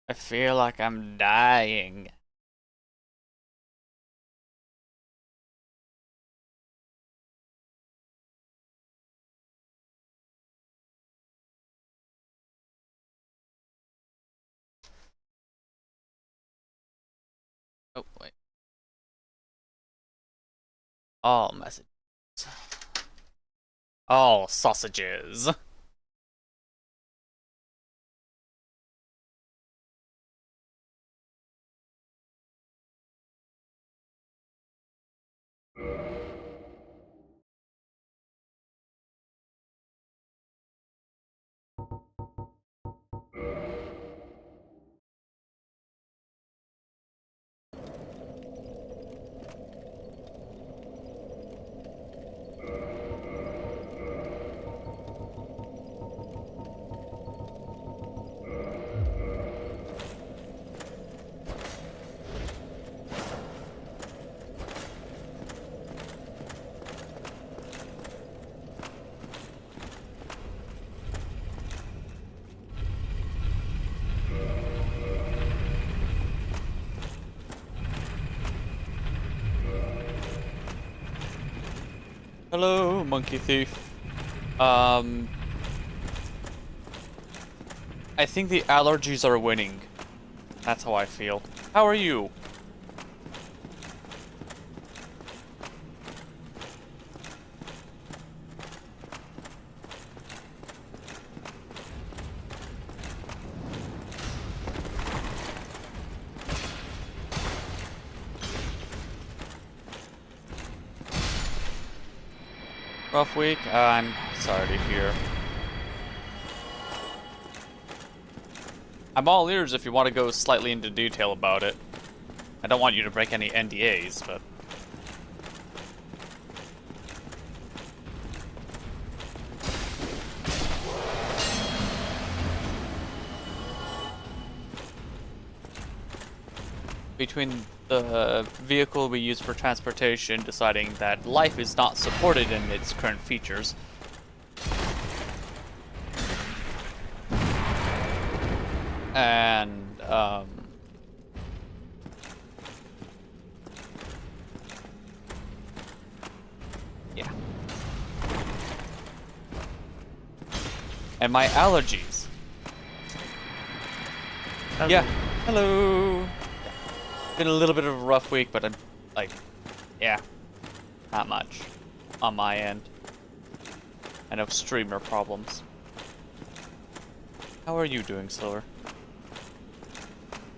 I feel like I'm dying. Oh, wait. All messages. All sausages. Hello, monkey thief. Um, I think the allergies are winning. That's how I feel. How are you? Rough week? I'm sorry to hear. I'm all ears if you want to go slightly into detail about it. I don't want you to break any NDAs, but... Between the vehicle we use for transportation deciding that life is not supported in its current features, and yeah, and my allergies. Hello. Yeah, hello. Been a little bit of a rough week, but I'm like, yeah, not much on my end. I know streamer problems. How are you doing, Silver?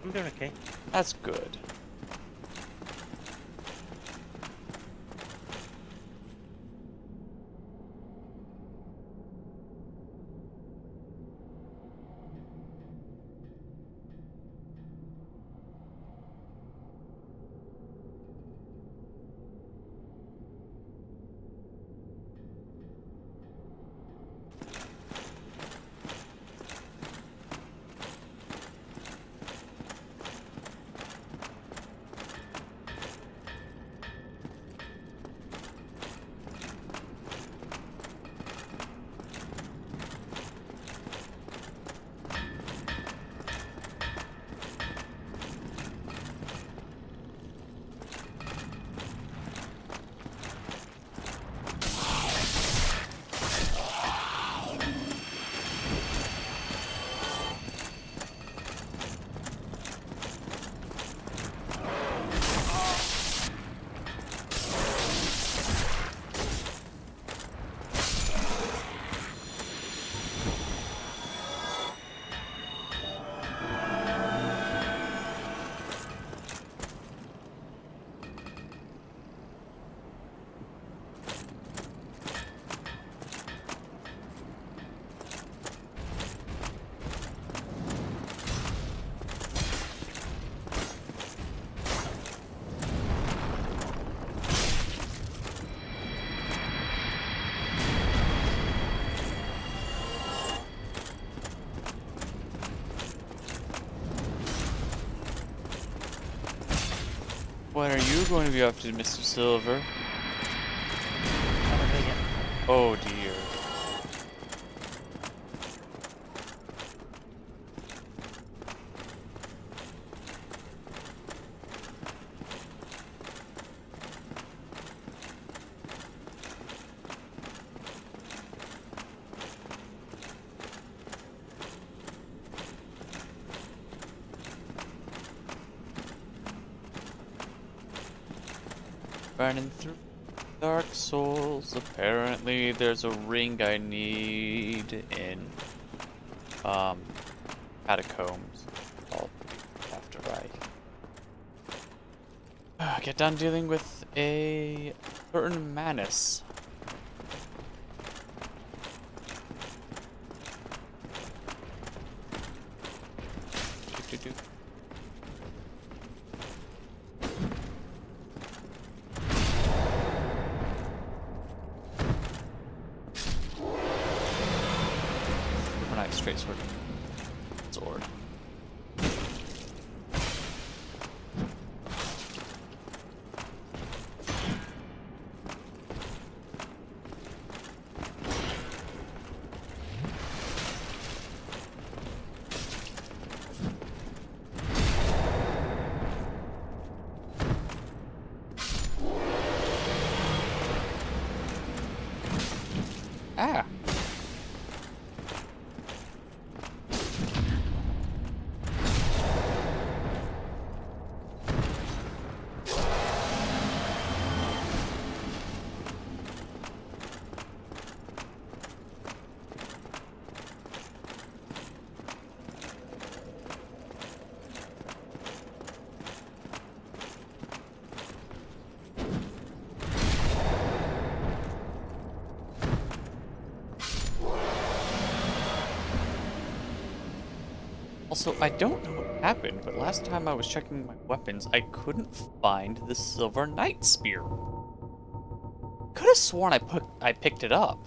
I'm doing okay. That's good. What are you going to be up to, Mr. Silver? I don't know yet. Oh dear. Running through Dark Souls. Apparently, there's a ring I need in catacombs. I'll after I get done dealing with a certain menace. Do-do-do. Super nice straight sword. Sword. Ah. Also, I don't know what happened, but last time I was checking my weapons, I couldn't find the Silver Knight Spear. Could have sworn I picked it up.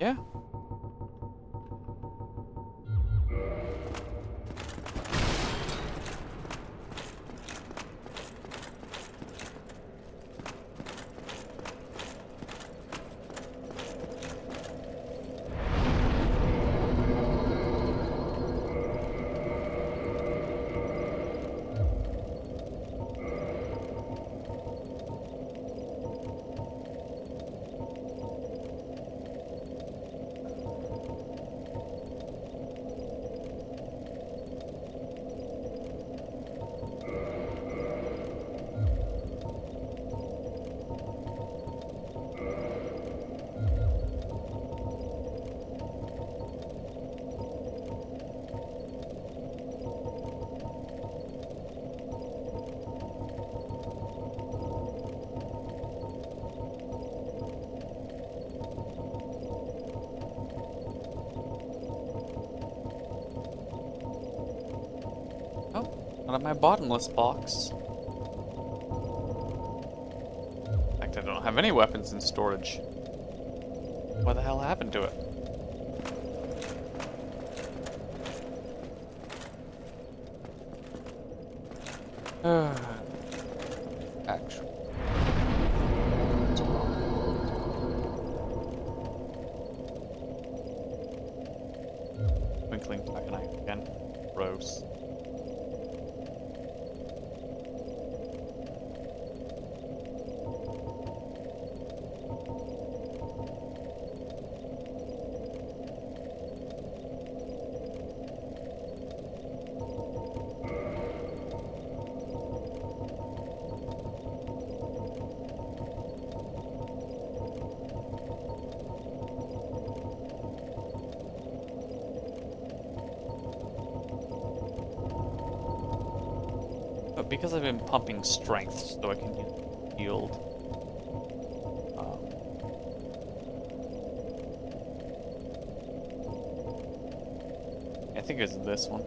Yeah. Oh, not in my bottomless box. In fact, I don't have any weapons in storage. What the hell happened to it? Actually. Twinkling Titanite again. Gross. But because I've been pumping strength so I can use healed. I think it's this one.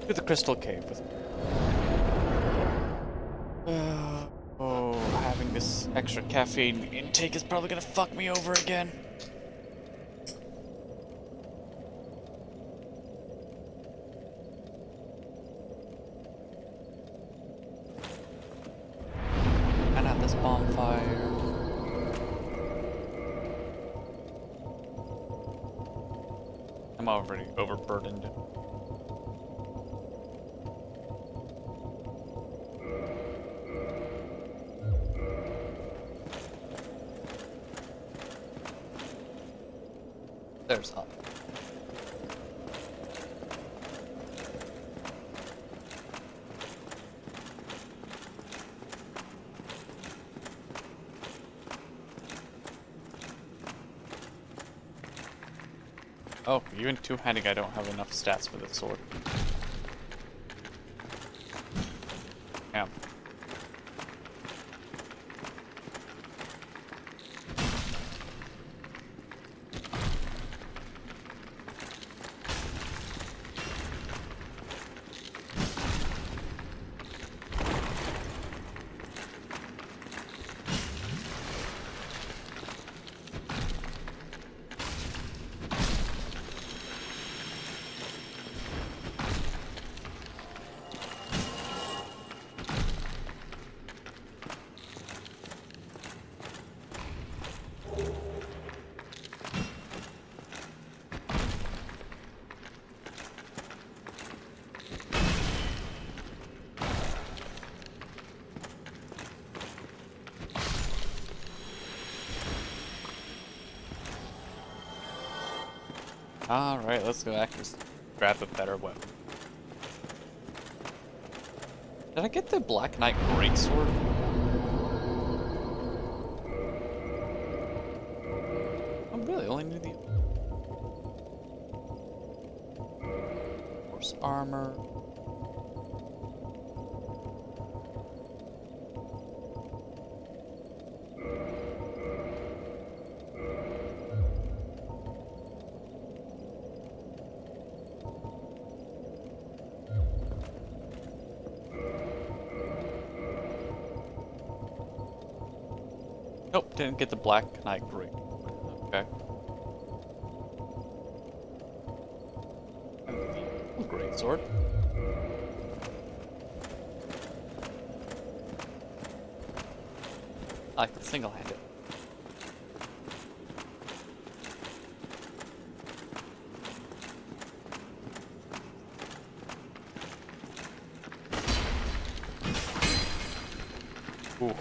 to the crystal cave with oh, having this extra caffeine intake is probably gonna fuck me over again. And at this bonfire. I'm already overburdened. There's up. Oh, even two-handing I don't have enough stats for this sword. Damn. Alright, let's go back and grab a better weapon. Did I get the Black Knight Greatsword? Oh, really? Only need the horse armor. Nope, didn't get the Black Knight Great. Okay. And the Great Sword. I can single-hand it. Ooh.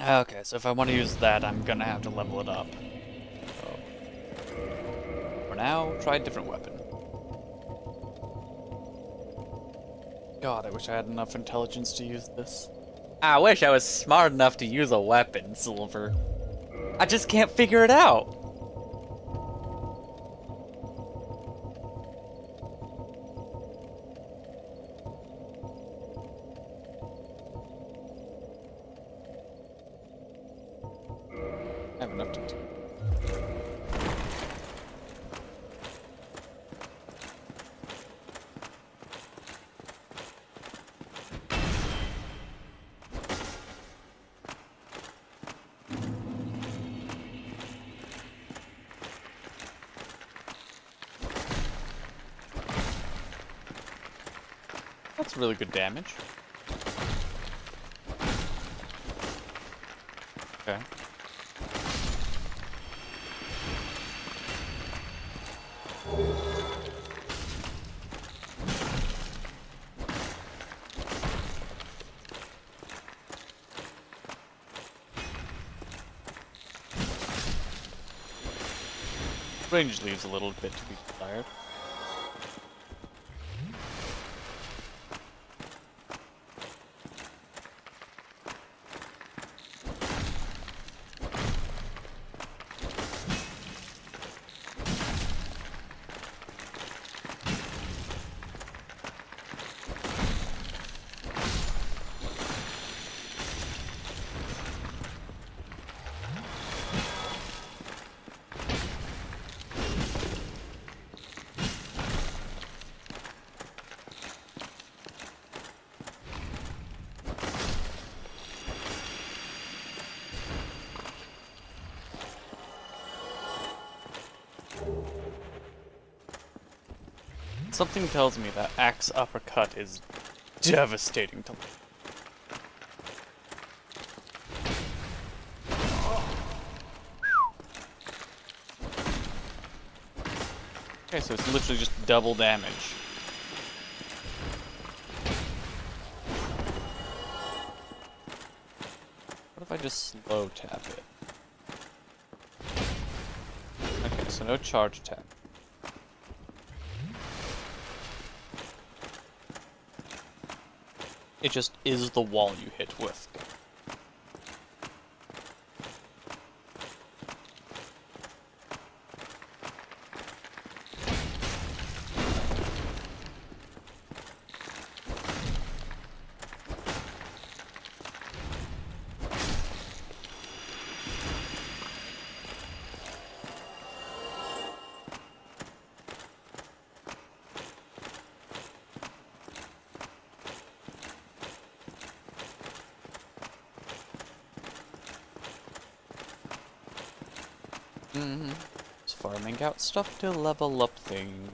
Okay, so if I want to use that, I'm gonna have to level it up. So, for now, try a different weapon. God, I wish I had enough intelligence to use this. I wish I was smart enough to use a weapon, Silver. I just can't figure it out. I have enough to do. That's really good damage. Okay. Range leaves a little bit to be desired. Something tells me that axe uppercut is devastating to me. Okay, so it's literally just double damage. What if I just slow tap it? Okay, so no charge tap. It just is the wall you hit with. Just farming out stuff to level up things.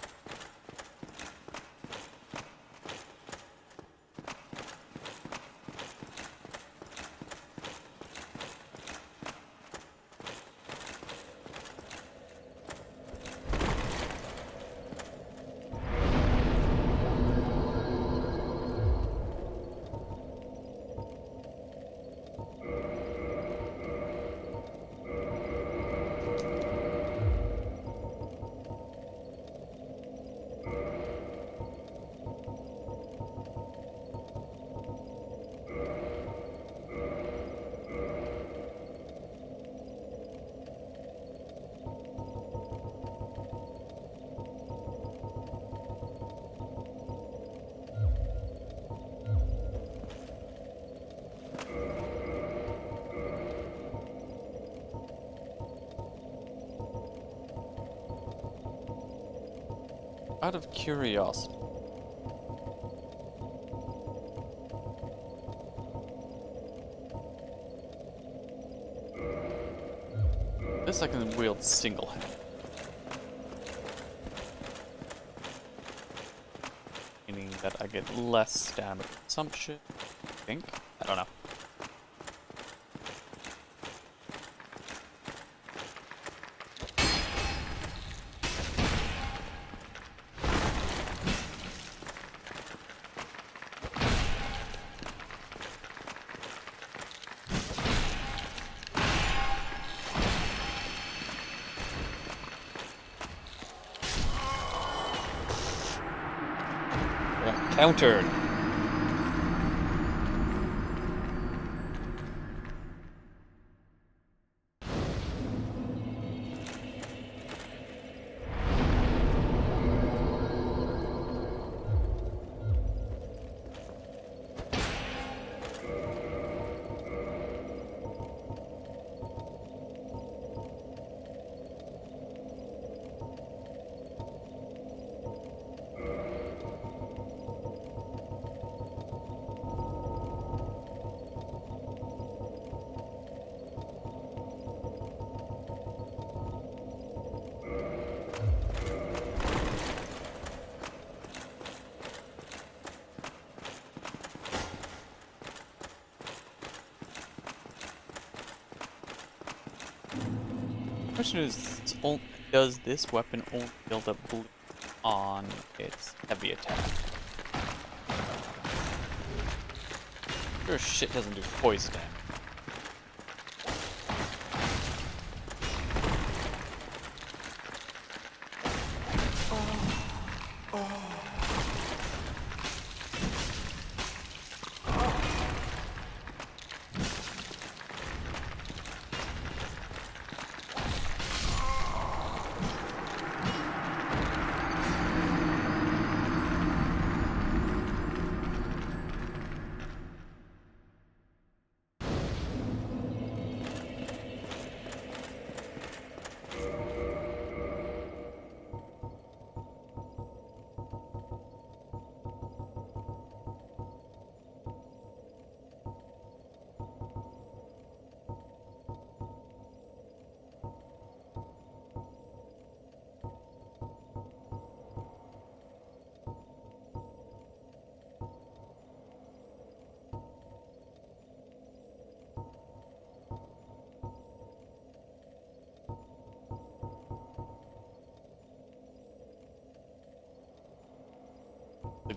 Out of curiosity. This I can wield single-handed. Meaning that I get less stamina consumption, I think? I don't know. Countered. Question is, does this weapon only build up bleed on its heavy attack? Sure as shit doesn't do poison damage.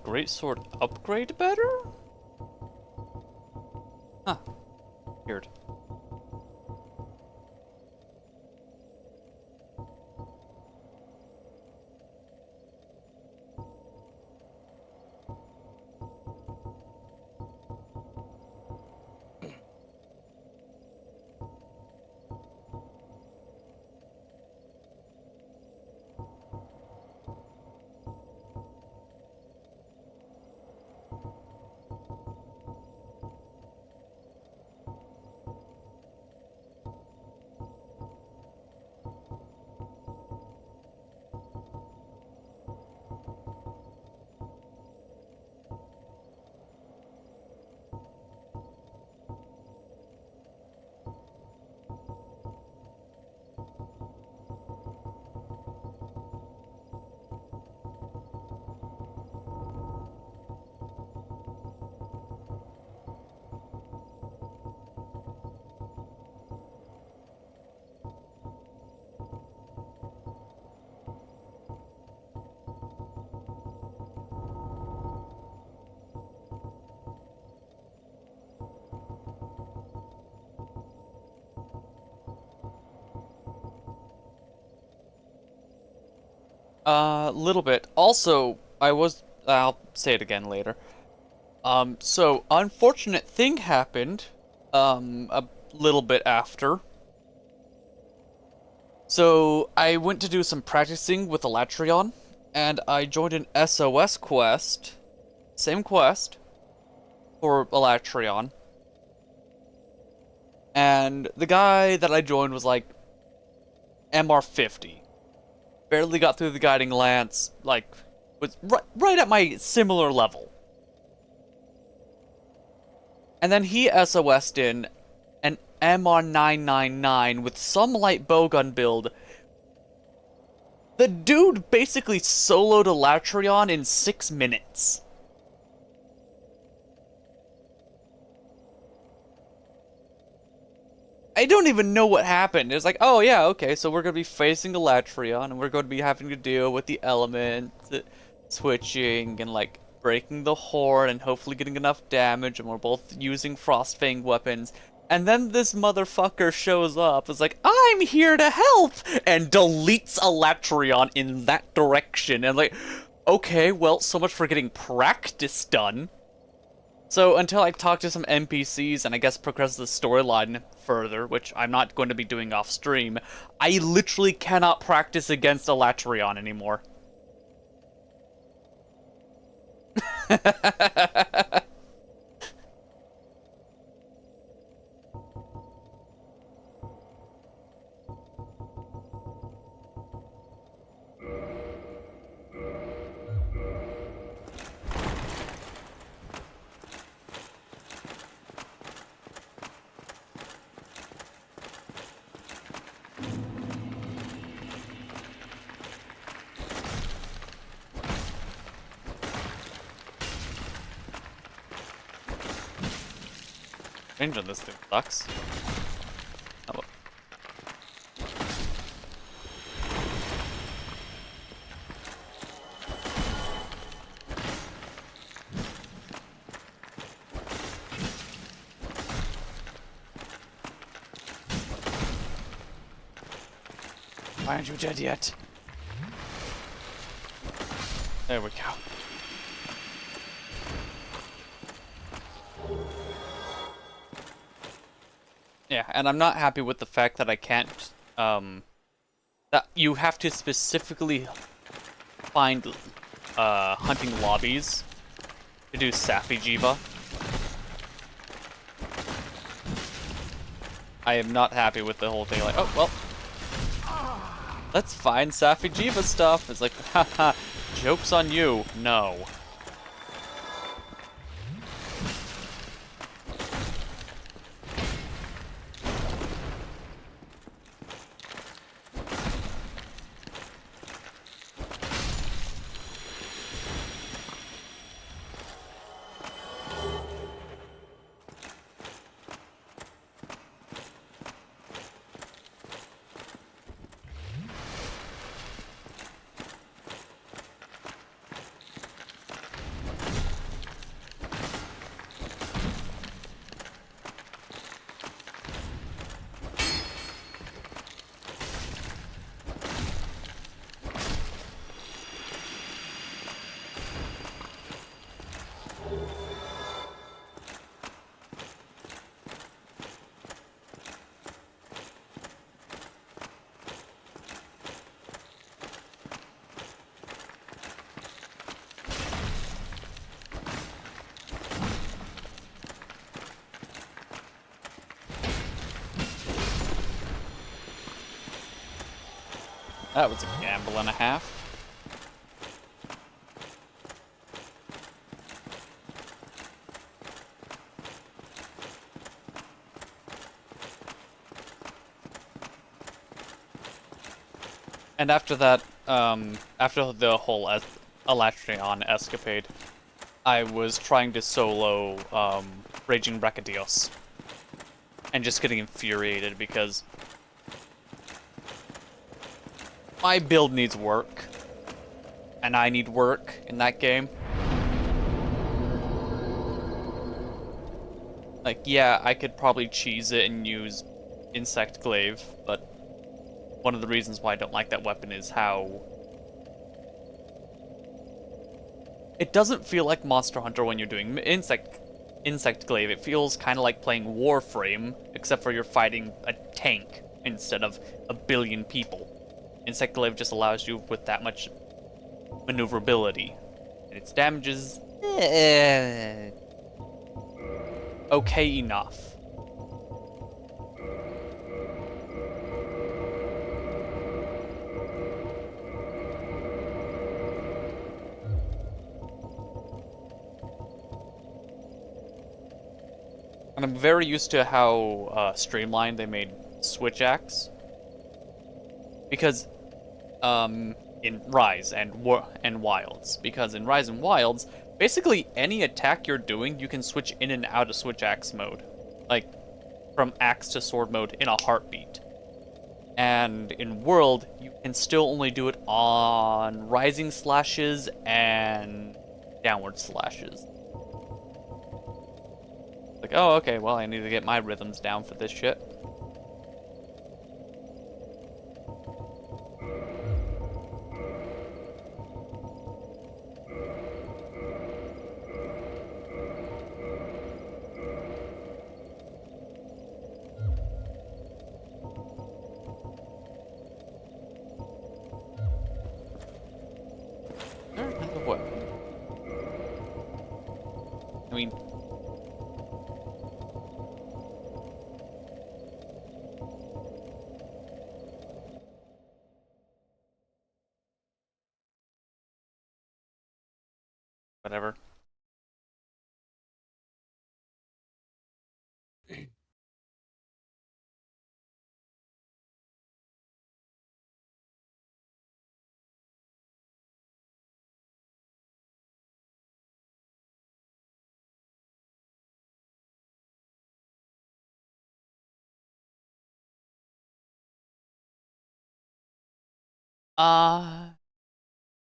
greatsword upgrade better? Huh. Weird. Little bit. Also, I'll say it again later. So, unfortunate thing happened, a little bit after. So, I went to do some practicing with Elatrion, and I joined an SOS quest, same quest, for Elatrion. And the guy that I joined was like MR50. Barely got through the guiding lance, like, was right at my similar level. And then he SOS'd in an MR999 with some light bowgun build. The dude basically soloed Elatrion in 6 minutes. I don't even know what happened. It was like, oh yeah, okay, so we're going to be facing Elatrion, and we're going to be having to deal with the element switching, and like, breaking the horn, and hopefully getting enough damage, and we're both using Frostfang weapons. And then this motherfucker shows up, is like, I'm here to help! And deletes Elatrion in that direction, and like, okay, well, so much for getting practice done. So until I talk to some NPCs and I guess progress the storyline further, which I'm not going to be doing off stream, I literally cannot practice against Elatrion anymore. Range on this thing sucks. Oh, well. Why aren't you dead yet? There we go. Yeah, and I'm not happy with the fact that I can't, that you have to specifically find, hunting lobbies to do Sappy Jiva. I am not happy with the whole thing, like, oh, well, let's find Sappy Jiva stuff. It's like, haha, joke's on you. No. That was a gamble and a half. And after that, after the whole Elatrion escapade, I was trying to solo, Raging Brachydios. And just getting infuriated because my build needs work. And I need work in that game. Like, yeah, I could probably cheese it and use Insect Glaive, but one of the reasons why I don't like that weapon is how it doesn't feel like Monster Hunter when you're doing Insect Glaive. It feels kind of like playing Warframe, except for you're fighting a tank instead of a billion people. Insect Glaive just allows you with that much maneuverability, and its damage is okay enough. And I'm very used to how streamlined they made Switch Axe. Because, in Rise and Wilds. Because in Rise and Wilds, basically any attack you're doing, you can switch in and out of Switch Axe mode. Like, from Axe to Sword mode in a heartbeat. And in World, you can still only do it on Rising Slashes and Downward Slashes. Like, oh, okay, well, I need to get my rhythms down for this shit. There's another weapon. I mean, whatever. Uh,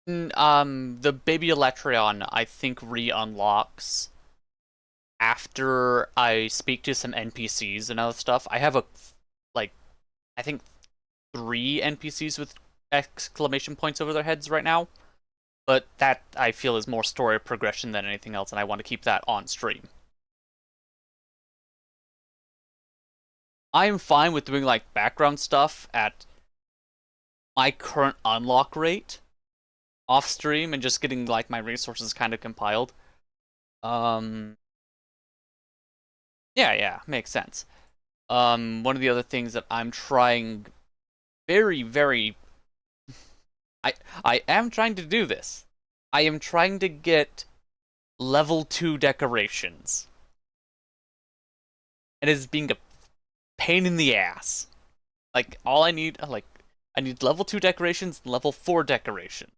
the baby Electron, I think, re-unlocks after I speak to some NPCs and other stuff. I have like, I think 3 NPCs with exclamation points over their heads right now. But that, I feel, is more story progression than anything else, and I want to keep that on stream. I am fine with doing, like, background stuff at my current unlock rate off stream and just getting, like, my resources kind of compiled. Yeah, makes sense. One of the other things that I'm trying very... I am trying to do this. I am trying to get level 2 decorations. It is being a pain in the ass. Like, all I need, like, I need level 2 decorations and level 4 decoration.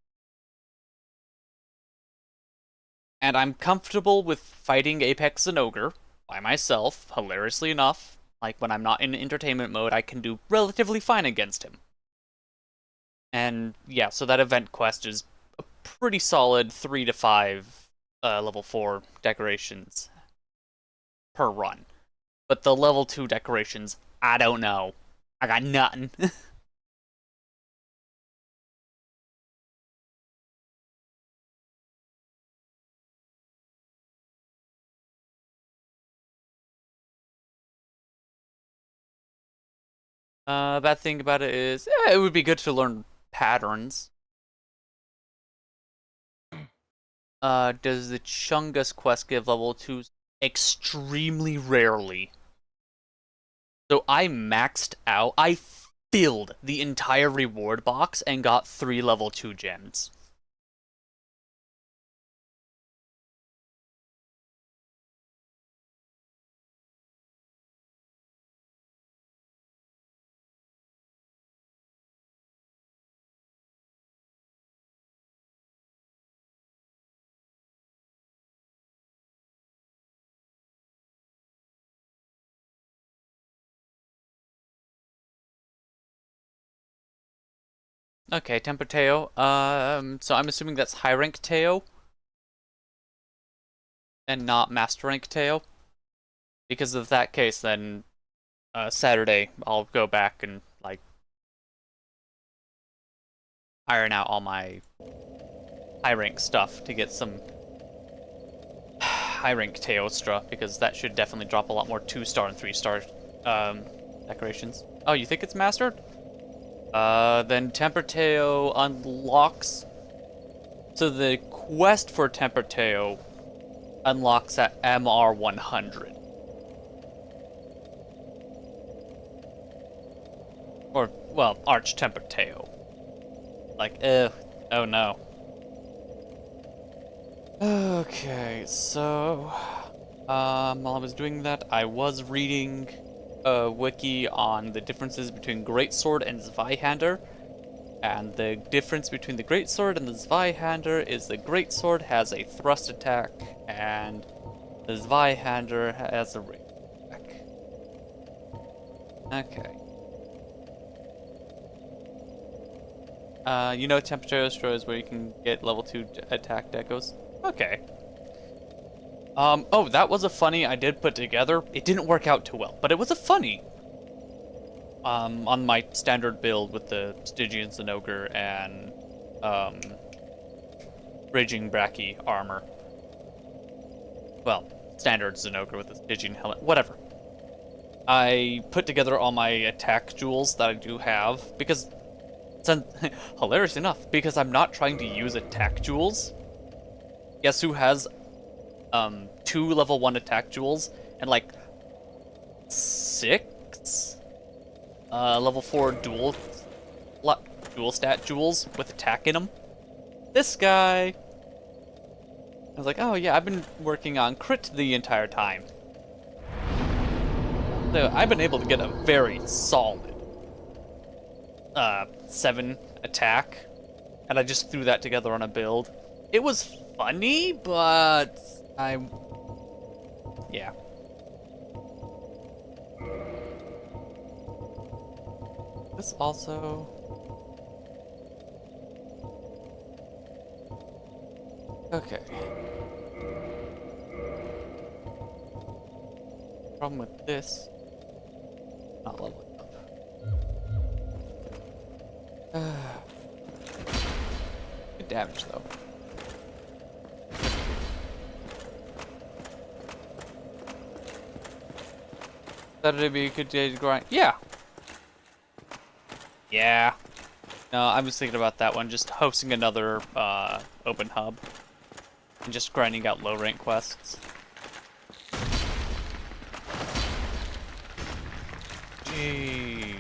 And I'm comfortable with fighting Apex and Ogre by myself, hilariously enough. Like, when I'm not in entertainment mode, I can do relatively fine against him. And, yeah, so that event quest is a pretty solid 3 to 5 level 4 decorations per run. But the level 2 decorations, I don't know. I got nothing. Bad thing about it is, it would be good to learn patterns. Does the Chungus quest give level 2s? Extremely rarely. So I maxed out. filled the entire reward box and got 3 level 2 gems. Okay, Temper Teo. So I'm assuming that's high rank Teo and not master rank Teo. Because of that case, then Saturday I'll go back and like iron out all my high rank stuff to get some high rank Teostra, because that should definitely drop a lot more 2-star and 3-star decorations. Oh, you think it's mastered? Then Temper Teo unlocks. So the quest for Temper Teo unlocks at MR 100. Or, well, Arch Temper Teo. Like, oh no. Okay, so while I was doing that, I was reading a wiki on the differences between Greatsword and Zweihander. And the difference between the Greatsword and the Zweihander is the Greatsword has a thrust attack, and the Zweihander has a range attack. Okay. You know Temperature Astro is where you can get level 2 attack decos? Okay. Oh, that was a funny I did put together. It didn't work out too well, but it was a funny. On my standard build with the Stygian Zinogre and, Raging Bracky armor. Well, standard Zinogre with the Stygian helmet, whatever. I put together all my attack jewels that I do have, because, hilarious enough, because I'm not trying to use attack jewels. Guess who has, 2 level 1 attack jewels, and like, 6? Level 4 dual stat jewels with attack in them. This guy. I was like, oh yeah, I've been working on crit the entire time. So I've been able to get a very solid 7 attack, and I just threw that together on a build. It was funny, but yeah. This also... Okay. Problem with this... Not leveling up. Good damage, though. That'd be a good day to grind. Yeah! Yeah. No, I was thinking about that one, just hosting another open hub. And just grinding out low rank quests. Gee.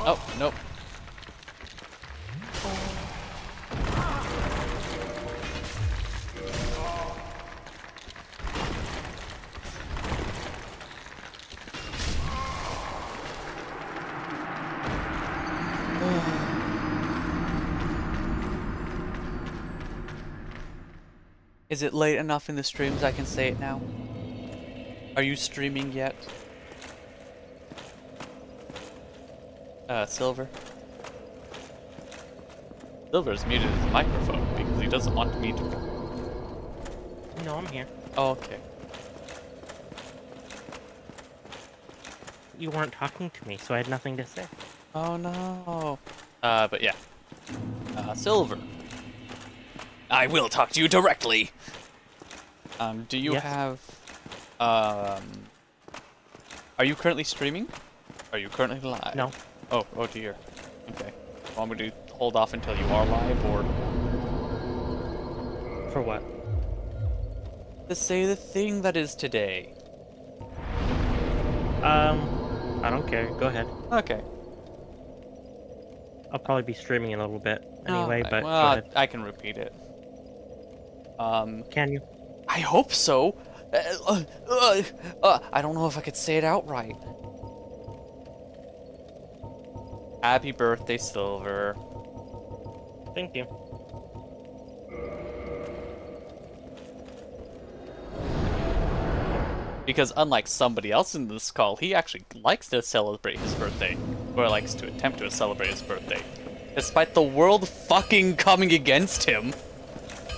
Oh, nope. Is it late enough in the streams I can say it now? Are you streaming yet? Silver? Silver's muted his microphone because he doesn't want me to... No, I'm here. Oh, okay. You weren't talking to me, so I had nothing to say. Oh no. But yeah. Silver. I will talk to you directly. Do you have, are you currently streaming? Are you currently live? No. Oh dear. Okay. Want me to hold off until you are live, or? For what? To say the thing that is today. I don't care. Go ahead. Okay. I'll probably be streaming in a little bit anyway, Alright, but go well, ahead. I can repeat it. Can you? I hope so. I don't know if I could say it outright. Happy birthday, Silver. Thank you. Because unlike somebody else in this call, he actually likes to celebrate his birthday. Or likes to attempt to celebrate his birthday. Despite the world fucking coming against him.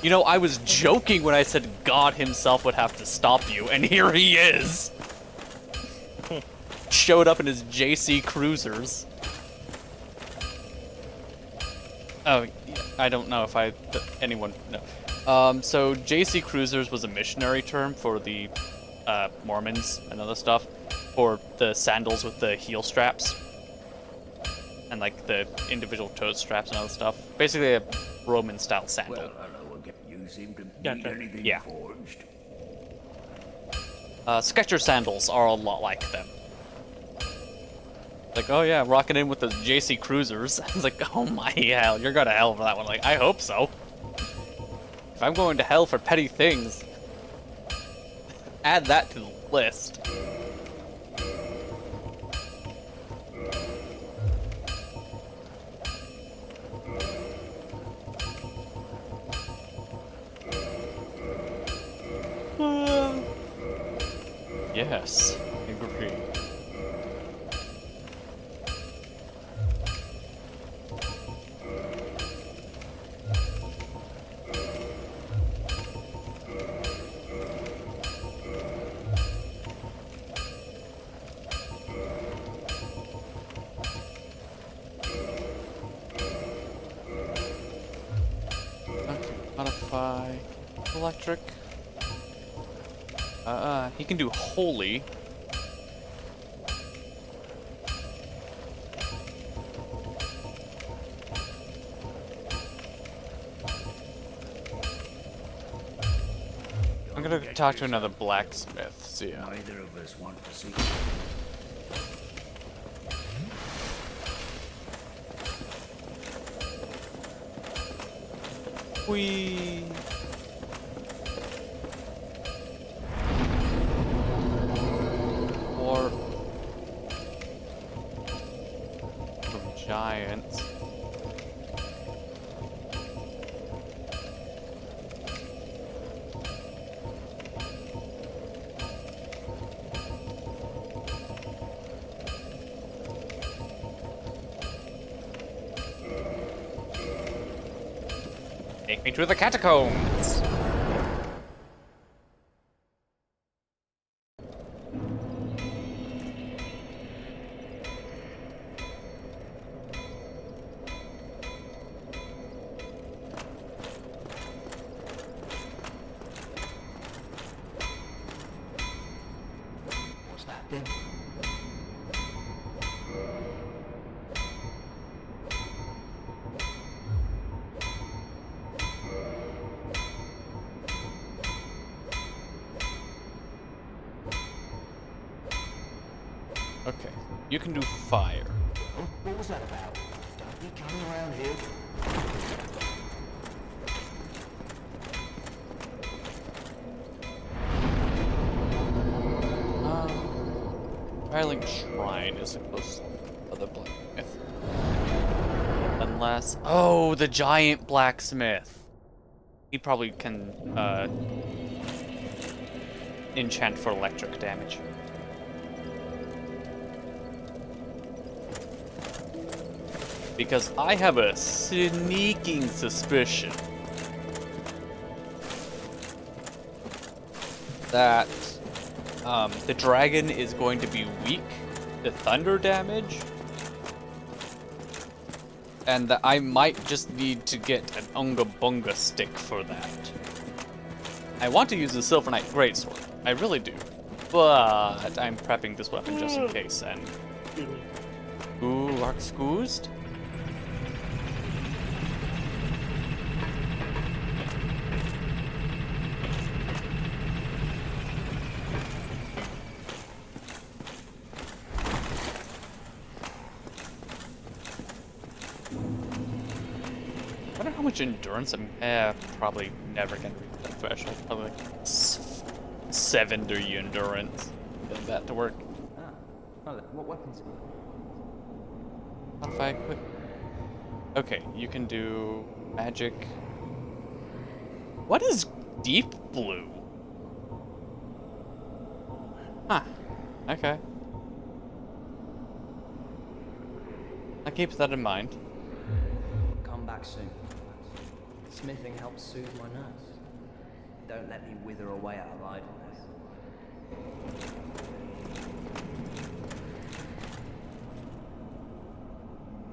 You know, I was joking when I said God himself would have to stop you, and here he is! Showed up in his JC Cruisers. Oh, I don't know if anyone knows. So JC Cruisers was a missionary term for the Mormons and other stuff, for the sandals with the heel straps. And like the individual toe straps and other stuff. Basically a Roman-style sandal. Well, hello again. You seem to need Gotcha. anything Yeah. forged. Sketcher sandals are a lot like them. Like, oh yeah, rocking in with the JC Cruisers. It's like, oh my hell, you're going to hell for that one. Like, I hope so. If I'm going to hell for petty things, add that to the list. Yes, agree. Okay, modify electric. He can do holy. I'm gonna talk to another blacksmith, see ya. Neither of us want to see. Whee! Or from giants. Take me to the catacombs. What's that then? Okay, you can do fire. Oh, what was that about? Don't be coming around here. Firelink Shrine is the closest other blacksmith. Unless... Oh, the giant blacksmith! He probably can, enchant for electric damage. Because I have a sneaking suspicion that the dragon is going to be weak to thunder damage, and that I might just need to get an Unga Bunga stick for that. I want to use the Silver Knight Greatsword, I really do, but I'm prepping this weapon just in case, and... Ooh, excused? much endurance I'm probably never gonna reach that threshold. Probably like 70 endurance. Get that to work. Ah. Oh, what weapons? How if I quit? Okay, you can do magic. What is deep blue? Huh. Okay. I'll keep that in mind. Come back soon. Smithing helps soothe my nerves. Don't let me wither away out of idleness.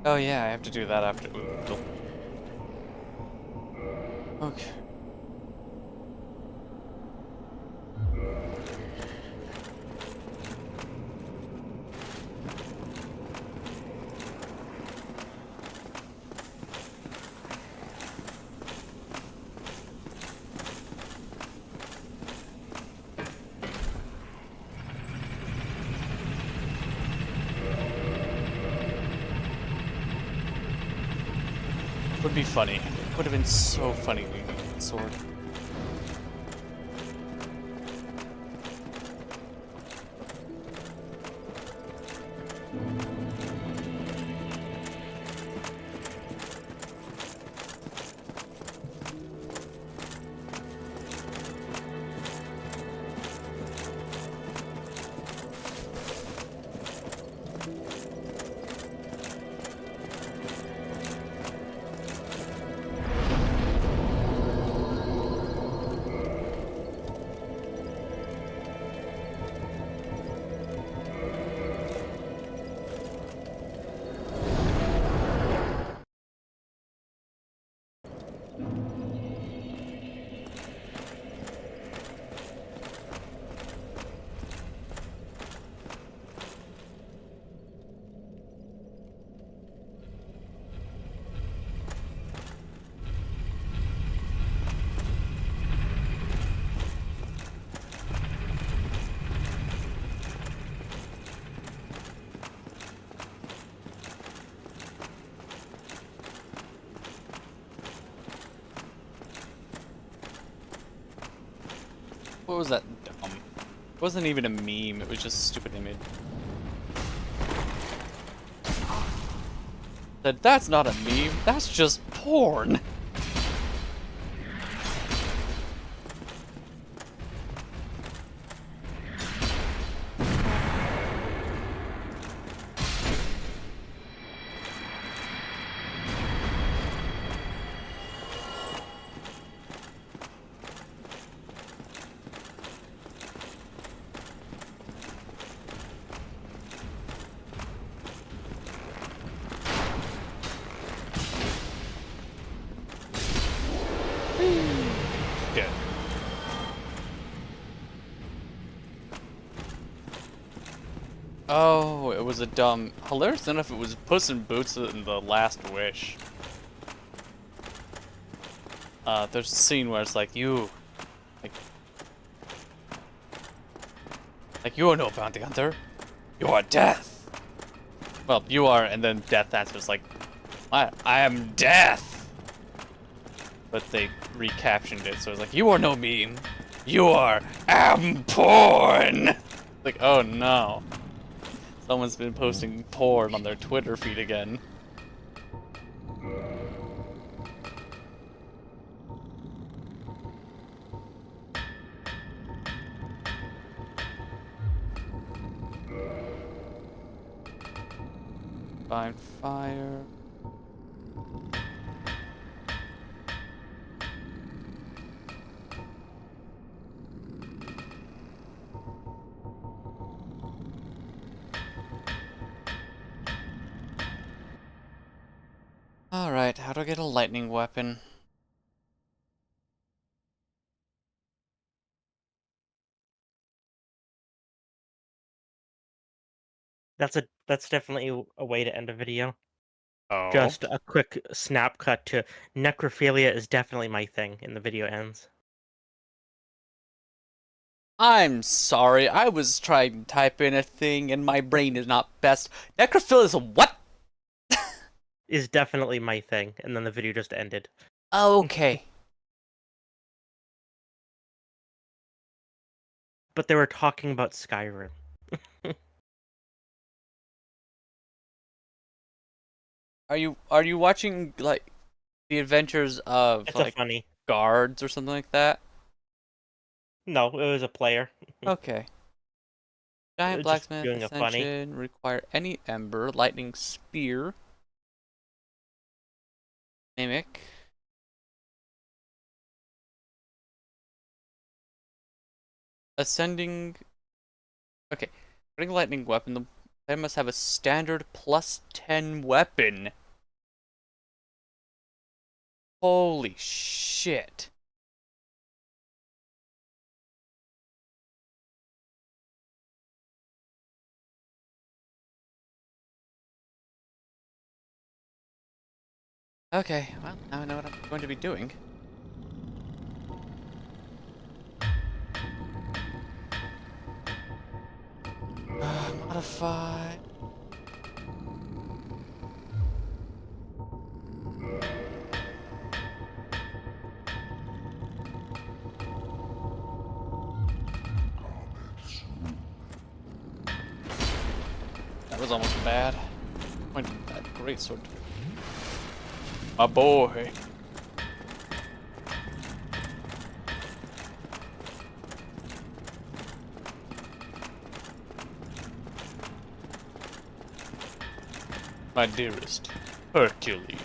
Oh yeah, I have to do that after. Okay. Would be funny. It would have been so funny leaving the sword. What was that dumb? It wasn't even a meme, it was just a stupid image. That's not a meme, that's just porn! Good. Oh, it was a dumb... Hilarious enough, it was Puss in Boots in The Last Wish. There's a scene where it's like, you... Like, you are no bounty hunter. You are death. Well, you are, and then Death answers like, I am death! But they recaptioned it, so it's like, you are no meme. You are porn! Like, oh no. Someone's been posting porn on their Twitter feed again. Find fire. Alright, how do I get a lightning weapon? That's definitely a way to end a video. Oh. Just a quick snap cut to necrophilia is definitely my thing, and the video ends. I'm sorry, I was trying to type in a thing and my brain is not best. Necrophilia is a what? Is definitely my thing, and then the video just ended. Okay. But they were talking about Skyrim. Are you watching like the adventures of It's a like funny. guards or something like that? No, it was a player. Okay. Giant Just blacksmith doing a funny. ascension, require any ember, lightning spear, mimic. Ascending. Okay. Putting lightning weapon, they must have a standard +10 weapon. Holy shit. Okay, well, now I know what I'm going to be doing. Modify. That was almost bad. Pointing that great sword. My boy. My dearest Hercules.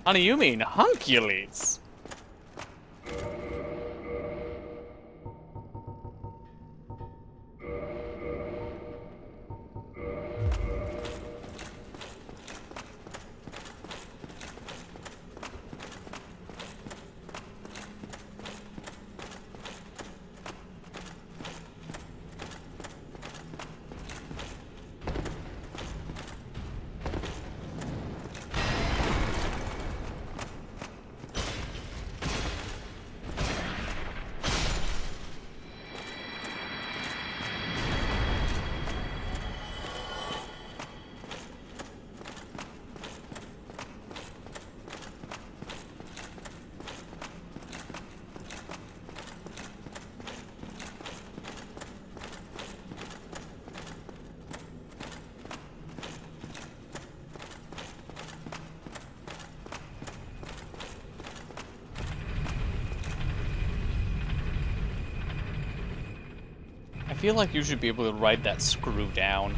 Honey, you mean Huncules? I feel like you should be able to ride that screw down.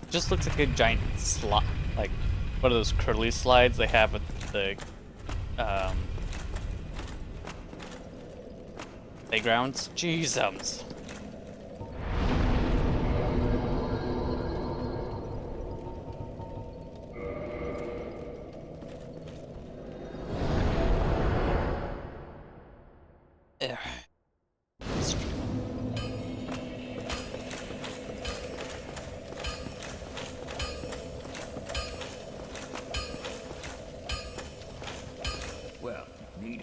It just looks like a giant slide, like one of those curly slides they have at the playgrounds. Jeezums. Ugh. Well, need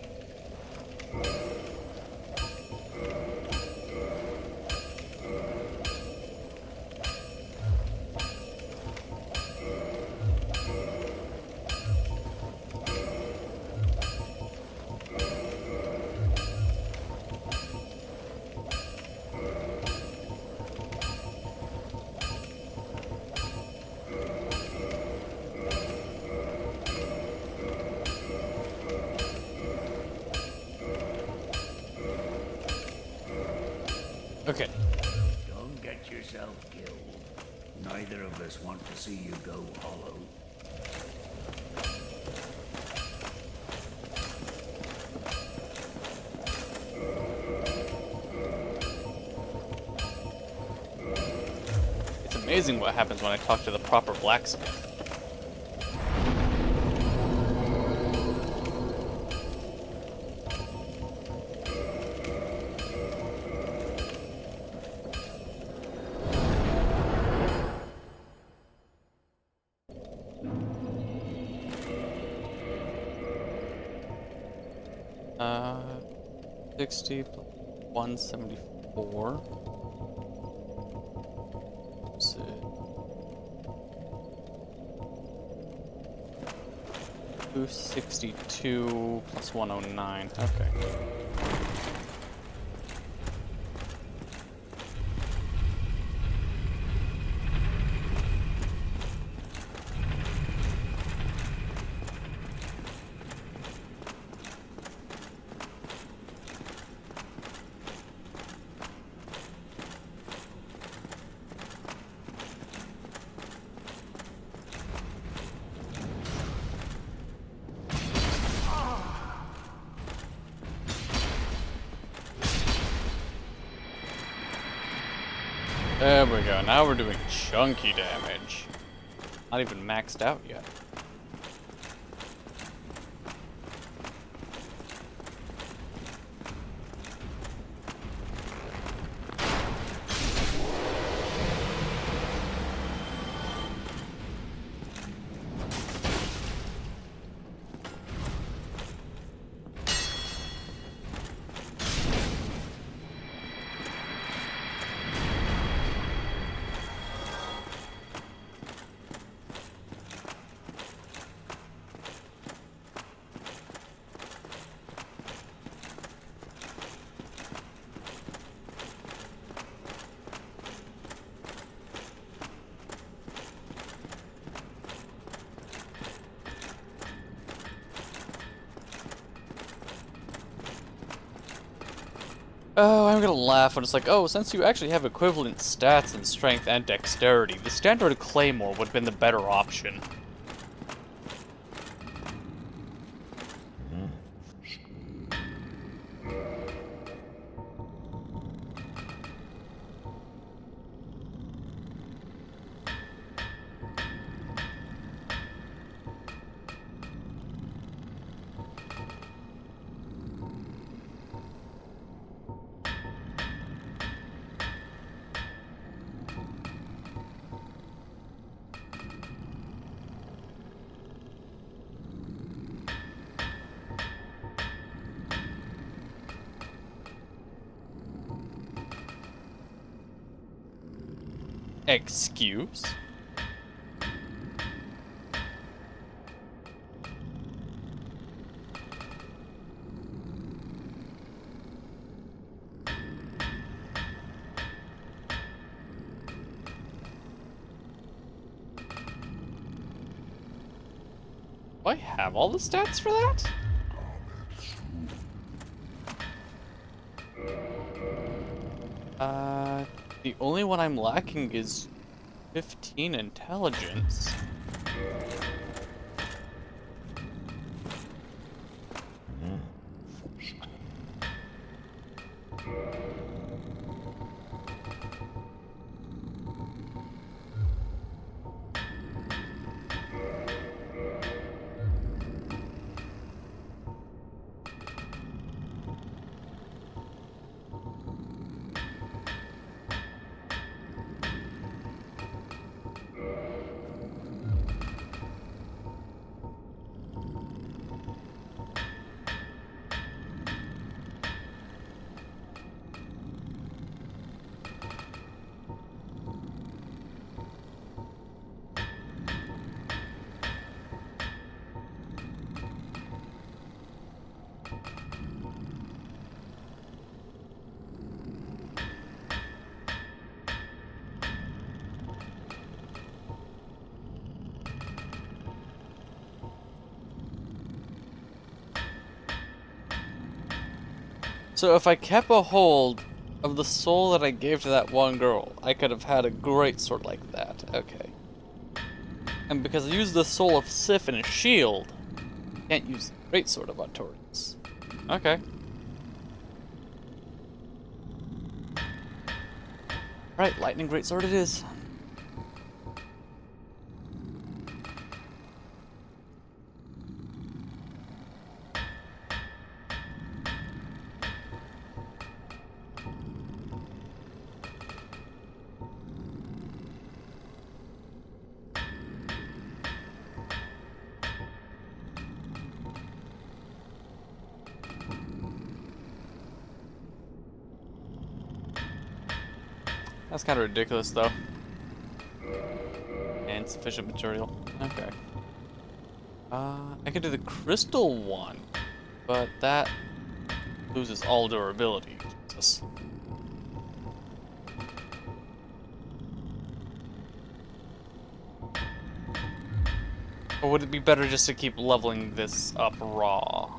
Okay. Don't get yourself killed. Neither of us want to see you go hollow. It's amazing what happens when I talk to the proper blacksmith. Uh, 60 plus 174. So, 262 plus 109. Okay. There we go. Now we're doing chunky damage. Not even maxed out yet. Oh, I'm gonna laugh when it's like, oh, since you actually have equivalent stats in strength and dexterity, the standard claymore would have been the better option. Excuse? Do I have all the stats for that? The only one I'm lacking is 15 intelligence. So if I kept a hold of the soul that I gave to that one girl, I could have had a great sword like that. Okay. And because I used the soul of Sif in a shield, I can't use the great sword of Artorias. Okay. Right, lightning great sword it is. That's kind of ridiculous, though. And insufficient material. Okay. I can do the crystal one, but that loses all durability. Jesus. Or would it be better just to keep leveling this up raw?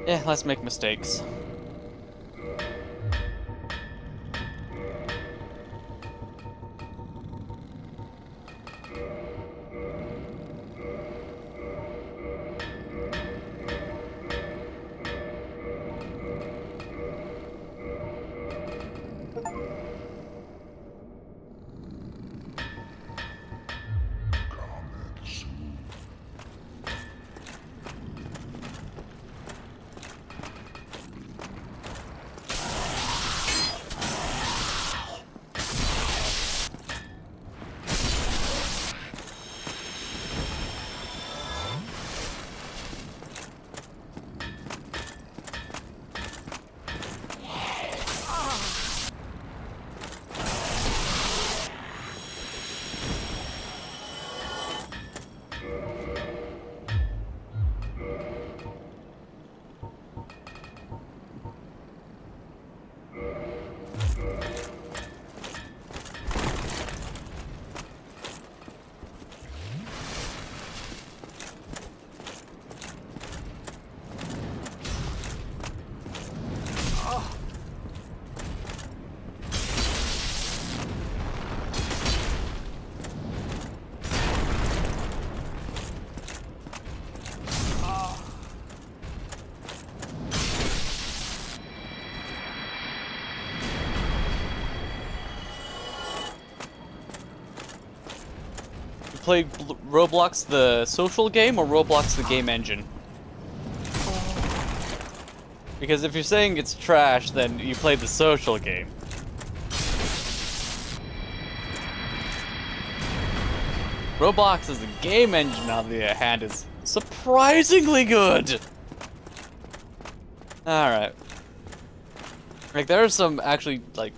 Yeah, let's make mistakes. Play Roblox the social game or Roblox the game engine? Because if you're saying it's trash, then you play the social game. Roblox as a game engine, on the other hand, is surprisingly good. Alright. Like, there are some actually, like,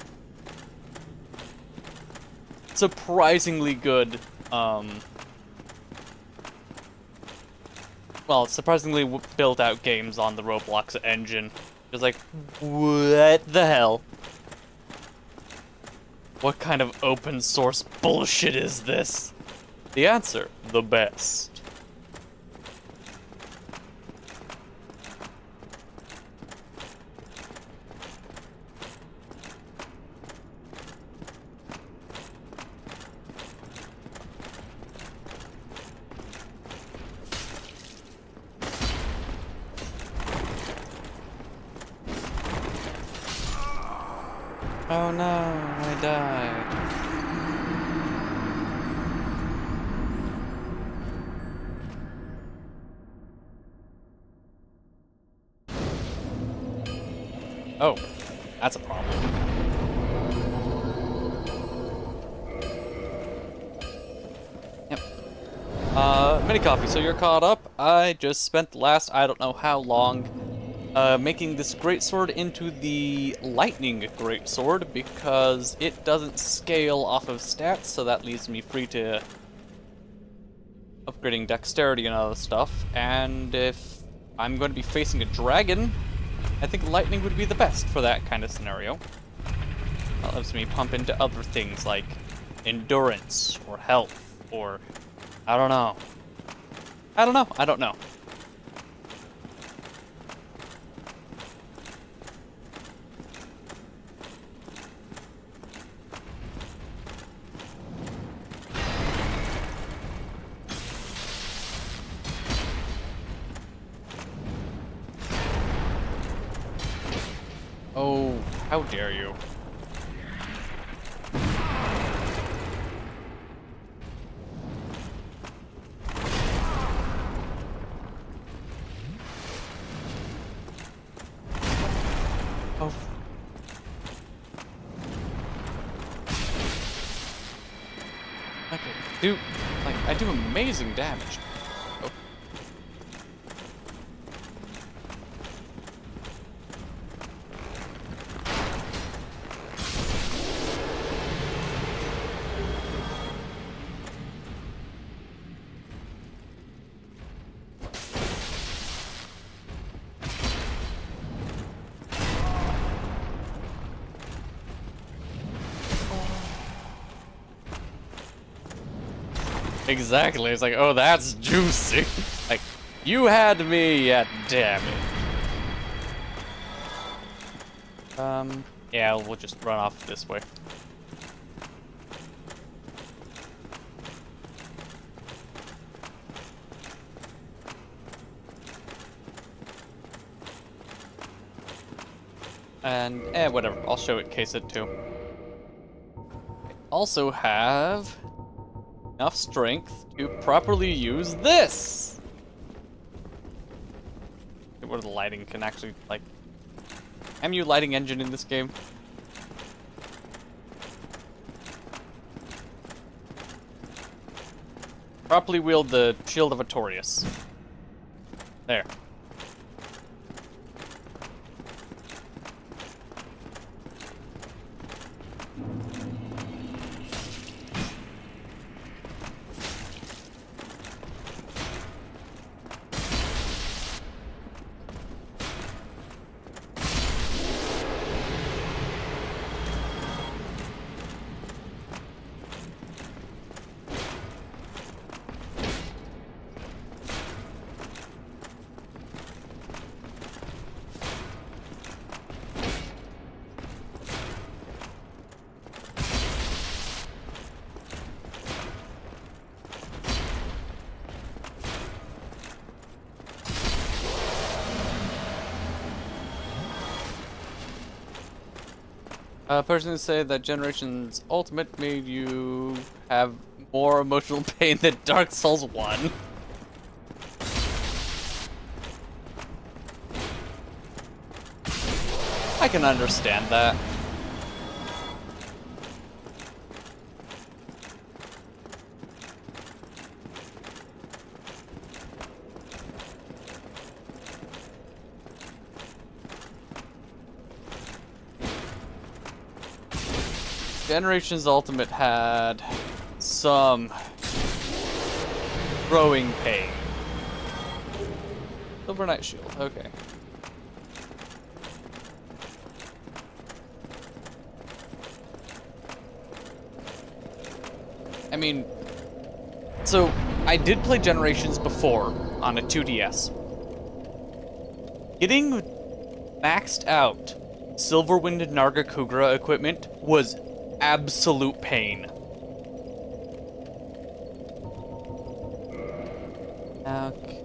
surprisingly good well, surprisingly built out games on the Roblox engine. Just like, what the hell? What kind of open source bullshit is this? The answer, the best. Oh no, I died. Oh, that's a problem. Yep. Mini coffee, so you're caught up. I just spent the last I don't know how long making this greatsword into the lightning greatsword because it doesn't scale off of stats, so that leaves me free to upgrading dexterity and other stuff. And if I'm going to be facing a dragon, I think lightning would be the best for that kind of scenario. That lets me pump into other things like endurance or health or I don't know. I don't know. Oh, how dare you. Oh. Okay, I do amazing damage. Oh. Exactly. It's like, oh, that's juicy. Like, you had me, yeah, damn it. Yeah, we'll just run off this way. And, whatever. I'll show it case it too. Also have enough strength to properly use this. Where the lighting can actually, like, am you lighting engine in this game? Properly wield the Shield of Artorias. There. Person say that Generations Ultimate made you have more emotional pain than Dark Souls 1. I can understand that. Generations Ultimate had some growing pain. Silver Knight Shield, okay. I mean, so I did play Generations before on a 2DS. Getting maxed out Silverwind Nargacugra equipment was absolute pain. Okay.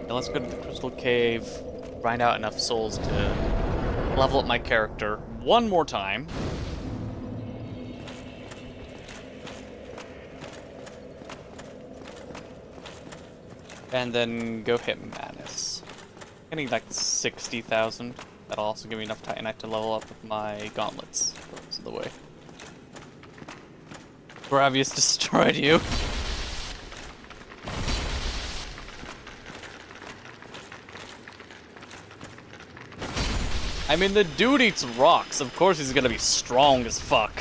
Yeah, let's go to the Crystal Cave, grind out enough souls to level up my character one more time. And then go hit Manus. I need like 60,000. That'll also give me enough Titanite to level up with my gauntlets. Rest of the way. Gravius destroyed you. I mean, the dude eats rocks. Of course he's gonna be strong as fuck.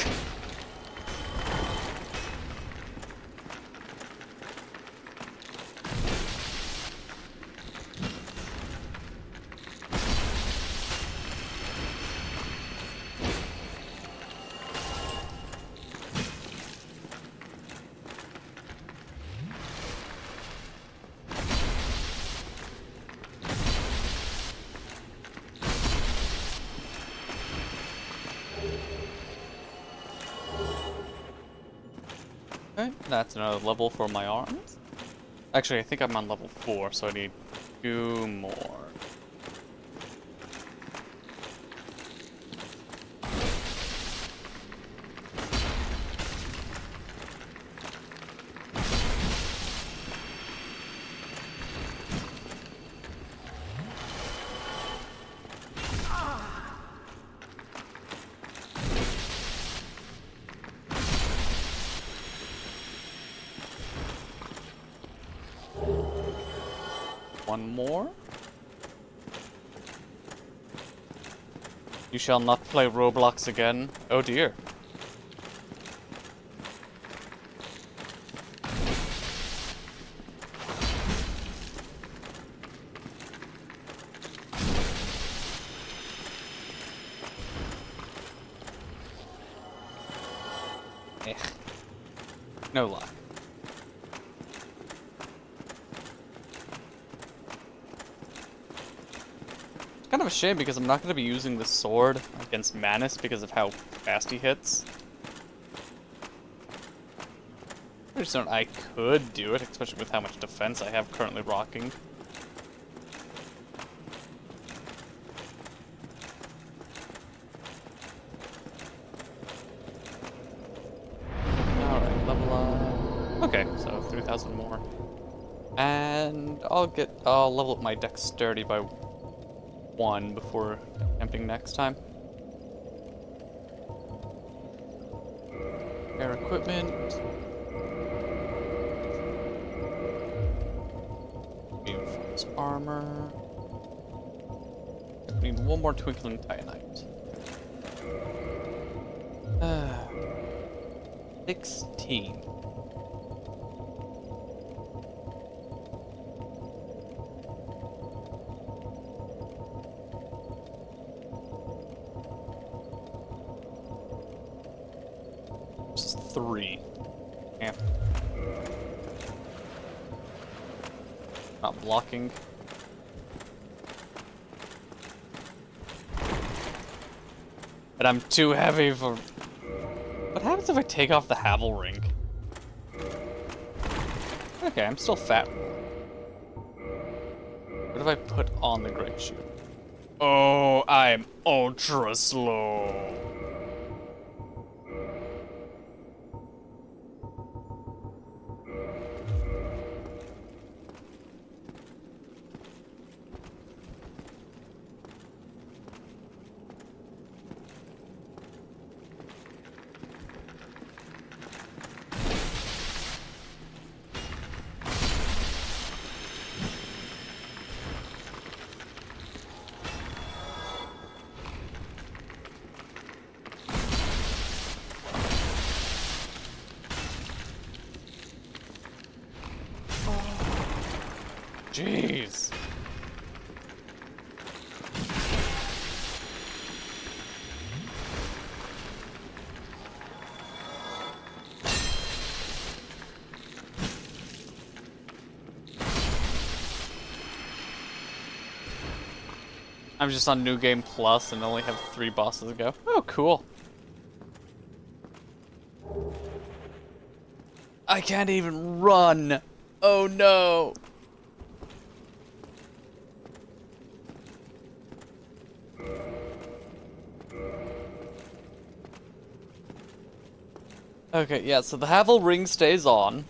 Okay, that's another level for my arms. Actually, I think I'm on level 4, so I need 2 more. One more. You shall not play Roblox again. Oh dear. No lie. It's kind of a shame because I'm not going to be using the sword against Manus because of how fast he hits. I could do it, especially with how much defense I have currently rocking. Alright, level up. Okay, so 3,000 more. And I'll level up my dexterity by 1 before attempting next time. Air equipment. Reinforced armor. We need one more twinkling titanite. 16. Just 3. Yeah. Not blocking. But I'm too heavy for... What happens if I take off the Havel ring? Okay, I'm still fat. What if I put on the Great Shield? Oh, I'm ultra slow. Jeez. I'm just on New Game Plus and only have 3 bosses to go. Oh, cool. I can't even run. Oh no. Okay, yeah, so the Havel ring stays on.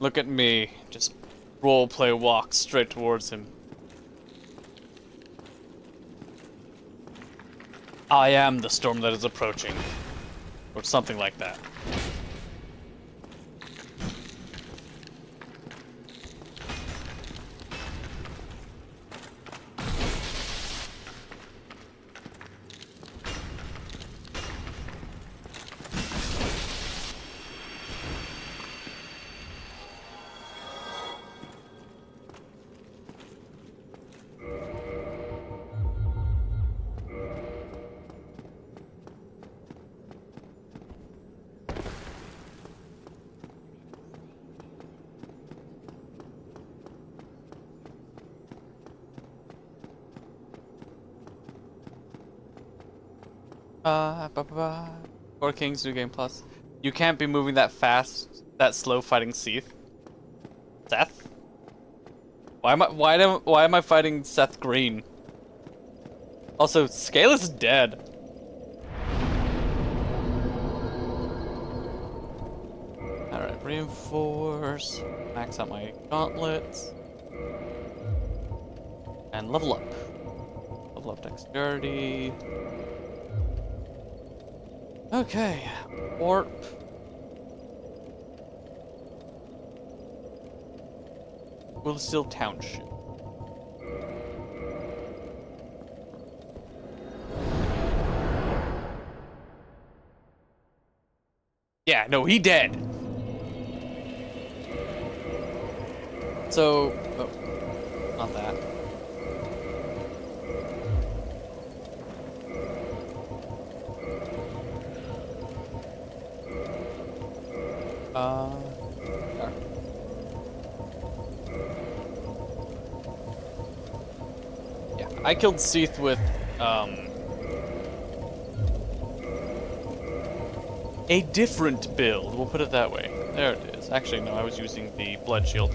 Look at me, just roleplay walk straight towards him. I am the storm that is approaching. Or something like that. Four Kings, New Game Plus. You can't be moving that fast, that slow fighting Seth. Why am I fighting Seth Green? Also, Scale is dead. Alright, reinforce. Max out my gauntlets. And level up. Level up dexterity. Okay. Warp. Willsteel Township. Yeah, no, he dead. So, oh, not that. There. Yeah, I killed Seath with, a different build, we'll put it that way. There it is. Actually, no, I was using the blood shield.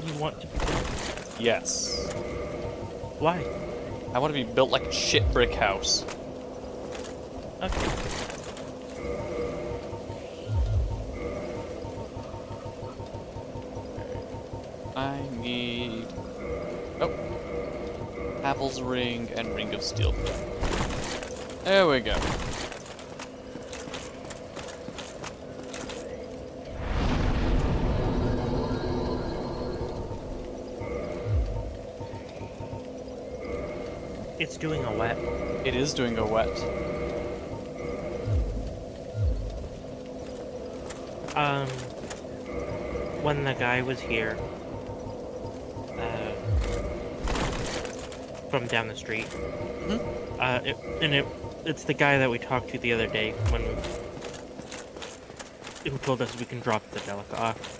You want to? Yes. Why? I want to be built like a shit brick house. Okay. I need... Oh. Havel's Ring and Ring of Steel. There we go. It's doing a wet. It is doing a wet. When the guy was here, from down the street, it's the guy that we talked to the other day who told us we can drop the Delica off,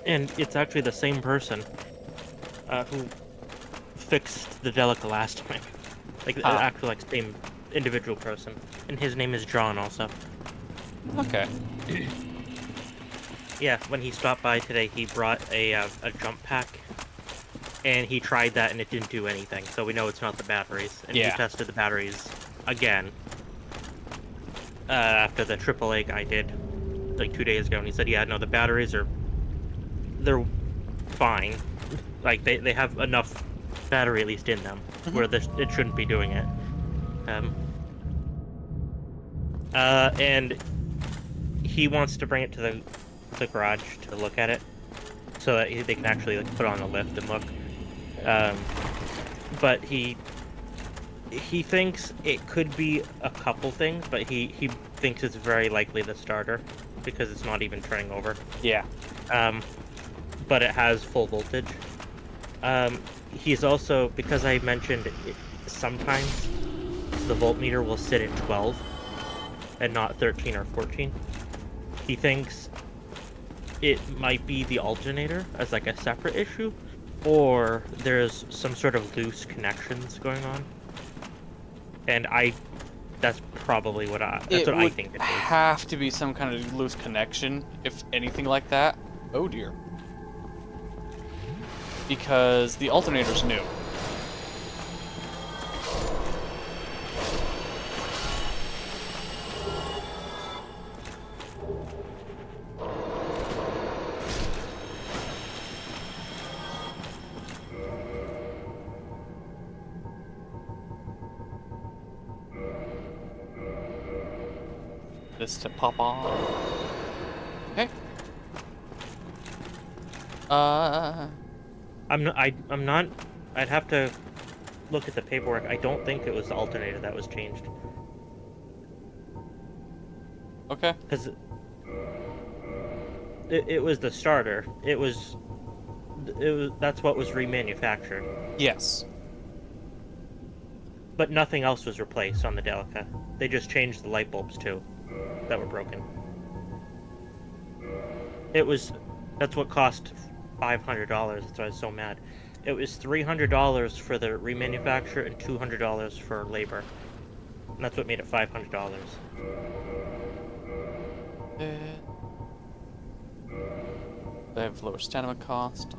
and it's actually the same person, who fixed the Delica last time, like the actual like same individual person, and his name is John also. Okay. Yeah, when he stopped by today, he brought a jump pack, and he tried that, and it didn't do anything. So we know it's not the batteries. And Yeah. he tested the batteries again after the AAA guy did, like 2 days ago, and he said, "Yeah, no, the batteries they're fine. Like they have enough battery at least in them where it shouldn't be doing it." And he wants to bring it to the garage to look at it, so that they can actually like put on a lift and look. But he thinks it could be a couple things, but he thinks it's very likely the starter because it's not even turning over. Yeah. But it has full voltage. He's also, because I mentioned sometimes the voltmeter will sit at 12 and not 13 or 14. He thinks it might be the alternator as like a separate issue, or there's some sort of loose connections going on. And that's probably what I think it is. Have to be some kind of loose connection, if anything like that. Oh dear. Because the alternator's new. This to pop on. Okay. I'm not. I'd have to look at the paperwork. I don't think it was the alternator that was changed. Okay. Because it was the starter. It was that's what was remanufactured. Yes. But nothing else was replaced on the Delica. They just changed the light bulbs too, that were broken. That's what cost $500. That's why I was so mad. It was $300 for the remanufacture and $200 for labor. And that's what made it $500. They have lower stamina cost.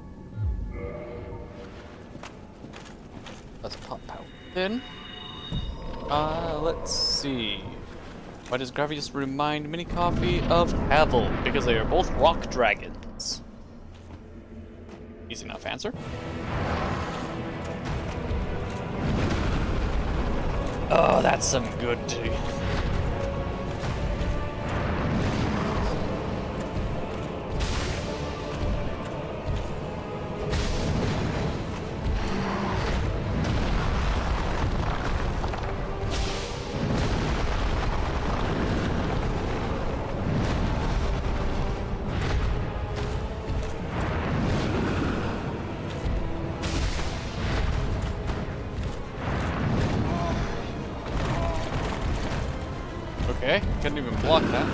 Let's pop out then. Let's see. Why does gravity just remind Mini Coffee of Havel? Because they are both rock dragons. Easy enough answer. Oh, that's some good tea. Okay, couldn't even block that.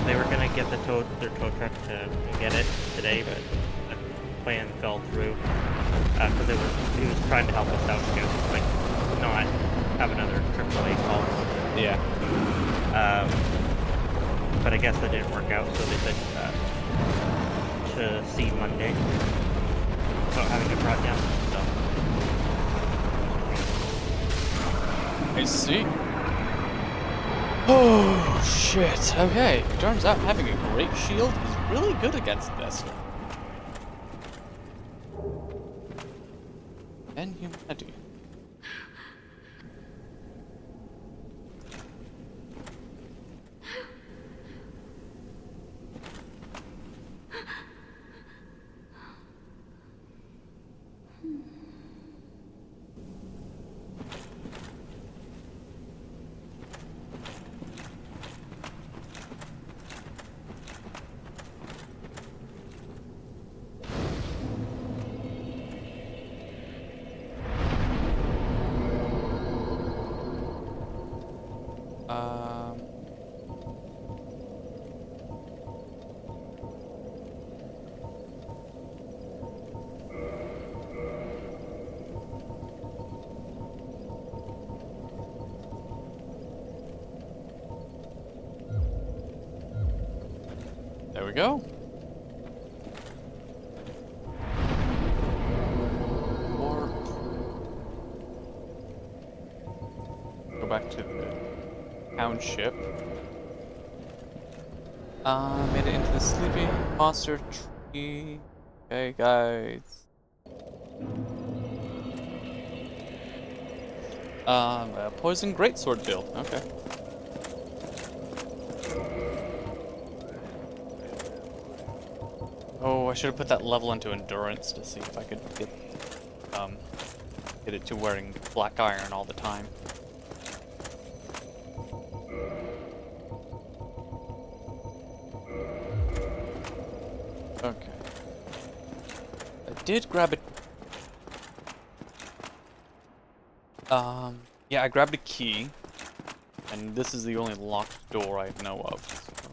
They were gonna get their tow truck to get it today, but the plan fell through because he was trying to help us out too, like not have another AAA call. Yeah. But I guess that didn't work out, so they said to see Monday about having it brought down. So I see. Oh, shit. Okay. Turns out having a great shield is really good against this. And humanity. There we go. Or go back to the township. Made it into the sleeping monster tree. Okay, guys. A poison greatsword build. Okay. Oh, I should have put that level into endurance to see if I could get it to wearing black iron all the time. Okay. I did grab it. Yeah, I grabbed a key, and this is the only locked door I know of. So.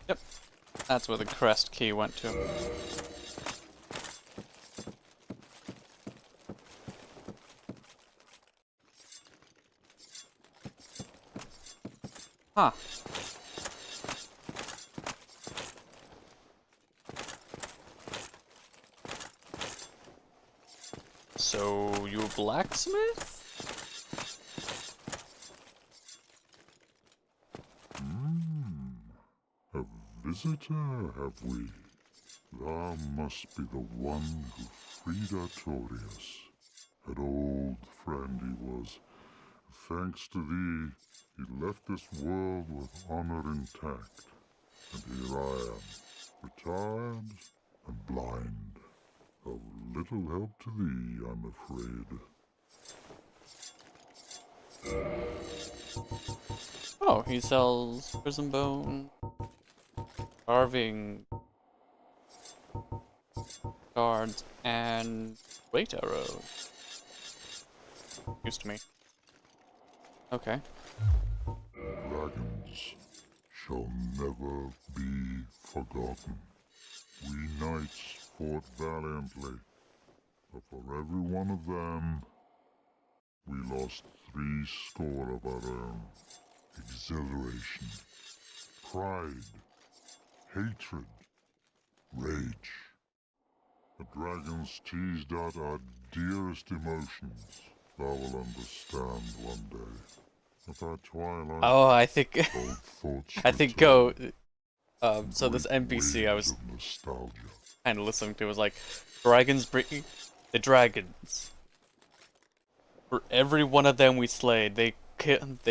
Yep, that's where the crest key went to. Huh. So, you a blacksmith? A visitor, have we? Thou must be the one who freed Artorias. An old friend he was. Thanks to thee, he left this world with honor intact. And here I am, retired and blind. Of little help to thee, I'm afraid. Oh, he sells prison bone, carving cards, and great arrows. News to me. Okay. Dragons shall never be forgotten. We knights fought valiantly, but for every one of them, we lost 70 of our own. Exhilaration, pride, hatred, rage. The dragons teased out our dearest emotions. Thou will understand one day. With our twilight, Oh, I think old thoughts I think return, so this NPC I was waves of nostalgia. kind of listening to was like, dragons bring the dragons. For every one of them we slayed, they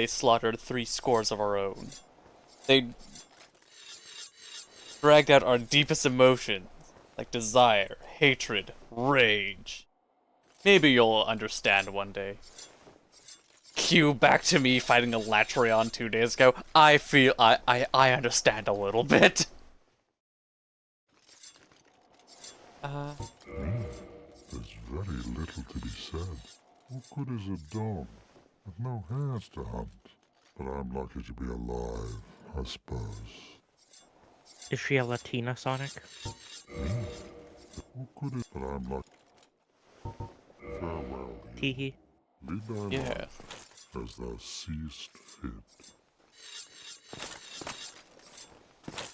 slaughtered 70 of our own. They dragged out our deepest emotions, like desire, hatred, rage. Maybe you'll understand one day. Cue back to me fighting a Latreon 2 days ago. I feel I understand a little bit. There's very little to be said. What good is a dog with no hares to hunt? But I'm lucky to be alive, I suppose. Is she a Latina, Sonic? What good is... But I'm lucky. Farewell, you. Teehee. Lead thy Yeah. life as thou seest fit.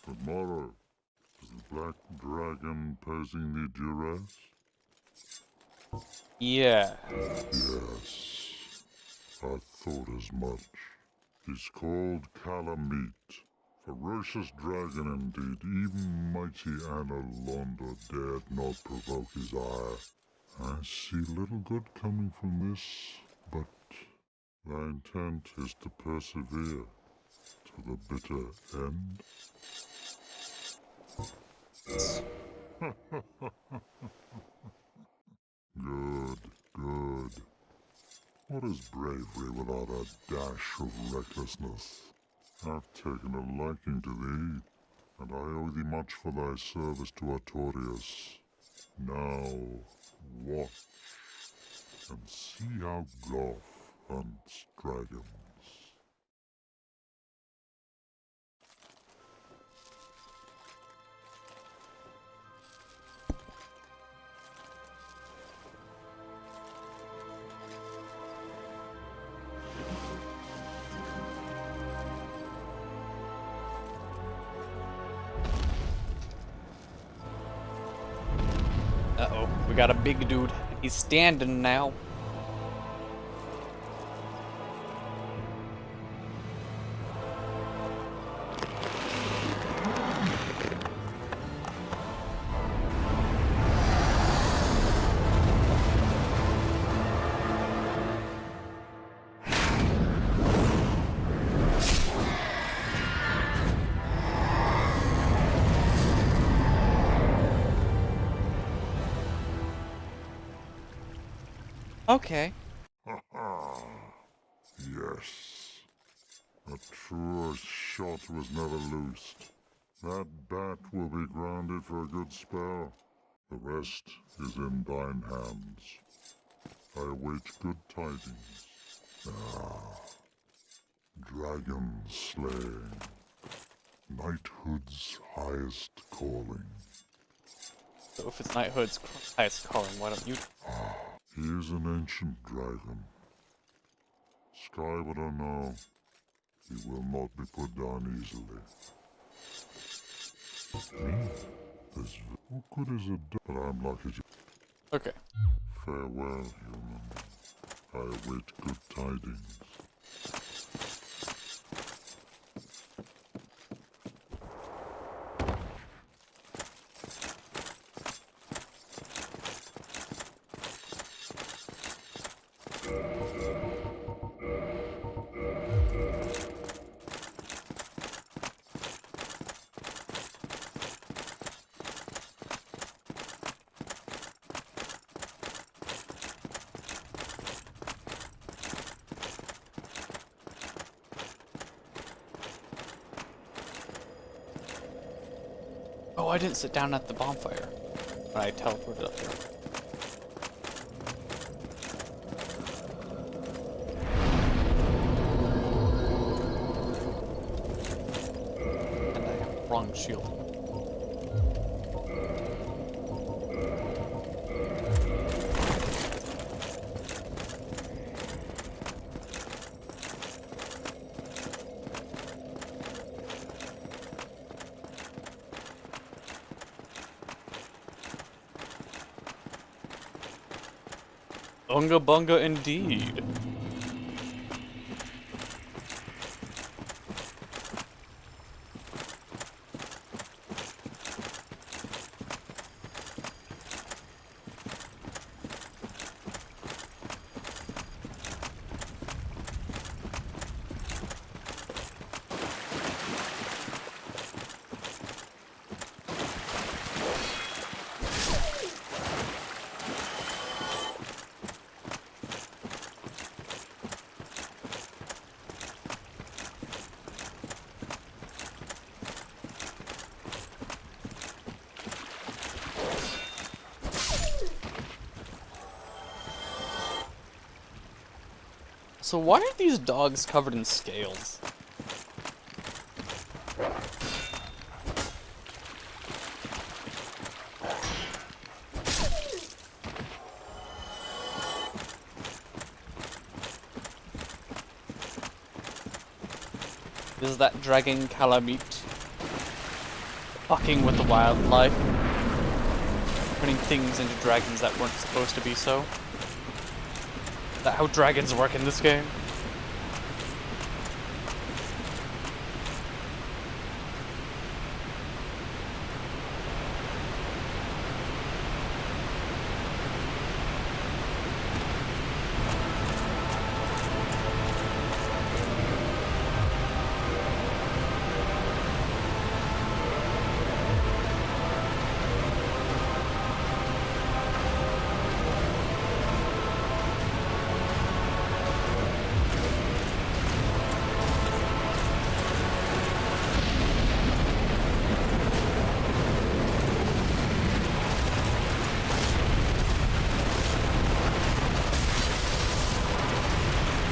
Tomorrow, is the black dragon posing thee duress? Yeah. Yes, I thought as much. He's called Calamite. Ferocious dragon indeed. Even mighty Anna Londa dared not provoke his ire. I see little good coming from this, but thy intent is to persevere to the bitter end. Good, good. What is bravery without a dash of recklessness? I've taken a liking to thee, and I owe thee much for thy service to Artorias. Now, watch, and see how Goth hunts dragons. got a big dude. He's standing now. Okay. Yes. A truer shot was never loosed. That bat will be grounded for a good spell. The rest is in thine hands. I await good tidings. Ah, dragon slaying. Knighthood's highest calling. So if it's knighthood's highest calling, why don't you? He is an ancient dragon. Sky would know. He will not be put down easily. This what good is it? But I'm lucky to. Okay. Farewell, human. I await good tidings. Oh, I didn't sit down at the bonfire, but I teleported up there. And I have wrong shield. Bunga bunga indeed. So why are these dogs covered in scales? Is that dragon calamite fucking with the wildlife? Turning things into dragons that weren't supposed to be so? Is that how dragons work in this game?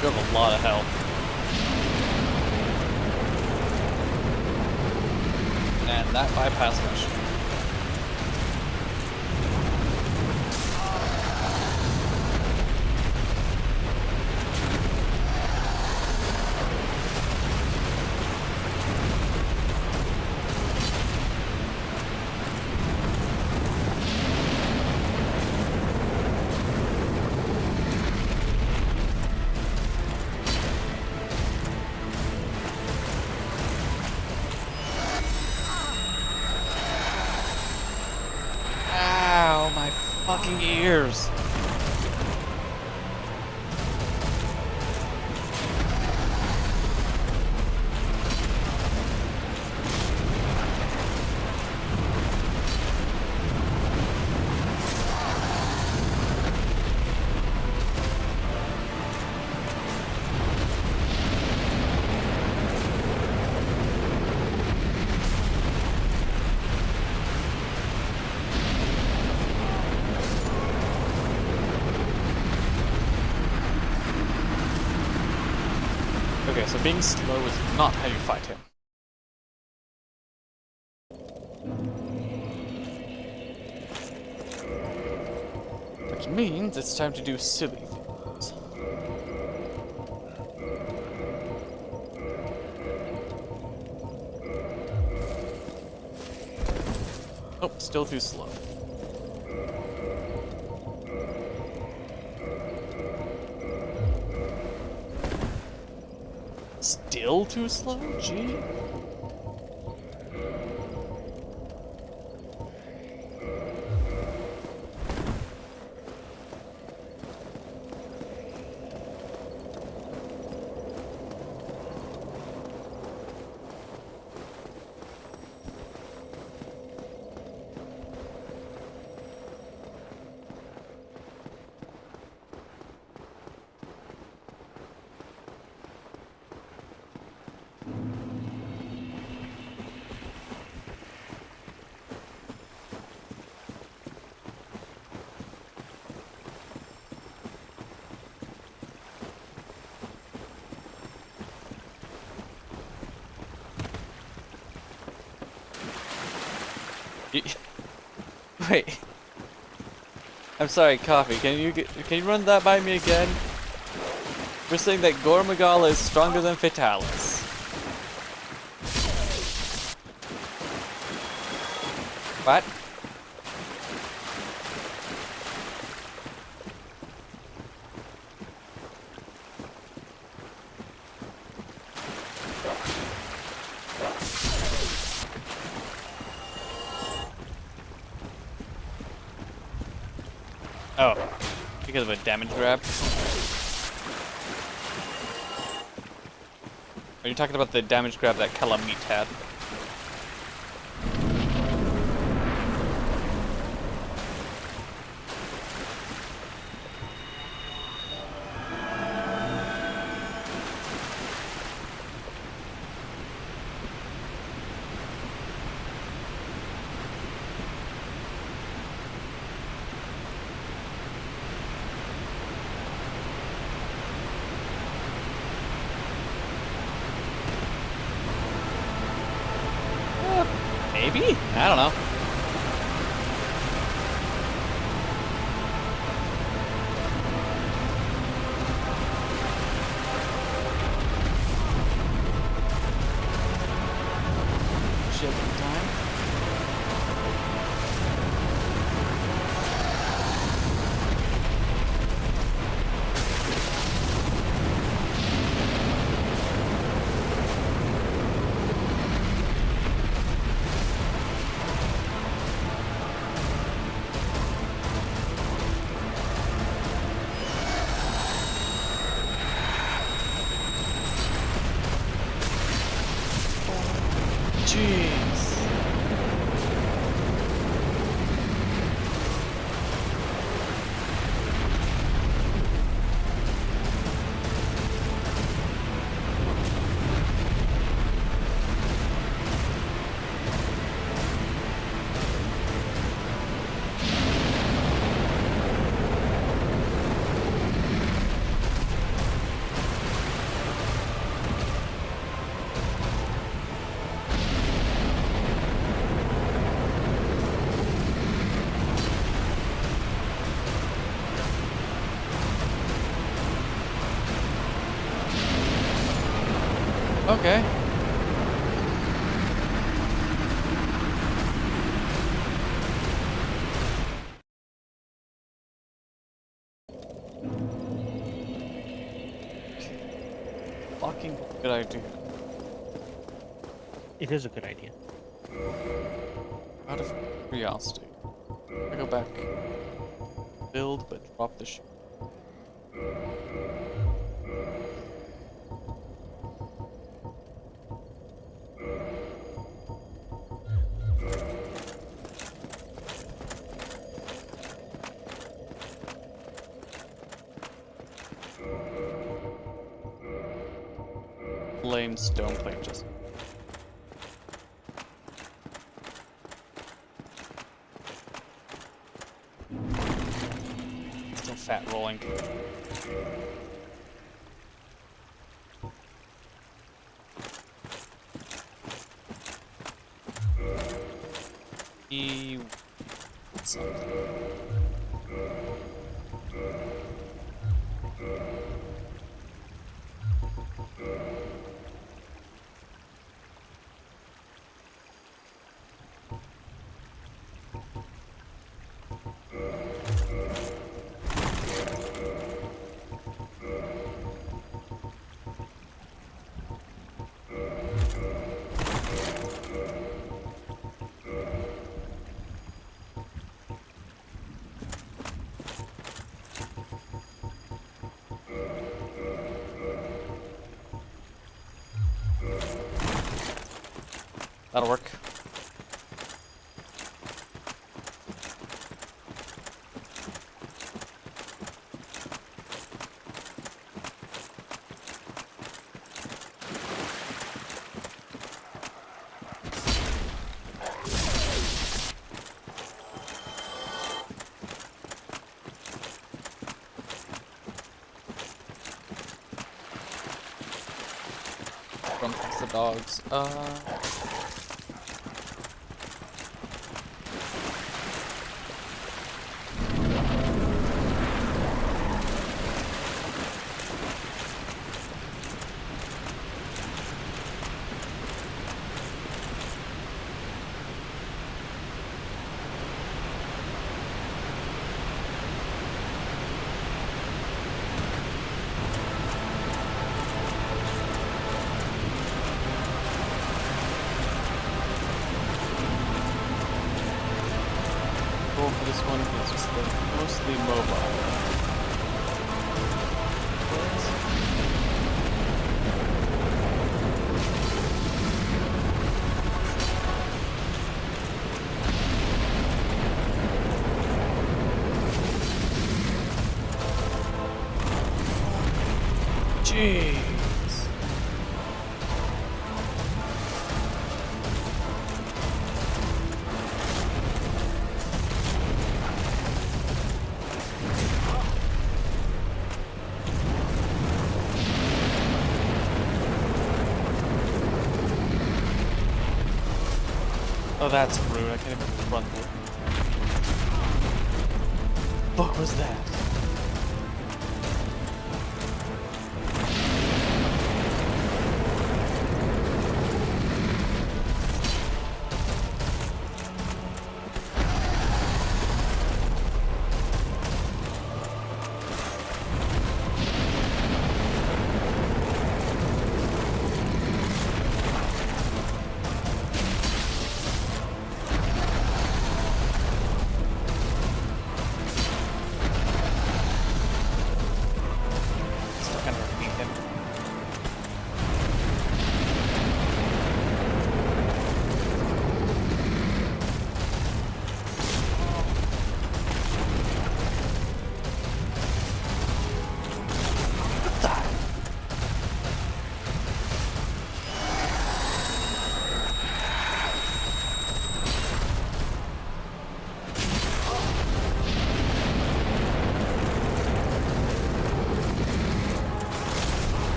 You have a lot of health. And that bypassed my shield. fucking ears. Okay, so being slow is not how you fight him. Which means it's time to do silly things. Oh, still too slow. Still too slow? Gee. Wait. I'm sorry, Coffee. Can you run that by me again? We're saying that Gormagala is stronger than Fatalis. What? Oh, because of a damage grab? Are you talking about the damage grab that Calamite had? Maybe? I don't know. Shit, time. Jeez. Okay. Fucking good idea. It is a good idea. Out of curiosity, I go back. build, but drop the sh. Lame stone plate just. Still fat rolling. He something. That'll work. Run past the dogs. Goal for this one is just mostly mobile. Jeez. Oh, that's rude. I can't even run through. Fuck was that?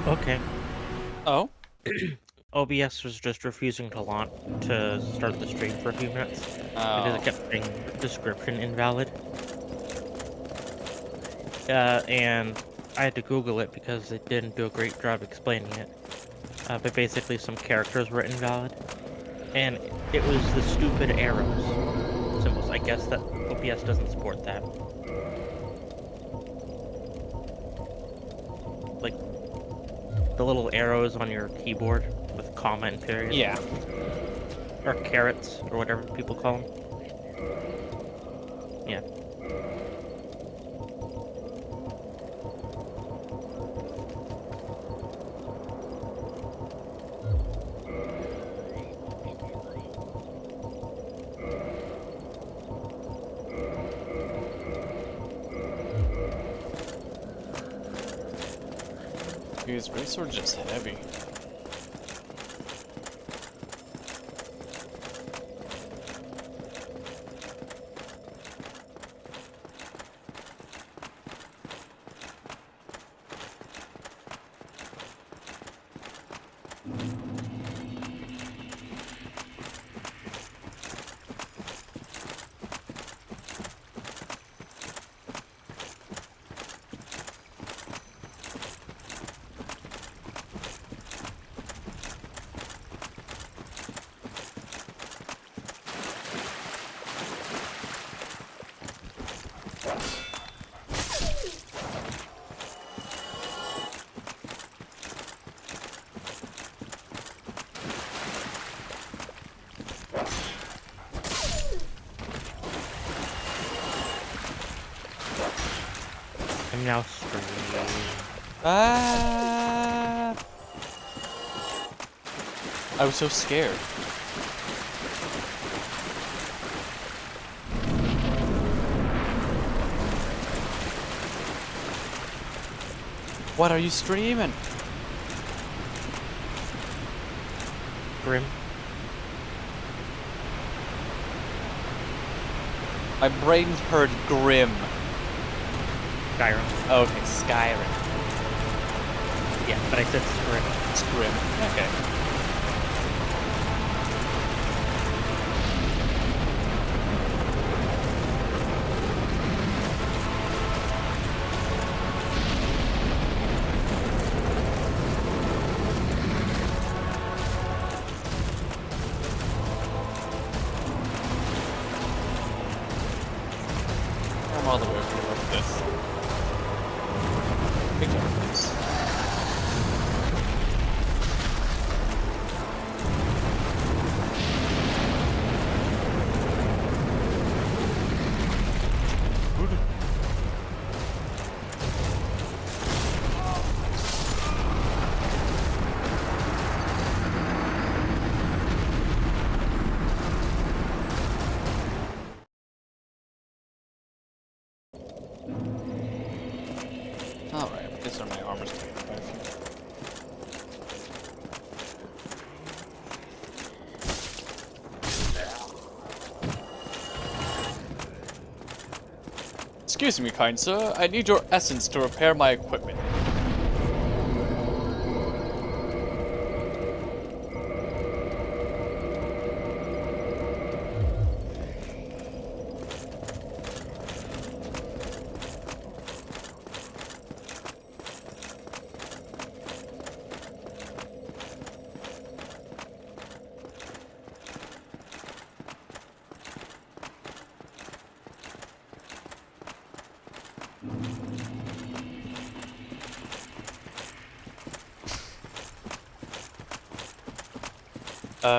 Okay. Oh? OBS was just refusing to launch to start the stream for a few minutes because it Oh. kept saying description invalid. And I had to Google it because it didn't do a great job explaining it. But basically, some characters were invalid, and it was the stupid arrows symbols. I guess that OBS doesn't support that. Like the little arrows on your keyboard with comma and period. Yeah. Or carrots, or whatever people call them. Yeah. These races are just heavy. I'm now streaming. Ah! I was so scared. What are you streaming? Grim. My brain heard Grim. Skyrim. Okay, Skyrim. Yeah, but I said Scrim. It's Grim. Okay. I'm all the way over like this. Big difference. Alright, these are my armors taken by a few. Excuse me, kind sir. I need your essence to repair my equipment.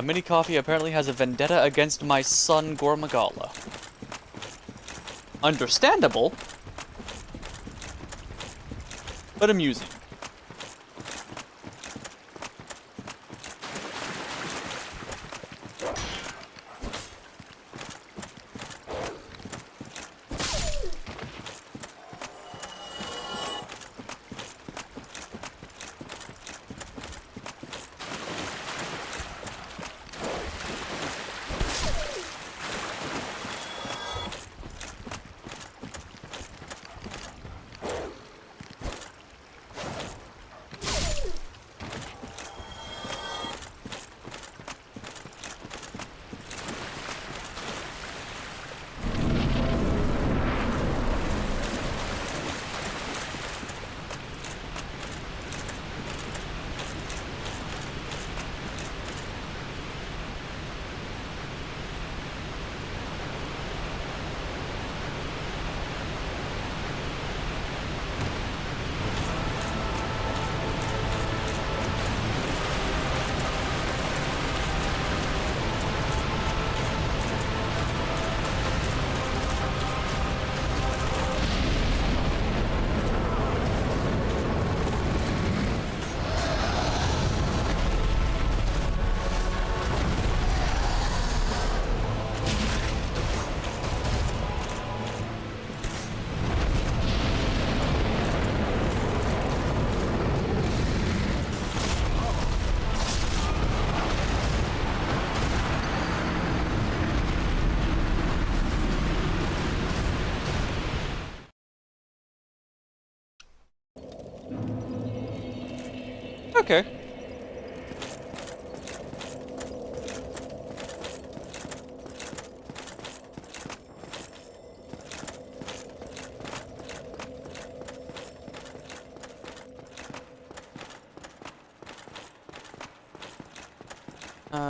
Mini Coffee apparently has a vendetta against my son Gormagala. Understandable, but amusing. Okay.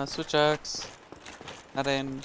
Switch X. Not in.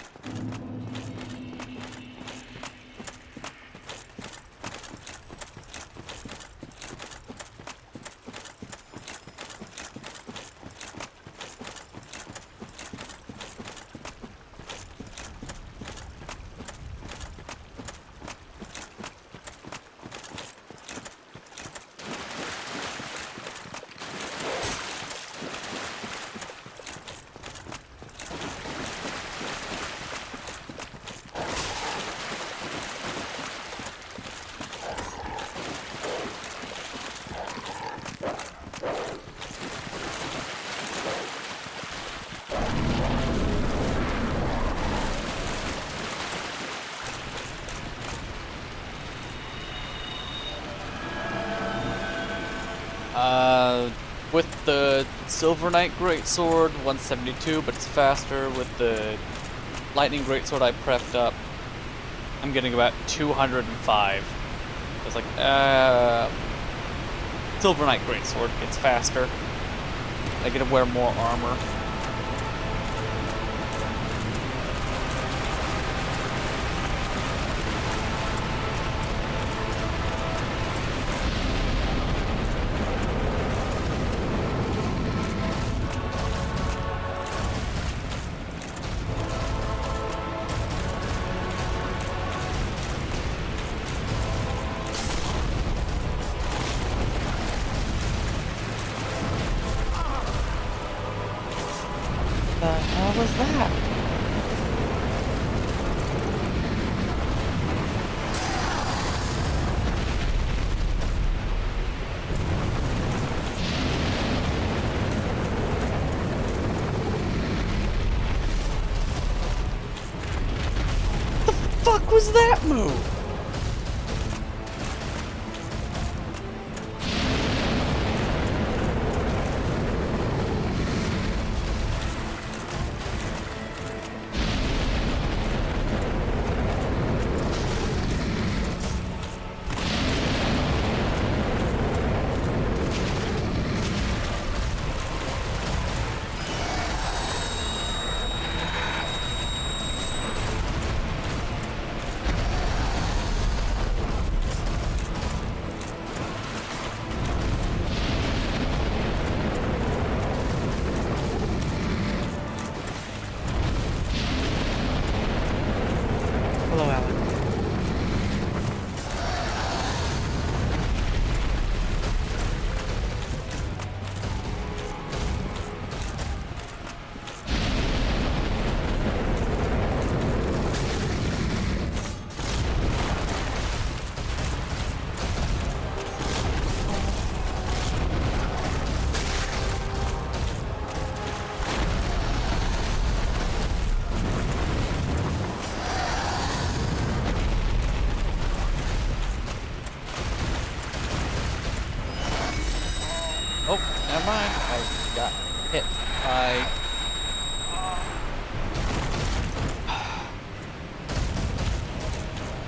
With the Silver Knight Greatsword, 172, but it's faster. With the Lightning Greatsword I prepped up, I'm getting about 205. It's like, Silver Knight Greatsword gets faster. I get to wear more armor. The hell was that? The fuck was that move? Hello, Alan. Oh, never mind. I got hit by...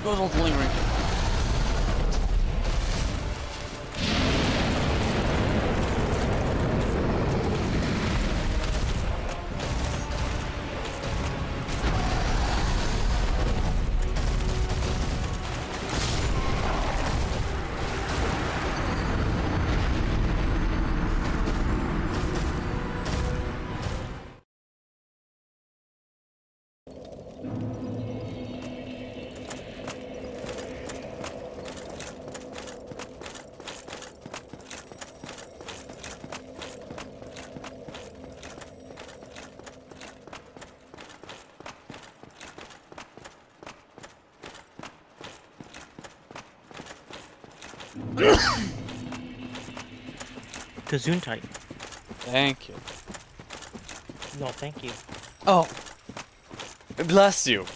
Good old lingering. Gesundheit. Thank you. No, thank you. Oh, bless you.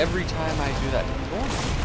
every time I do that tutorial.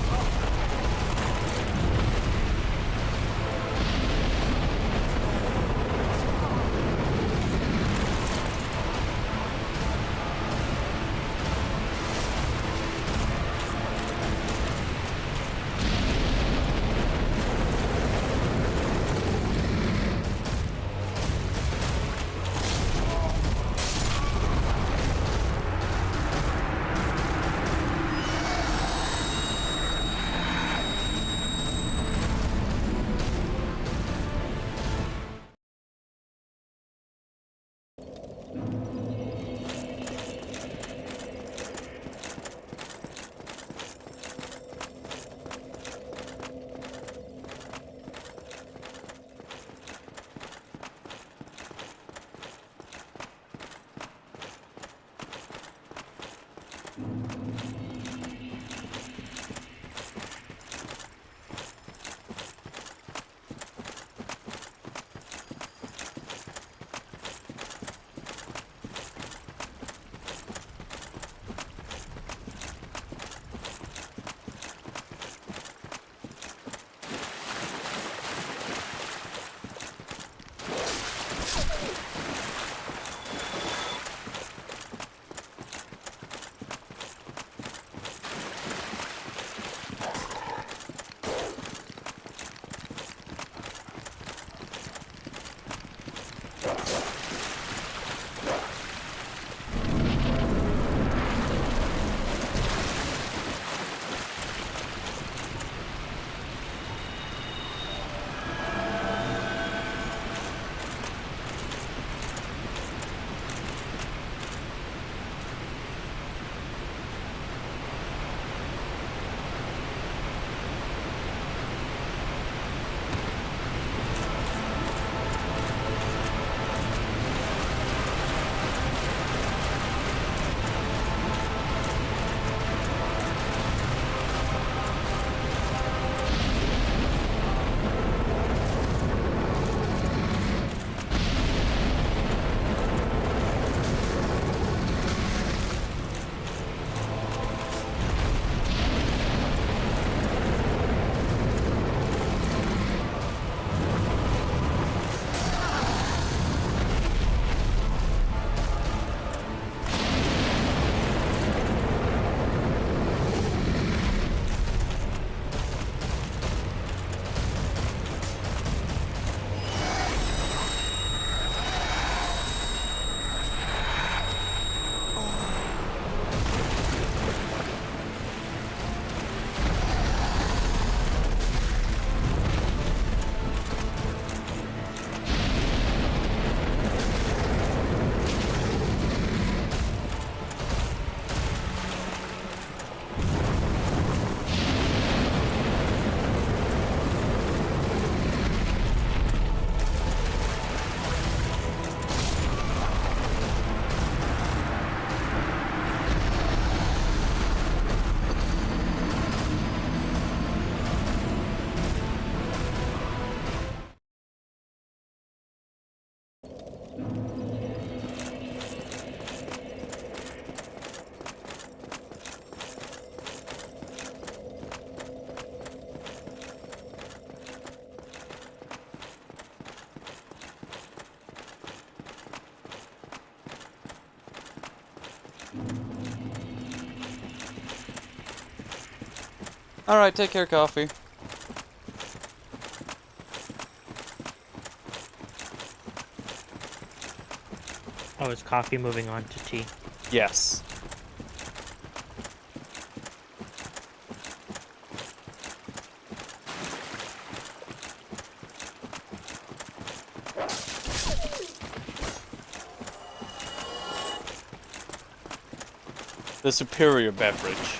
Alright, take care, Coffee. Oh, is Coffee moving on to tea? Yes. The superior beverage.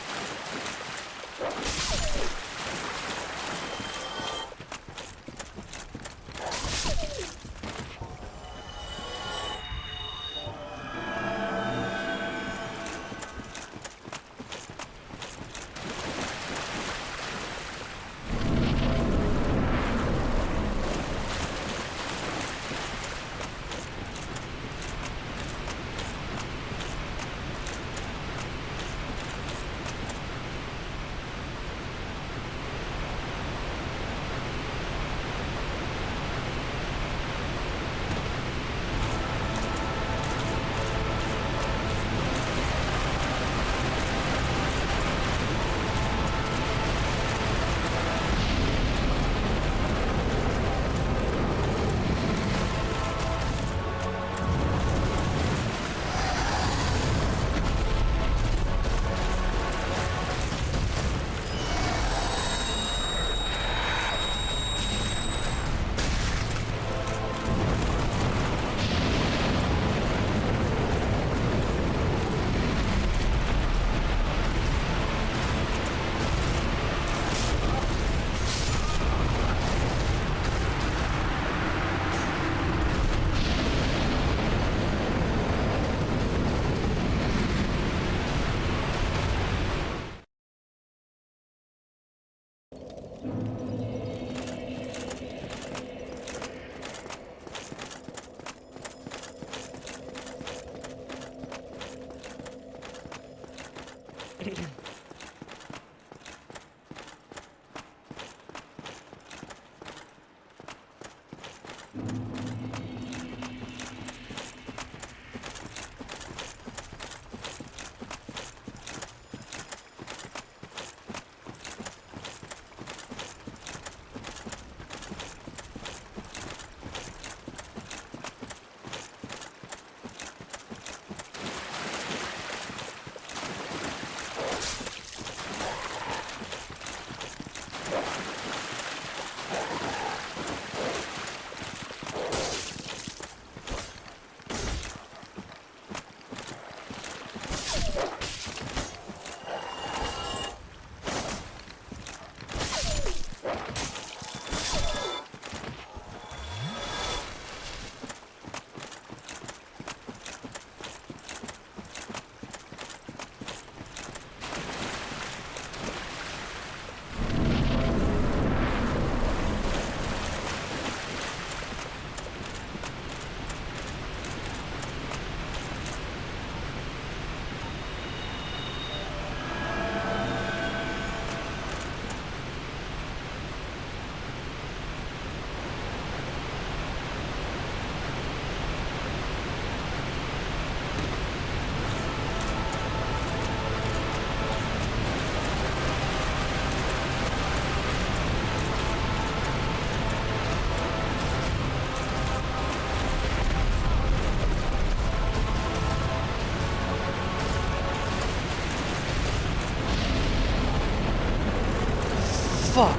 Fuck.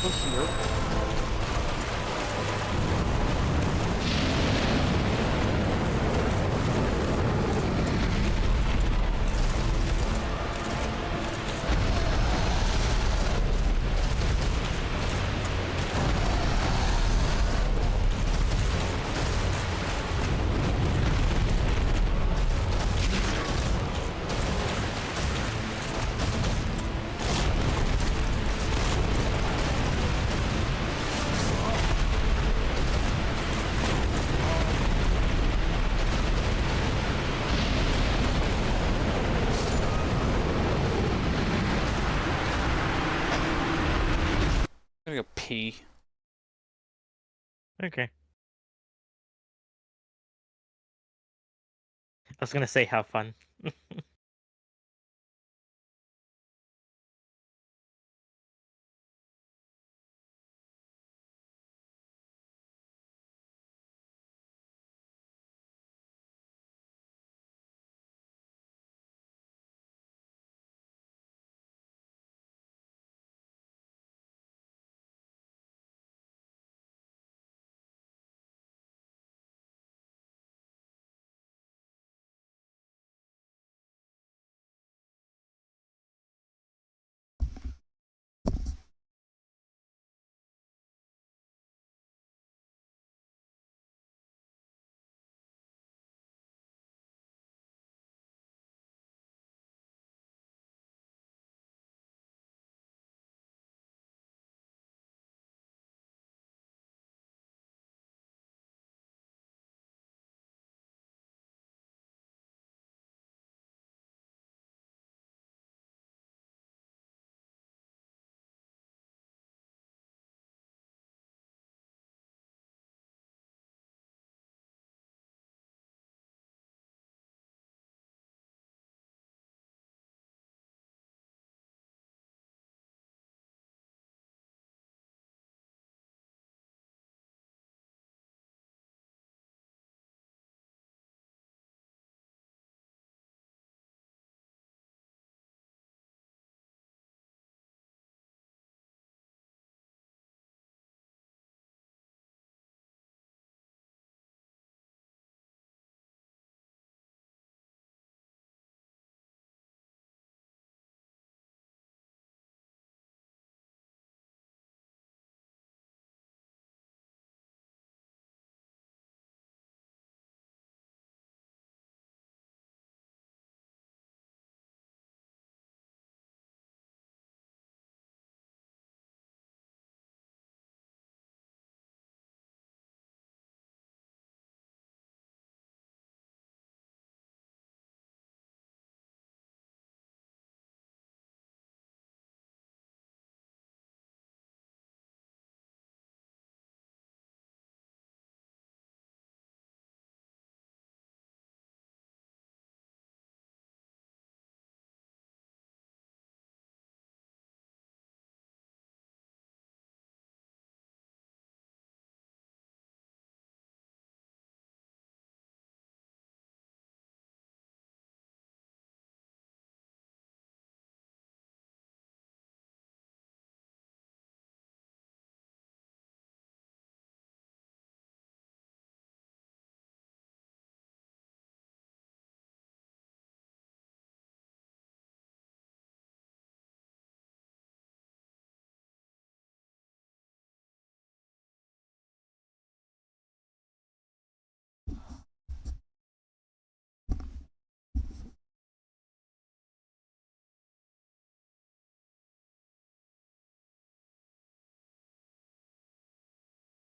Look here. I'm gonna go pee. Okay. I was gonna say have fun.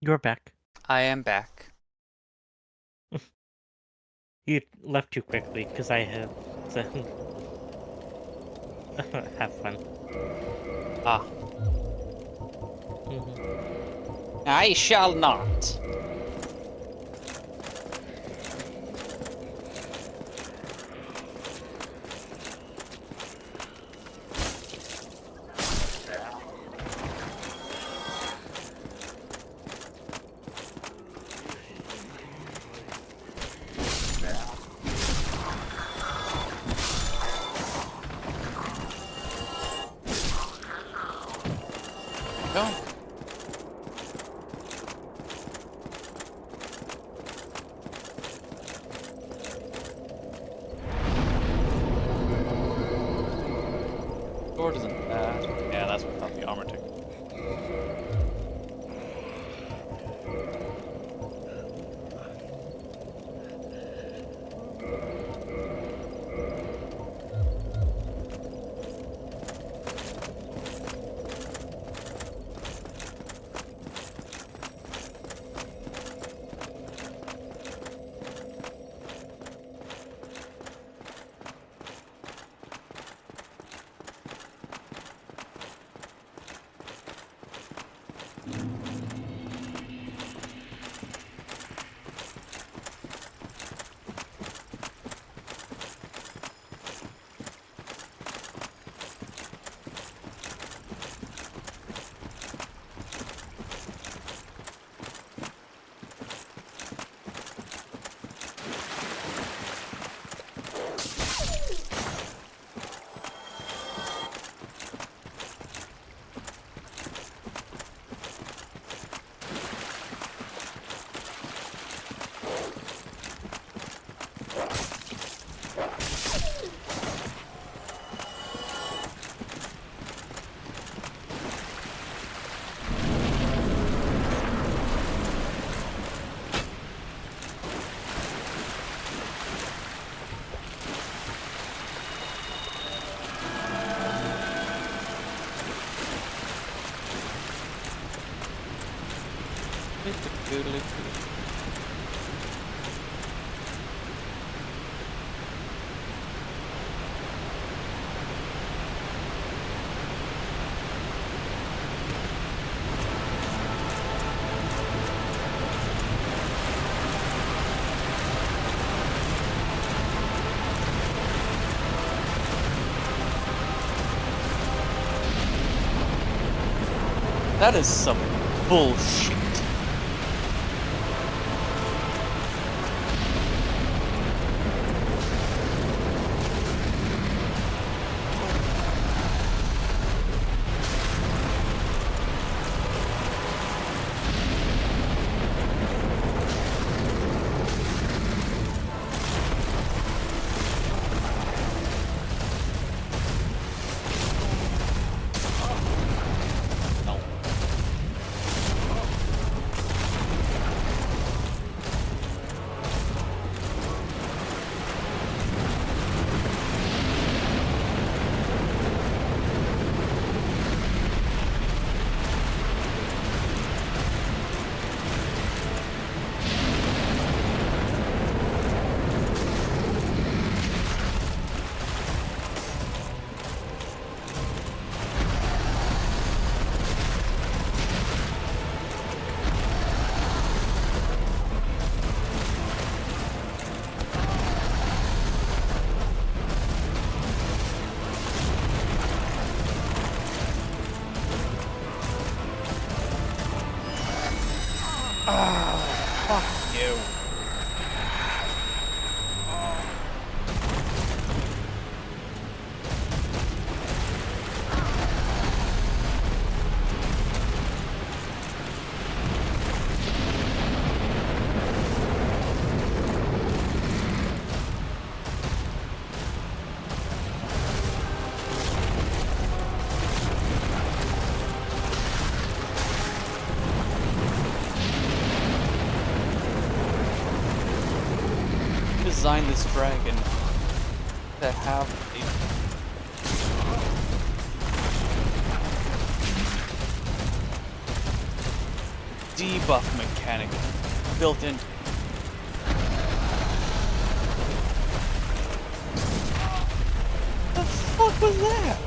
You're back. I am back. You left too quickly because I have to have fun. Ah. Mhm. I shall not. Go. Sword isn't bad. Yeah, that's without the armor tick. That is some bullshit. No. Fuck you. Design this dragon to have a debuff mechanic built in. What the fuck was that?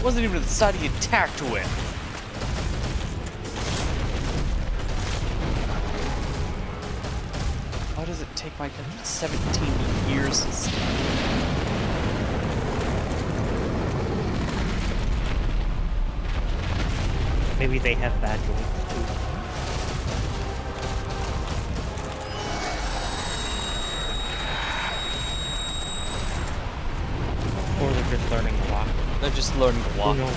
Wasn't even the side he attacked with. Why does it take my character 17 years to see? Maybe they have bad joints too. Or they're just learning to walk. They're just learning to walk. Who knows?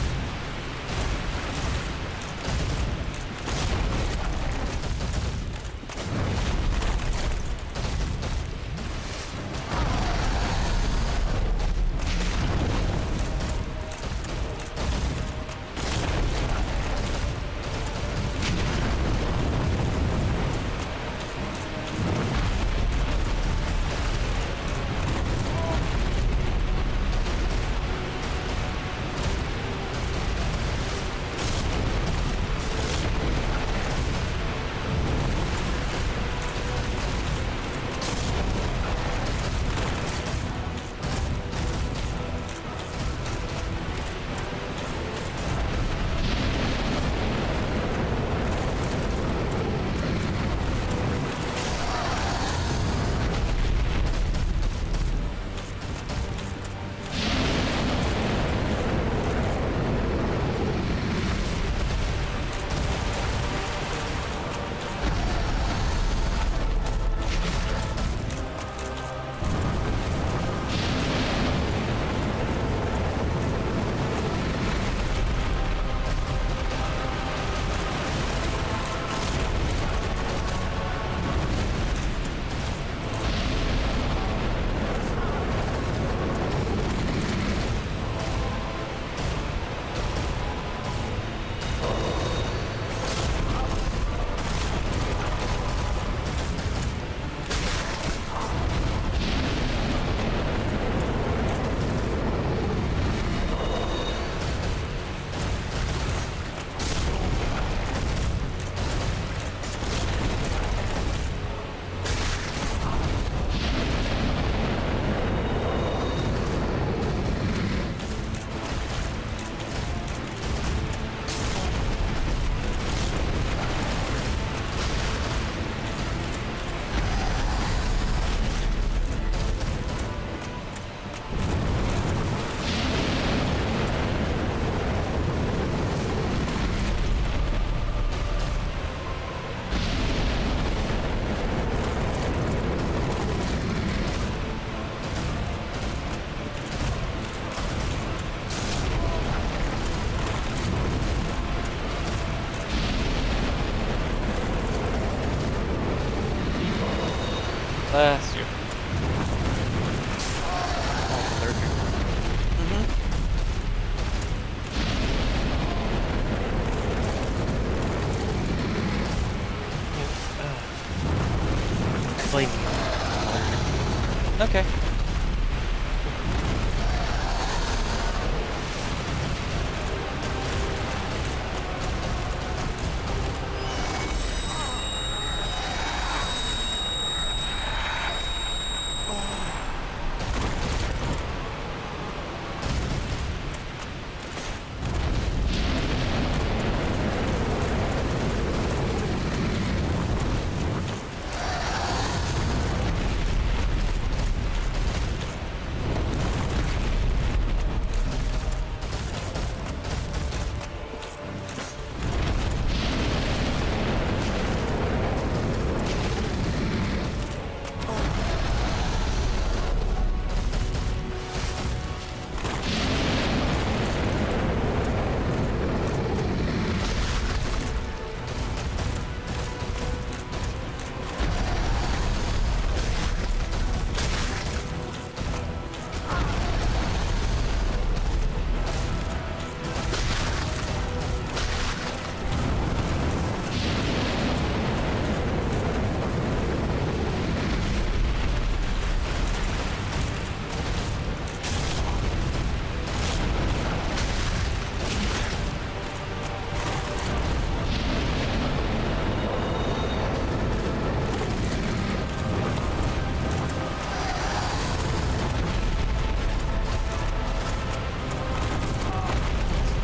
Last year. Mm-hmm. Blame you. Okay.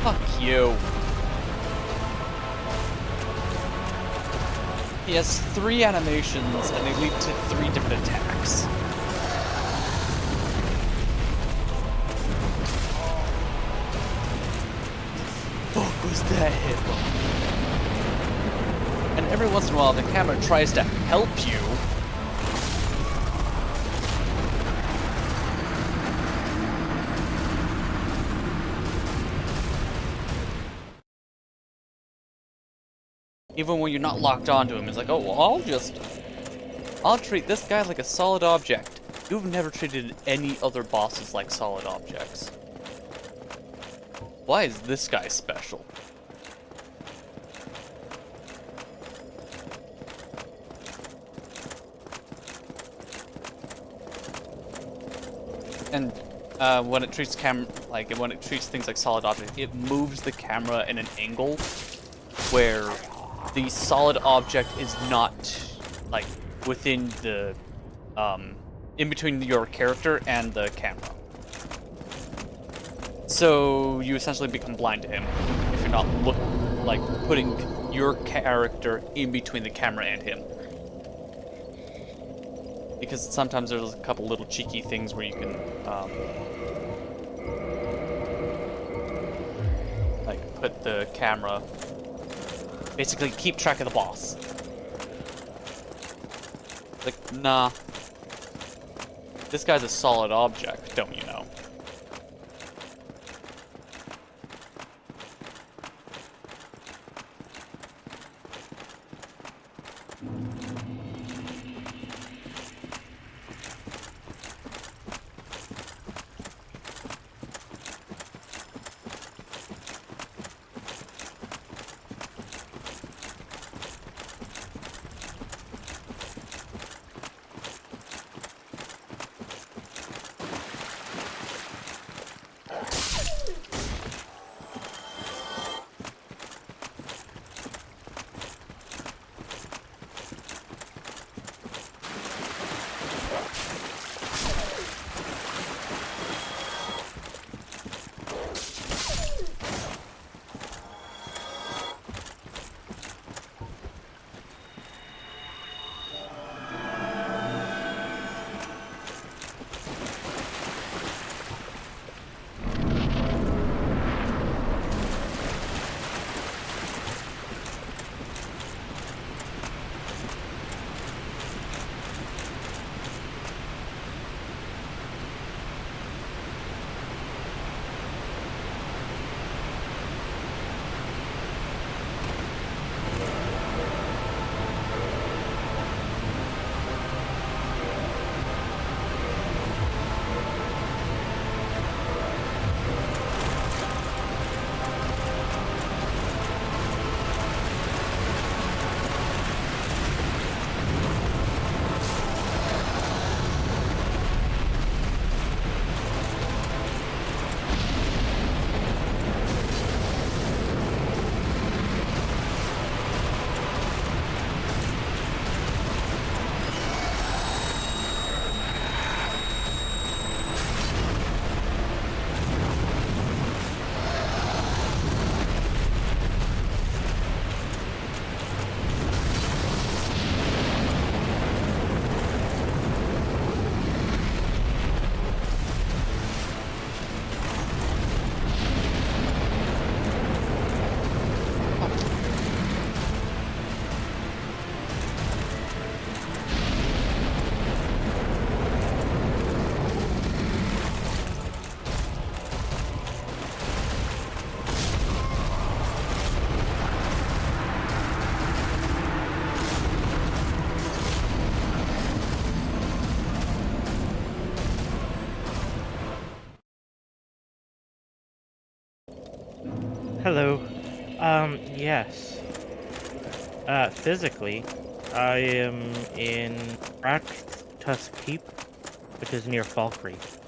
Fuck you. He has 3 animations and they lead to 3 different attacks. Fuck was that hitbox? And every once in a while the camera tries to help you. Even when you're not locked onto him, it's like, oh, well, I'll treat this guy like a solid object. You've never treated any other bosses like solid objects. Why is this guy special? And when it treats when it treats things like solid objects, it moves the camera in an angle where the solid object is not like within the in between your character and the camera. So you essentially become blind to him if you're not putting your character in between the camera and him. Because sometimes there's a couple little cheeky things where you can put the camera, basically keep track of the boss. Like, nah. This guy's a solid object, don't you know? Yes. Physically, I am in Tusk Keep, which is near Falkreath.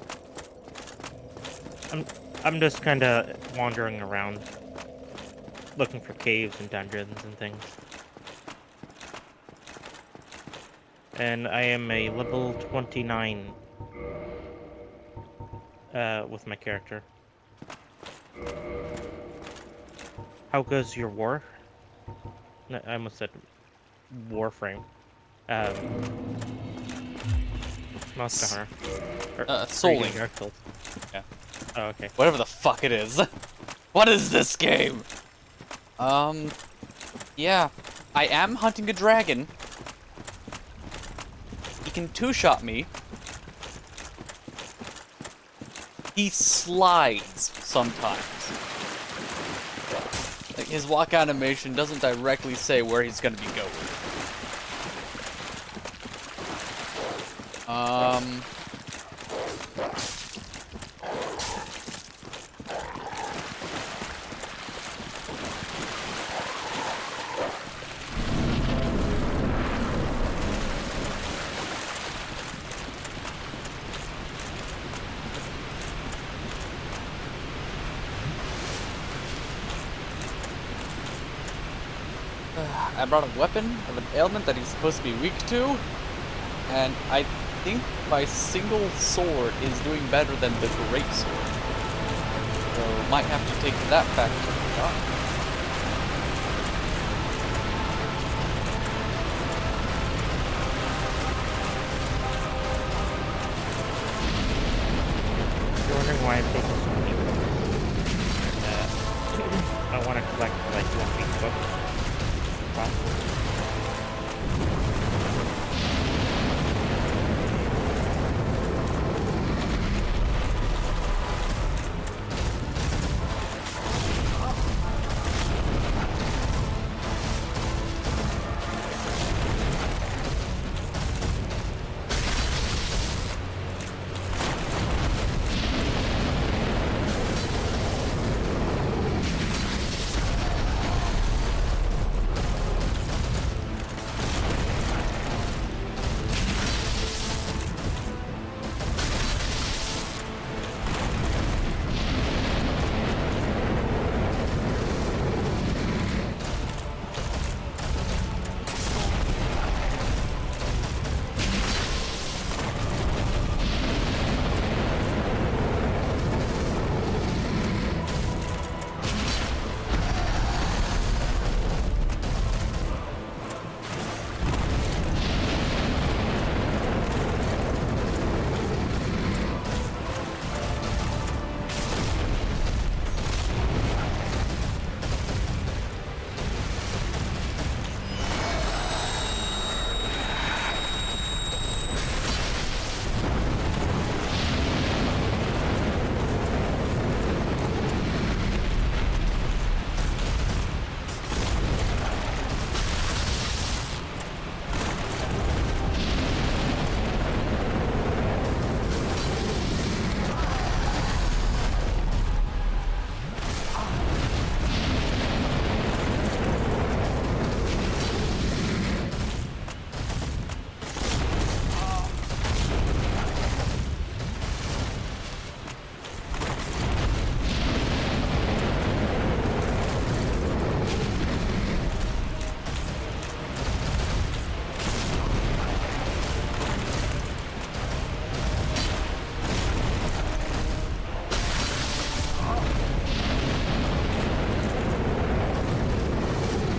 I'm just kind of wandering around, looking for caves and dungeons and things. And I am a level 29 with my character. How goes your war? No, I almost said Warframe. Monster Hunter. Souling. Darksouls. Yeah. Oh, okay. Whatever the fuck it is. What is this game? Yeah. I am hunting a dragon. He can two-shot me. He slides sometimes. Like, his walk animation doesn't directly say where he's gonna be going. I brought a weapon of an ailment that he's supposed to be weak to, and I think my single sword is doing better than the great sword. So might have to take that back to the shop. You're wondering why I'm taking so many books. I want to collect like 1 week books. Possible.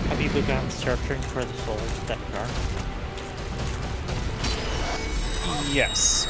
Have you begun searching for the souls that are? Yes.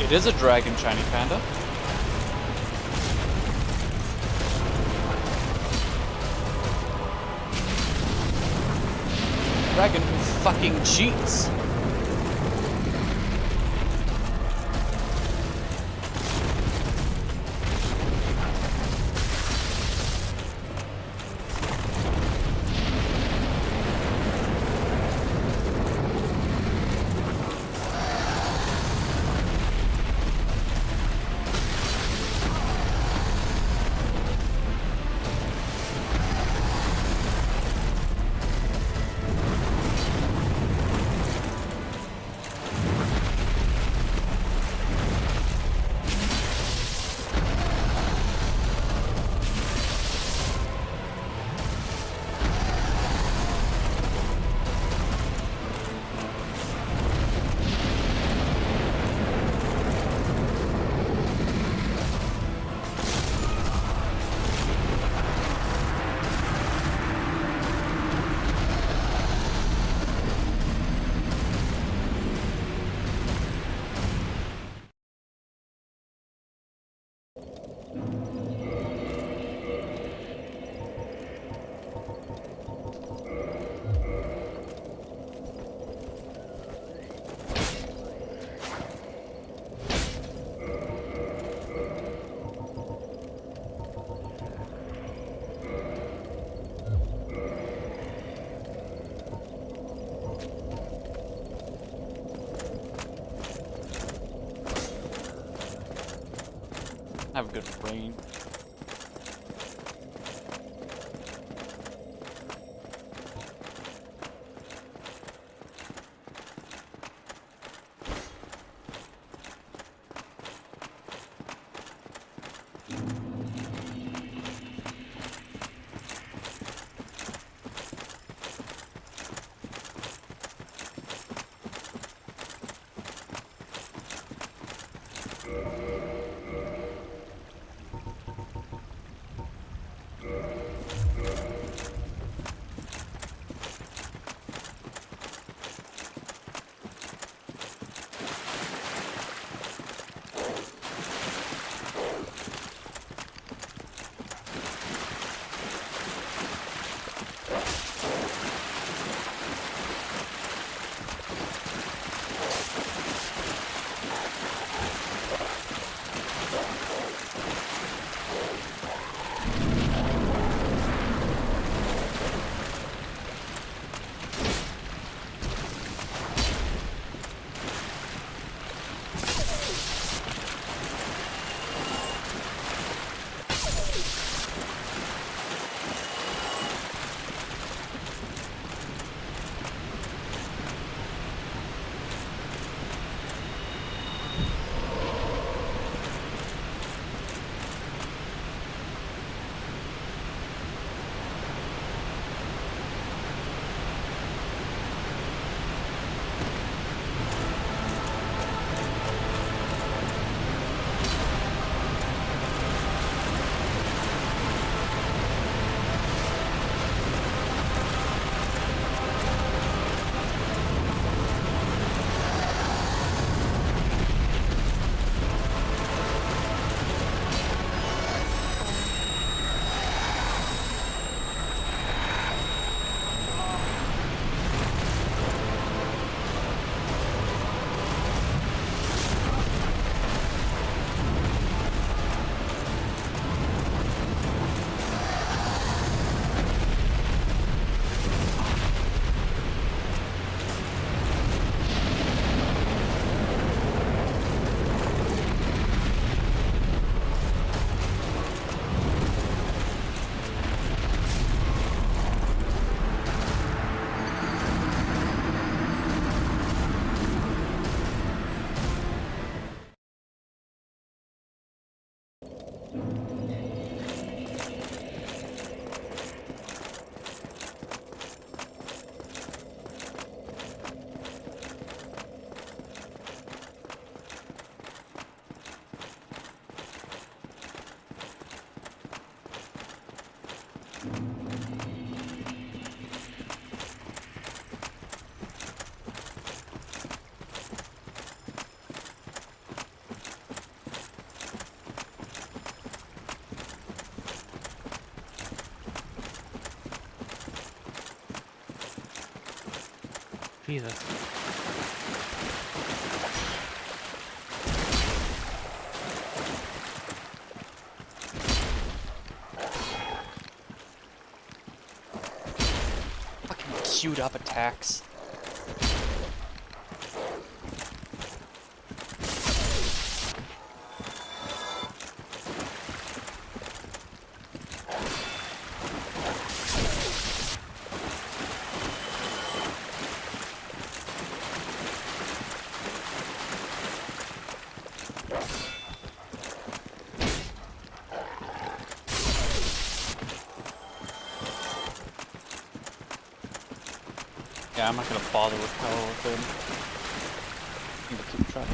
It is a dragon, Shiny Panda. Dragon who fucking cheats. Have a good brain. Jesus. Fucking queued up attacks. Yeah, I'm not gonna bother with power with him. I'm gonna keep trying.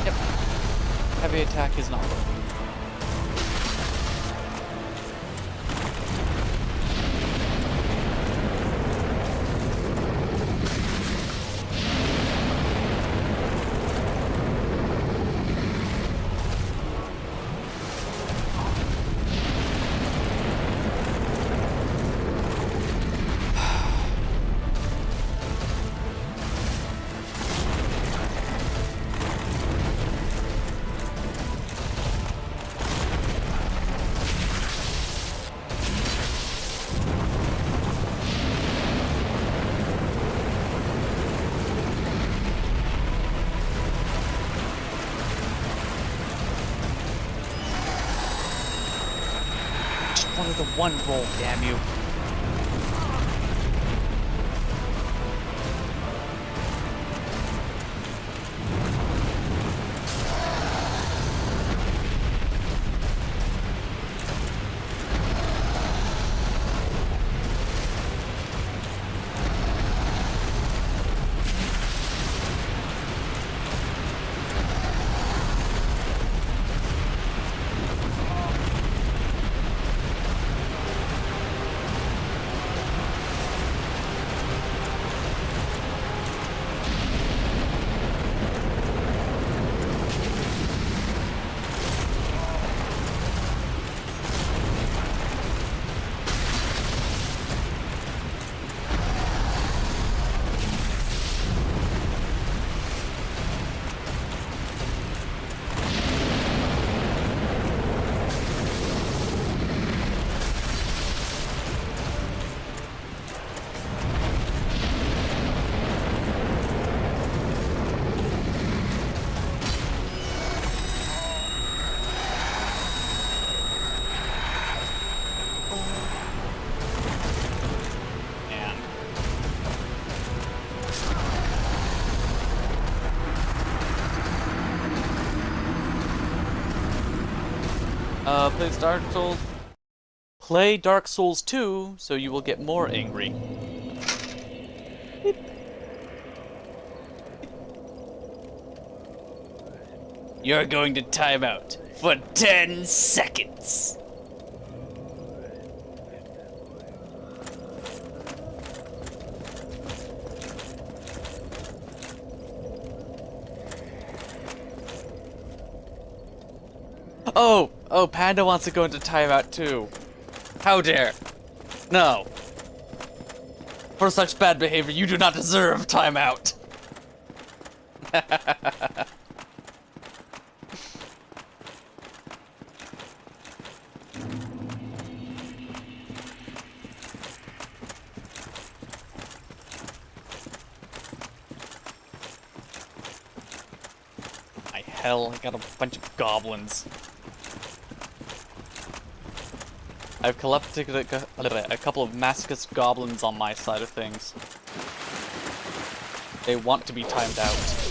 Yep. Heavy attack is not working. Just wanted the one roll, damn you. Plays Dark Souls. Play Dark Souls 2, so you will get more angry. You're going to time out for 10 seconds. Oh, Panda wants to go into timeout too. How dare. No. For such bad behavior, you do not deserve timeout. hell? I got a bunch of goblins. I've collected a couple of masochist goblins on my side of things. They want to be timed out.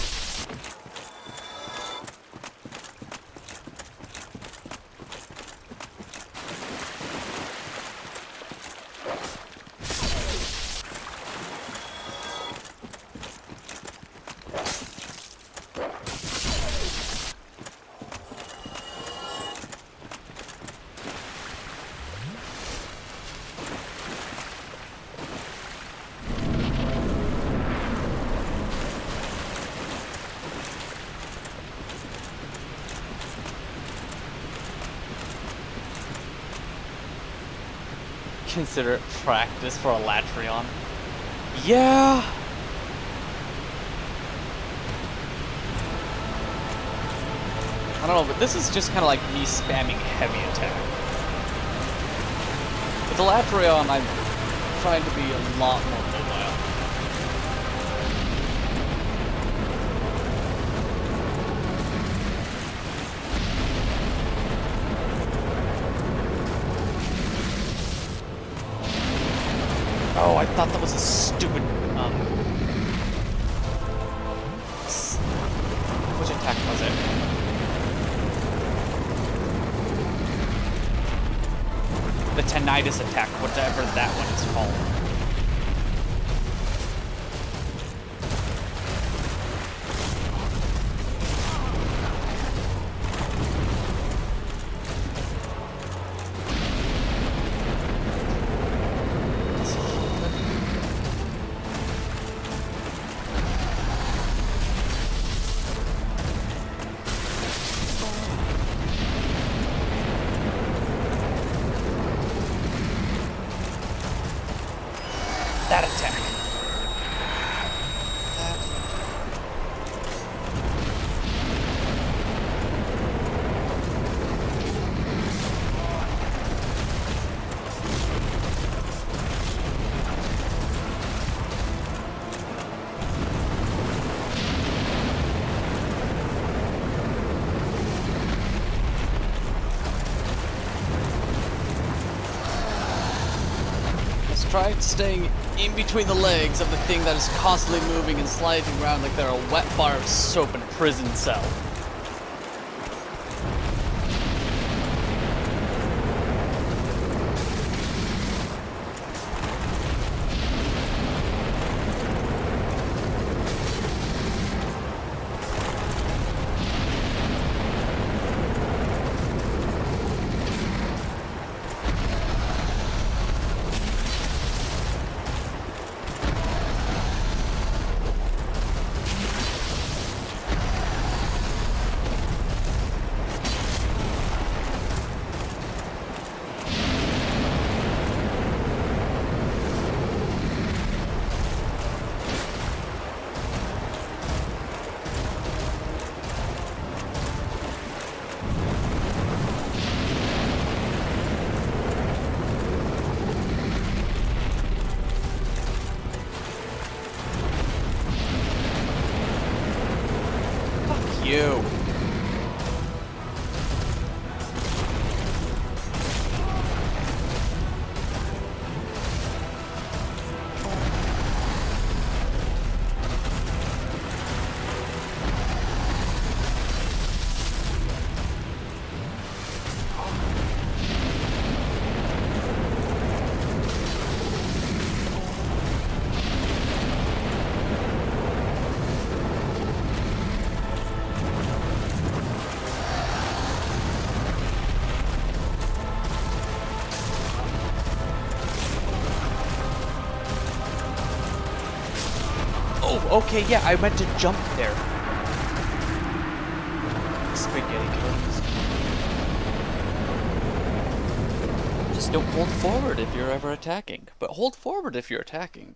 Consider it practice for a Latreon. Yeah! I don't know, but this is just kind of like me spamming heavy attack. With the Latreon, I'm trying to be a lot more mobile. Oh, I thought that was a stupid, which attack was it? The tinnitus attack, whatever that one is called. That attack. Try staying in between the legs of the thing that is constantly moving and sliding around like they're a wet bar of soap in a prison cell. You. Oh, okay, yeah, I meant to jump there. Spaghetti cookies. Just don't hold forward if you're ever attacking, but hold forward if you're attacking.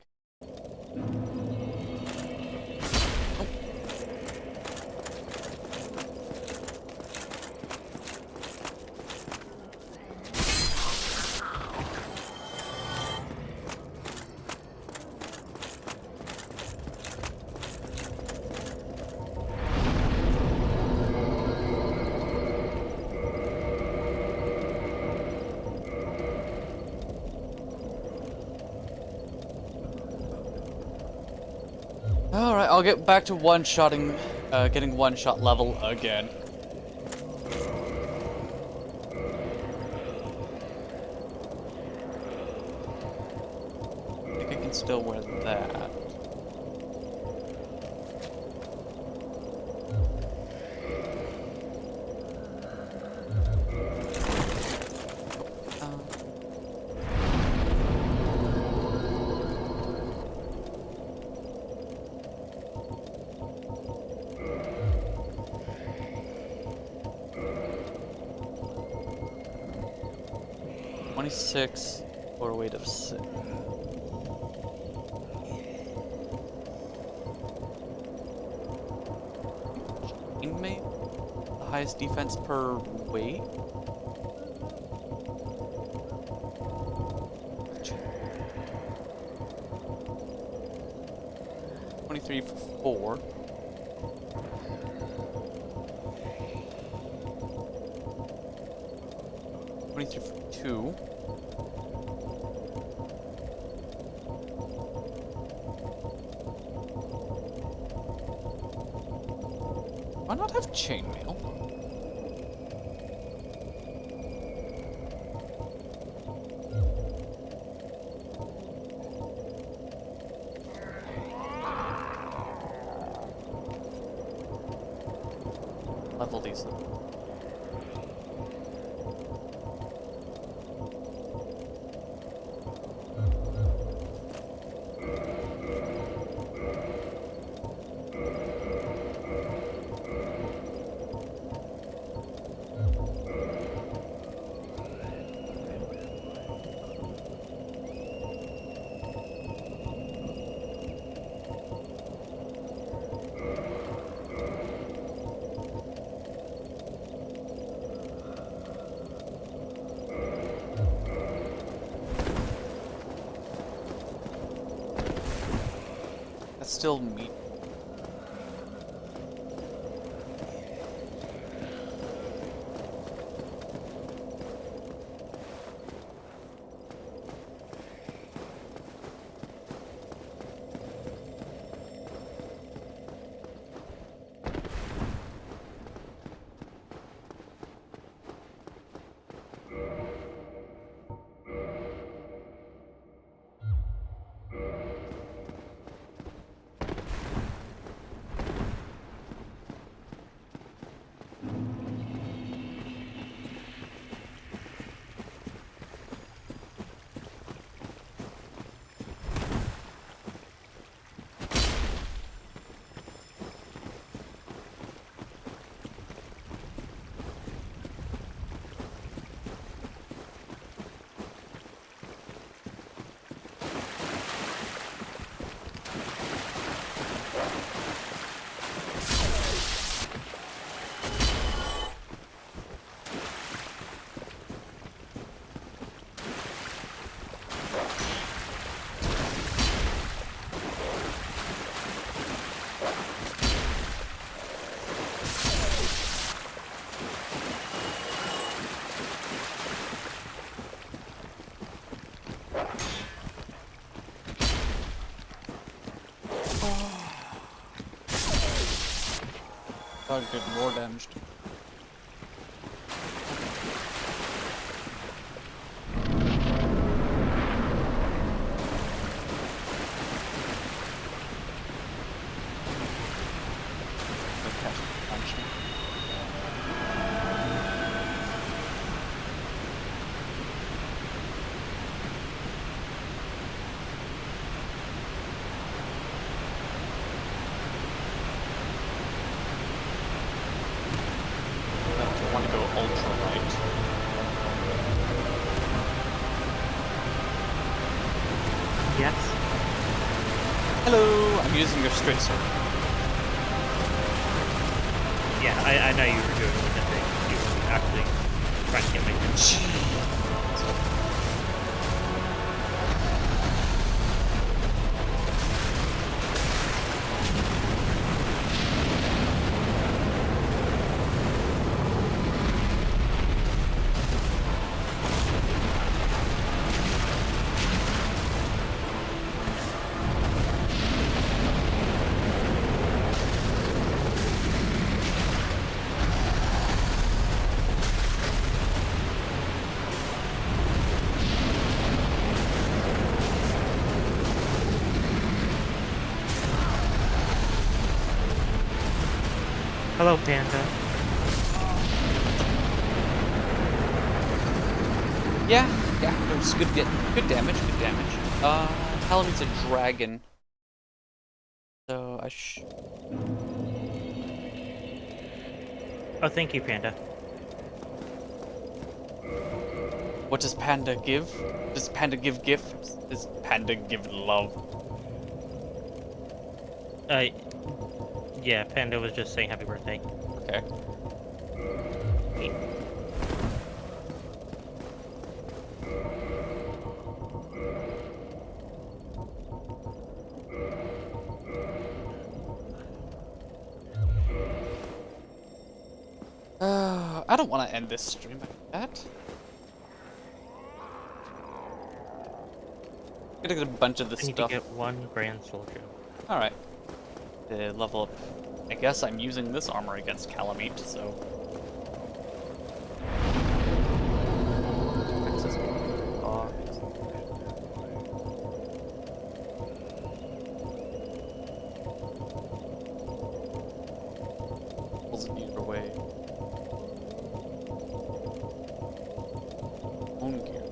Alright, I'll get back to one-shotting, getting one-shot level again. I think I can still wear that. Six or a weight of 6. Chainmail? The highest defense per weight? 23 for 4. For 2. Why not have chainmail? Level these up. Still meat. Thought it did more damage to want to go ultra light. Yes. Hello! I'm using your straight sword. Yeah, I know you were doing the thing. You were actually trying to get me. Hello, Panda. Yeah, it was good damage, good damage. Hell needs a dragon. So Oh, thank you, Panda. what does Panda give? Does Panda give gifts? Does Panda give love? Yeah, Panda was just saying happy birthday. Okay. I don't want to end this stream like that. I'm gonna get a bunch of this I need stuff. to get 1 Grand Soul Gem. Alright. To level up. I guess I'm using this armor against Calamite, so. Access box. Pulls it either way. Own gear.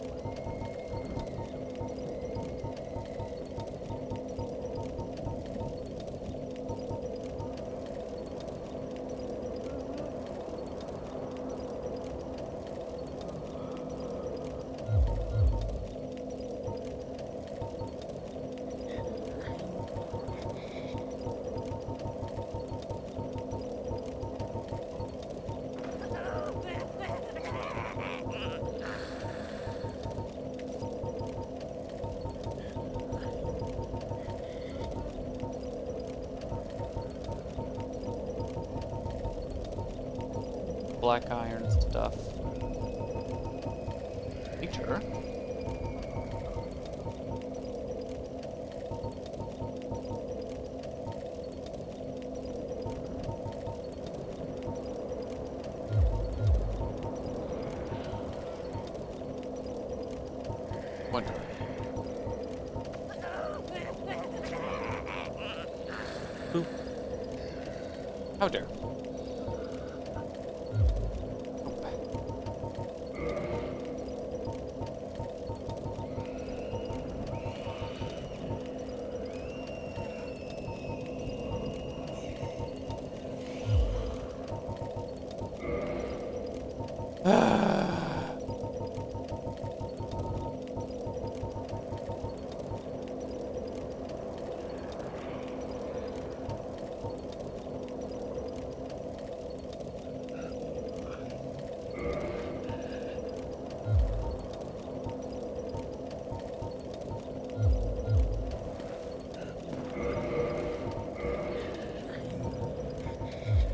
Black iron stuff. Nature. Wonder. Boop. How dare.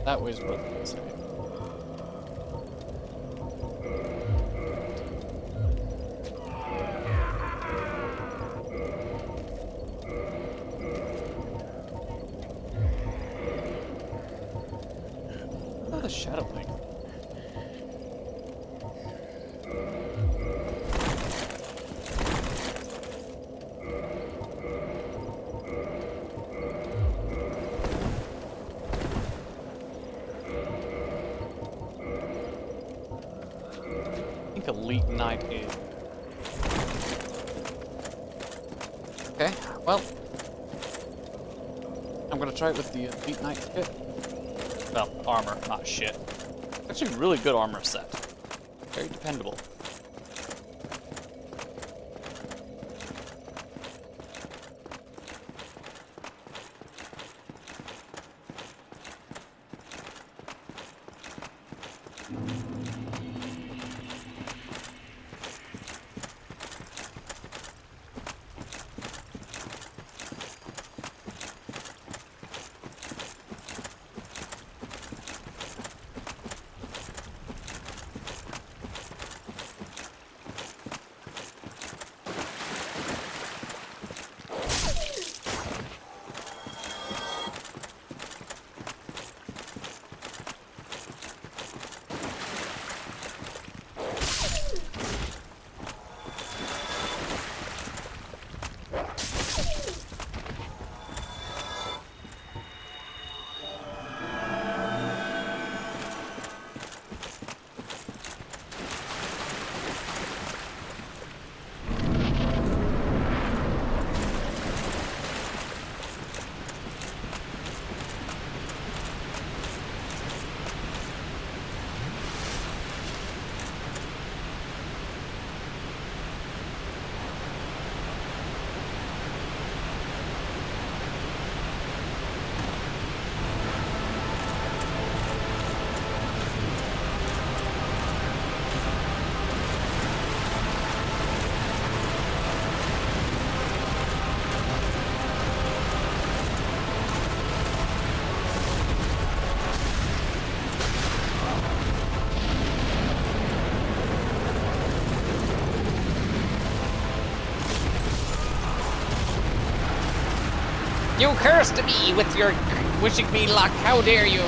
That way's roughly the same. Oh, the shadow thing. I think Elite Knight is. Okay, well. I'm gonna try it with the Elite Knight kit. Well, armor, not shit. Actually, really good armor set. Very dependable. You cursed me with your wishing me luck. How dare you?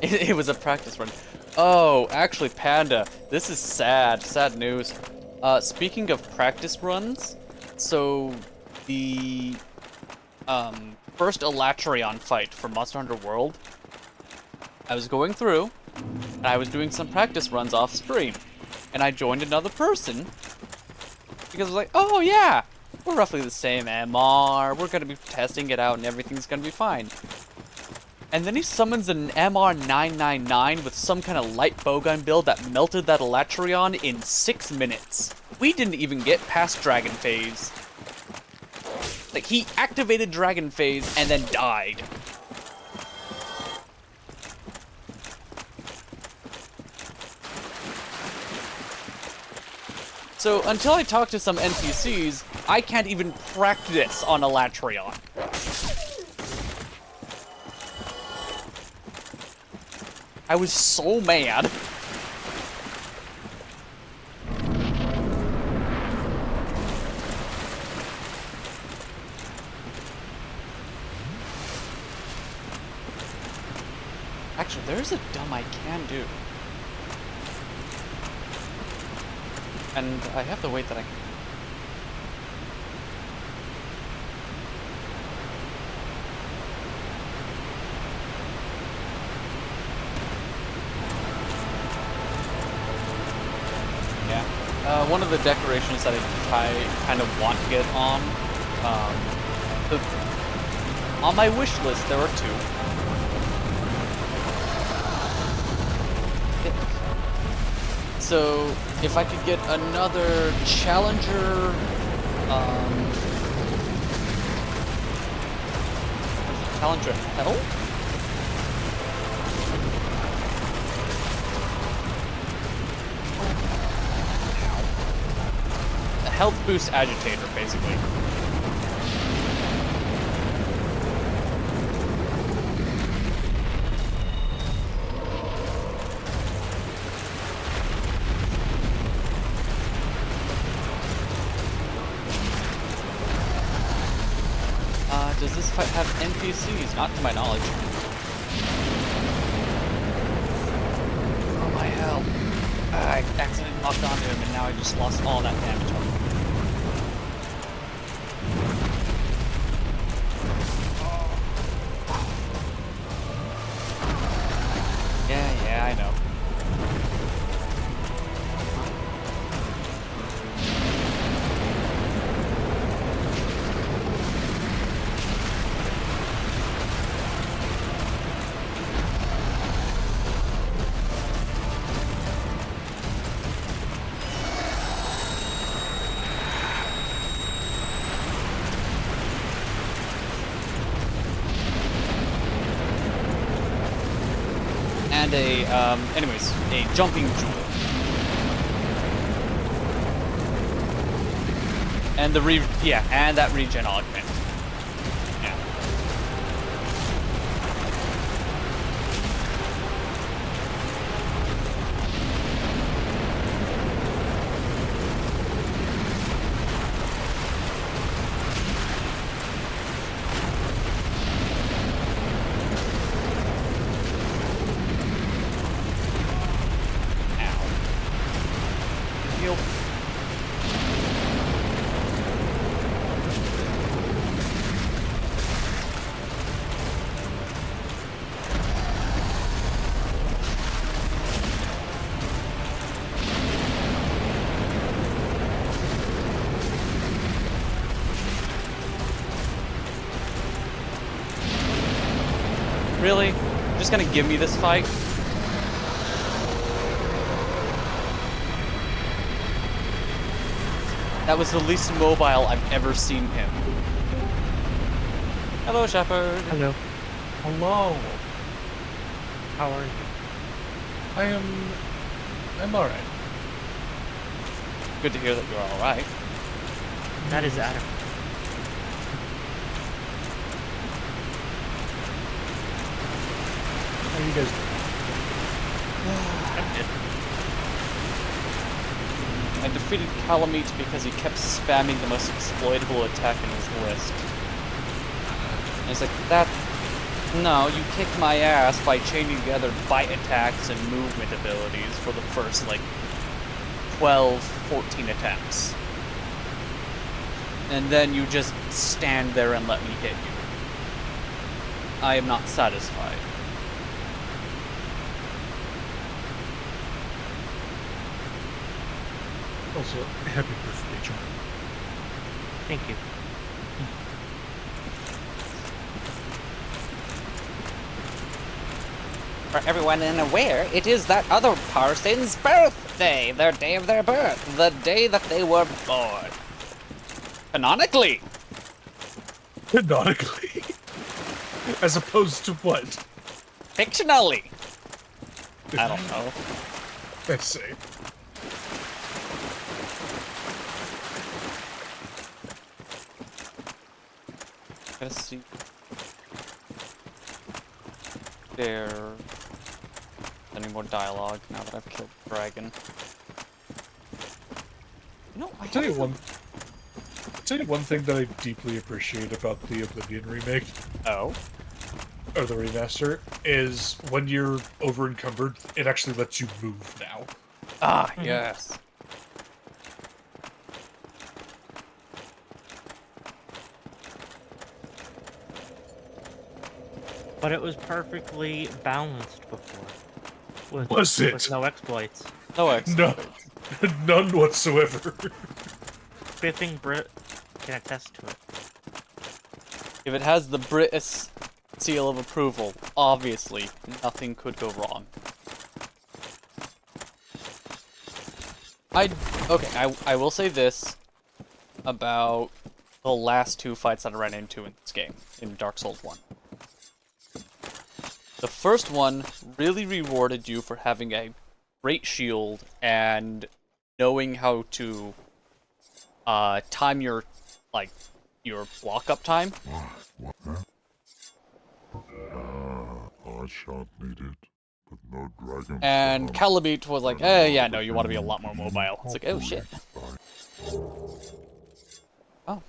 It was a practice run. Oh, actually, Panda, this is sad. Sad news. Speaking of practice runs, so the first Elatrion fight for Monster Hunter World, I was going through, and I was doing some practice runs off stream, and I joined another person because I was like, oh yeah, we're roughly the same MR. We're gonna be testing it out, and everything's gonna be fine. And then he summons an MR999 with some kind of light bowgun build that melted that Elatrion in 6 minutes. We didn't even get past Dragon Phase. Like, he activated Dragon Phase and then died. So, until I talk to some NPCs, I can't even practice on Elatrion. I was so mad. Actually, there's a dumb I can do. And I have the weight that I can. One of the decorations that I kind of want to get on, on my wish list there are 2. So if I could get another Challenger, Challenger Hell? Health boost agitator, basically. Does this fight have NPCs? Not to my knowledge. Oh my hell. I accidentally locked onto him and now I just lost all that damage on him. Yeah, I know. And anyways, a jumping jewel. And and that regen augment. Yeah. Really? You're just gonna give me this fight? That was the least mobile I've ever seen him. Hello, Shepard. Hello. Hello. How are you? I'm alright. Good to hear that you're alright. That is Adam. you guys doing? I'm good. I defeated Calamite because he kept spamming the most exploitable attack in his list. And it's like, that... No, you kick my ass by chaining together bite attacks and movement abilities for the first, like, 12, 14 attacks. And then you just stand there and let me hit you. I am not satisfied. Also, happy birthday, John. Thank you. For everyone unaware, it is that other person's birthday, their day of their birth, the day that they were born. Canonically. Canonically. As opposed to what? Fictionally. I don't know. Let's see. Let's see. There. Any more dialogue now that I've killed the dragon? You know, I'll tell you one thing that I deeply appreciate about the Oblivion remake, Oh. or the remaster, is when you're over encumbered, it actually lets you move now. Ah, yes. But it was perfectly balanced before. Was it? With no exploits. No X. No, none whatsoever. Biffing Brit can attest to it. If it has the British seal of approval, obviously, nothing could go wrong. I will say this about the last two fights that I ran into in this game, in Dark Souls 1. The first one really rewarded you for having a great shield and knowing how to time your block up time. What? I shan't need it, but no dragons. And Calamite was like, yeah, no, you want to be a lot more mobile. It's like, oh shit. Oh.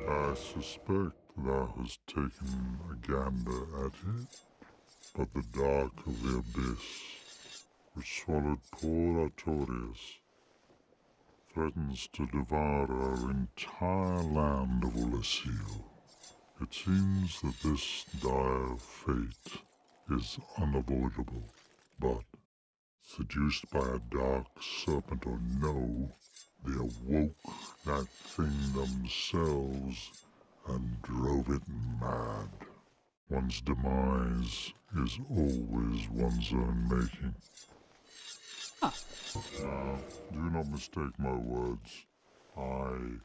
I suspect thou hast taken a gander at it, but the dark of the abyss, which swallowed poor Artorias, threatens to devour our entire land of Ulasil. It seems that this dire fate is unavoidable, but seduced by a dark serpent or no, they awoke that thing themselves and drove it mad. One's demise is always one's own making. Huh. Now, do not mistake my words. I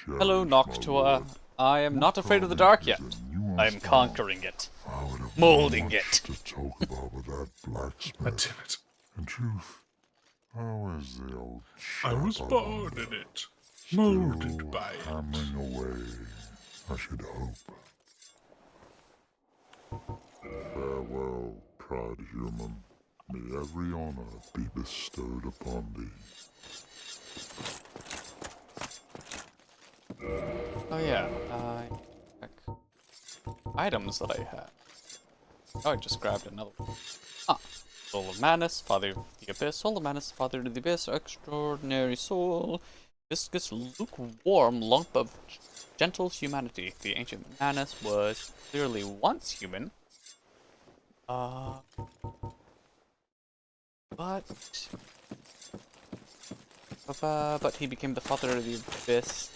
cherish Hello, my Noctua. word. I am not afraid of the dark yet. I am conquering it. I would have Molding much it. to talk about with that God blacksmith. damn it. In truth, how is the old I was chap, born in it. Molded still by it. hammering away, I should hope. Farewell, proud human. May every honor be bestowed upon thee. Oh yeah, check items that I had. Oh, I just grabbed another one. Ah, Soul of Manus, Father of the Abyss, Soul of Manus, Father of the Abyss, Extraordinary Soul, viscous, lukewarm lump of gentle humanity. The ancient Manus was clearly once human. But he became the Father of the Abyss.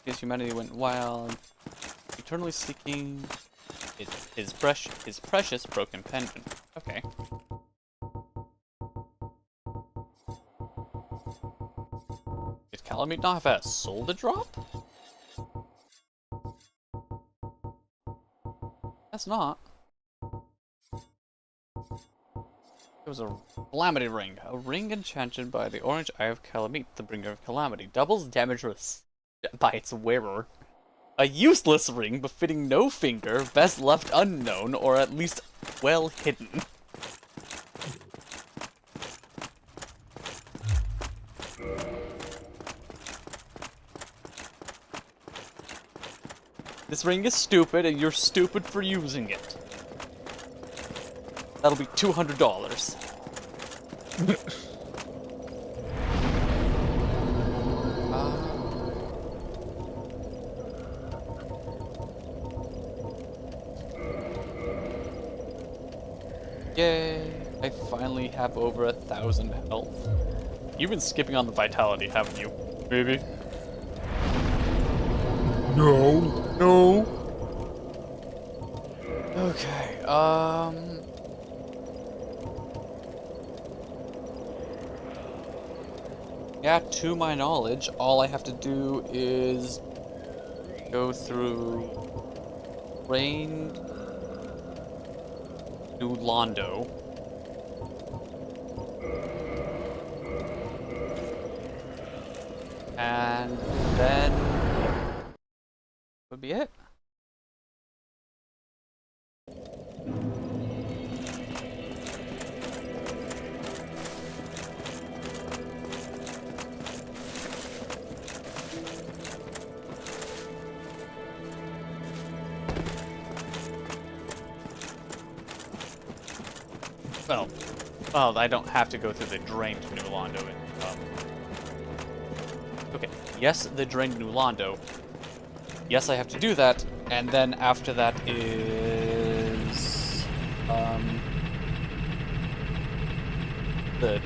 His humanity went wild, eternally seeking his precious broken pendant. Okay. Did Calamite not have a soul to drop? That's not. It was a calamity ring. A ring enchanted by the orange eye of Calamite, the bringer of calamity. Doubles damage by its wearer. A useless ring befitting no finger, best left unknown, or at least well hidden. This ring is stupid, and you're stupid for using it. That'll be $200. Yay! I finally have over 1,000 health. You've been skipping on the vitality, haven't you? Maybe? No. No. Okay, yeah, to my knowledge, all I have to do is go through Rain New Londo. And then would be it. Well, I don't have to go through the drained New Londo. Okay, yes, the drained New Londo. Yes, I have to do that, and then after that is the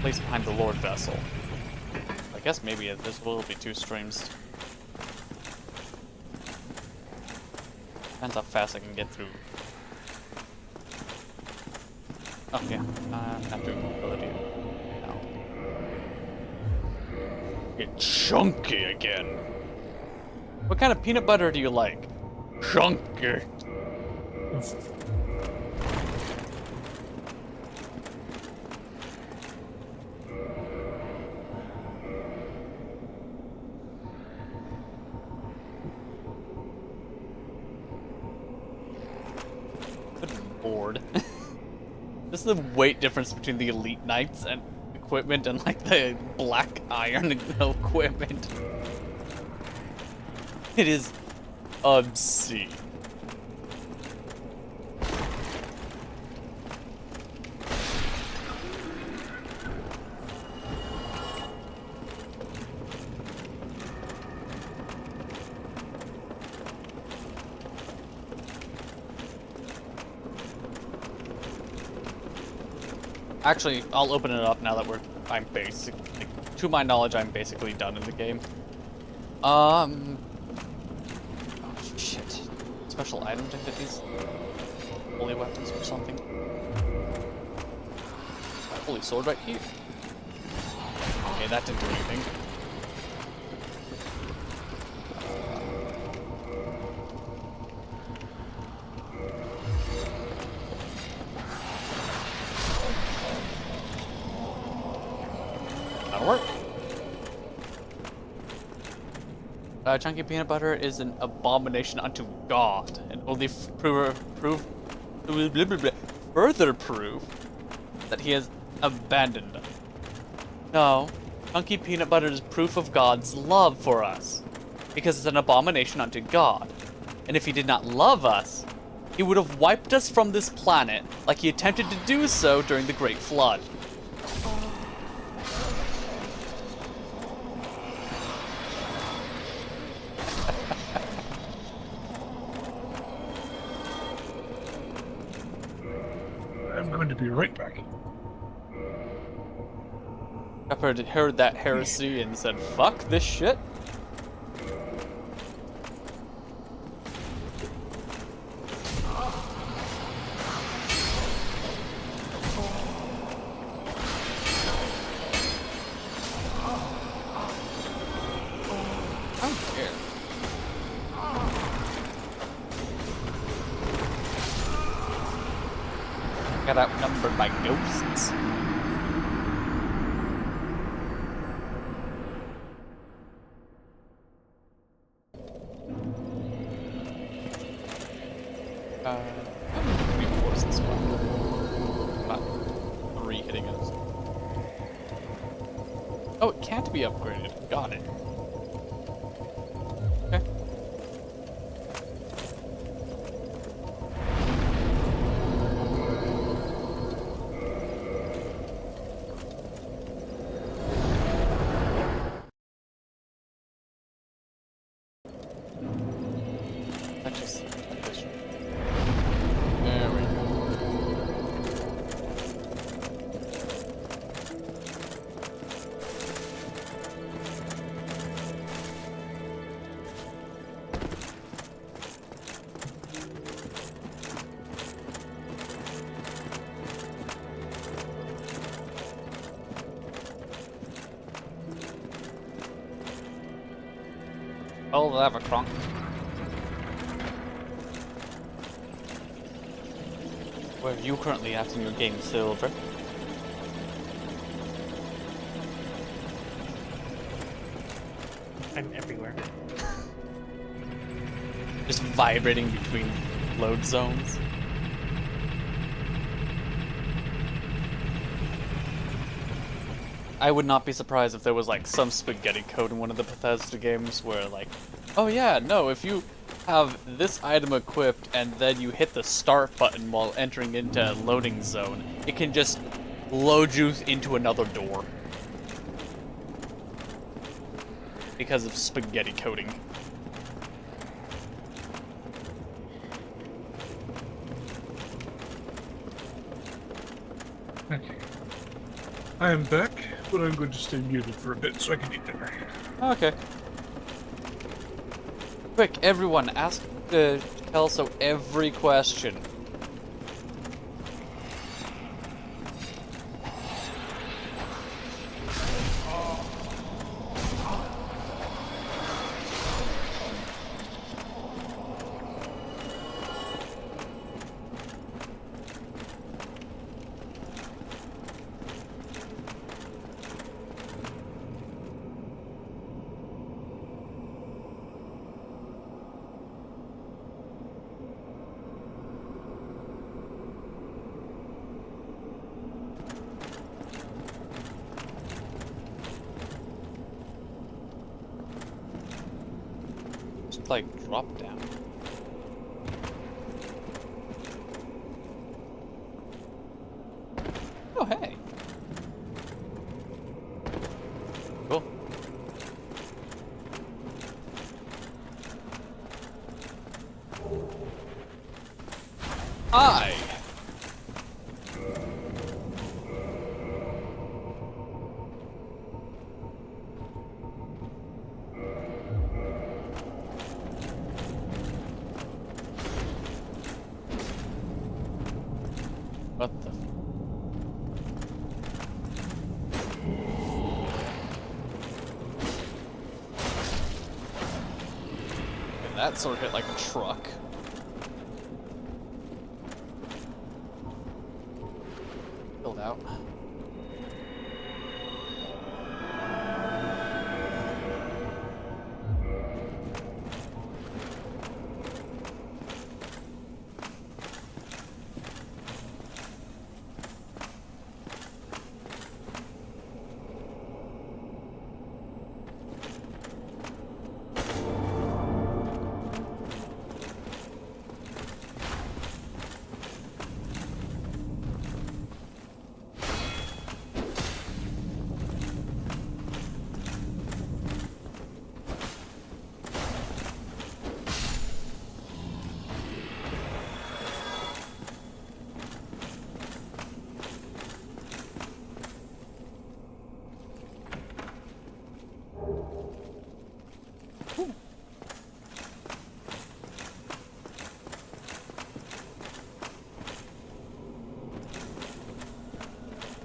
place behind the Lord Vessel. I guess maybe this will be 2 streams. Depends how fast I can get through. Oh yeah, not doing mobility now. Get chunky again. What kind of peanut butter do you like? Chunky. Good bored. This is the weight difference between the elite knights and equipment and like the black iron equipment. It is obscene. Actually, I'll open it up now that I'm basically, to my knowledge, I'm basically done in the game. Oh shit. Special items, I get these holy weapons or something. Holy sword right here. Okay, that didn't do anything. That'll work. Chunky peanut butter is an abomination unto God, and only further proof that he has abandoned us. No, chunky peanut butter is proof of God's love for us, because it's an abomination unto God. And if he did not love us, he would have wiped us from this planet like he attempted to do so during the Great Flood. I'm going to be right back. Pepper heard that heresy and said, fuck this shit. I don't care. Got outnumbered by ghosts. Three force as well. Not three hitting us. Oh, it can't be upgraded. Got it. Okay. That's just efficient. There we go. Oh, they have a crunk. Where are you currently at in your game, Silver? I'm everywhere. Just vibrating between load zones. I would not be surprised if there was like some spaghetti code in one of the Bethesda games where like, oh yeah, no, if you have this item equipped and then you hit the start button while entering into a loading zone, it can just load you into another door. Because of spaghetti coding. Okay. I am back, but I'm going to stay muted for a bit so I can eat dinner. Okay. Quick, everyone, ask Kelso every question. Just like drop down. Oh hey. Cool. Hi. What the? And that sword hit like a truck. Filled out.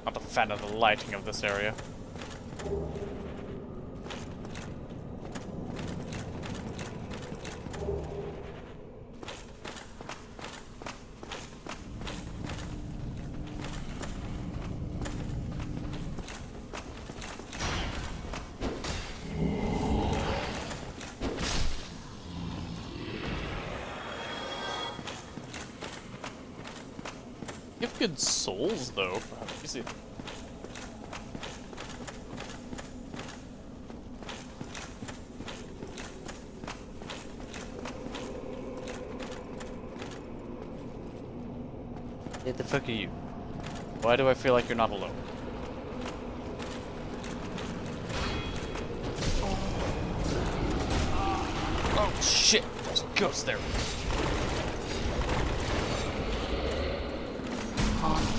Not a fan of the lighting of this area. good souls though. Let me see. What the fuck are you? Why do I feel like you're not alone? Oh shit! There's a ghost there.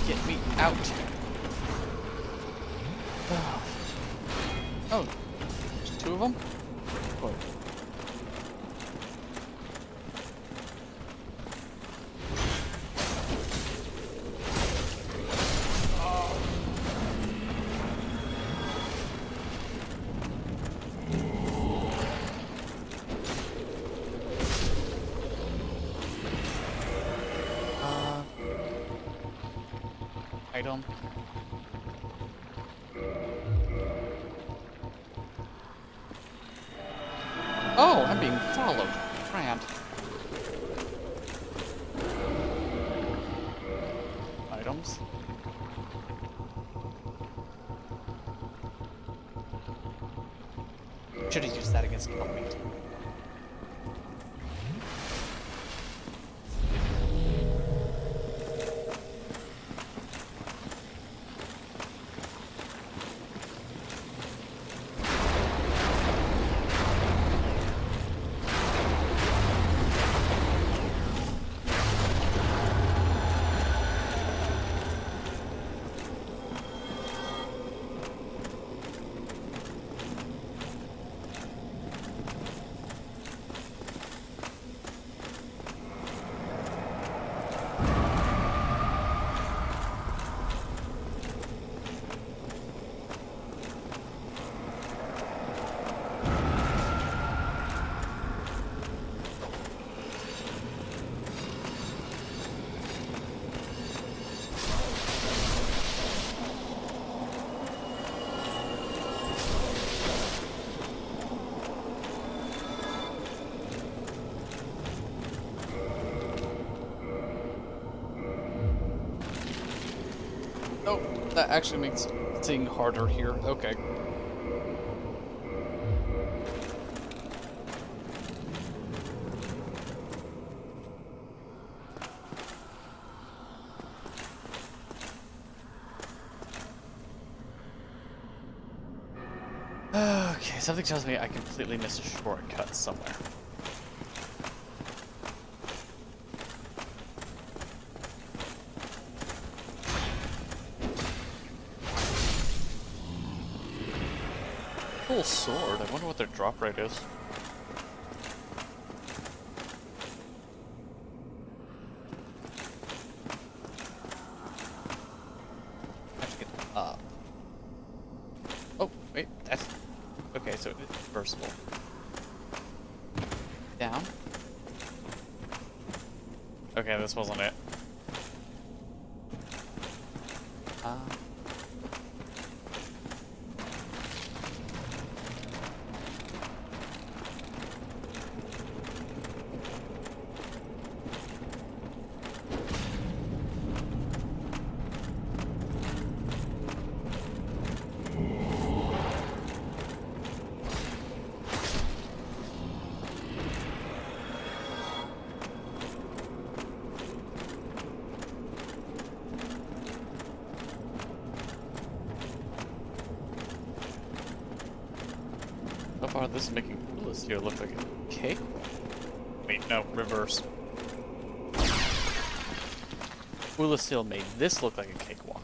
Get me out. Oh, there's two of them? Wait. Item. Oh, I'm being followed. Grand. Items. Should have used that against Kelmeat. Oh, that actually makes seeing harder here. Okay. Okay, something tells me I completely missed a shortcut somewhere. Full sword. I wonder what their drop rate is. I have to get up. Oh, wait, that's okay. So it's reversible. Down. Okay, this wasn't it. So far, this is making this here look like a cake. Wait, no, reverse. Seal made this look like a cakewalk.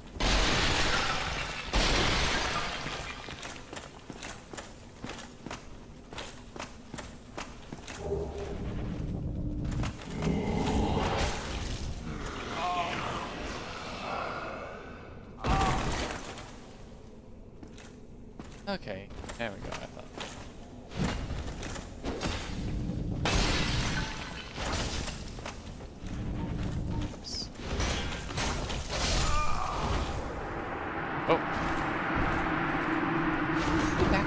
Okay, there we go, I thought. Oops. Oh. Back.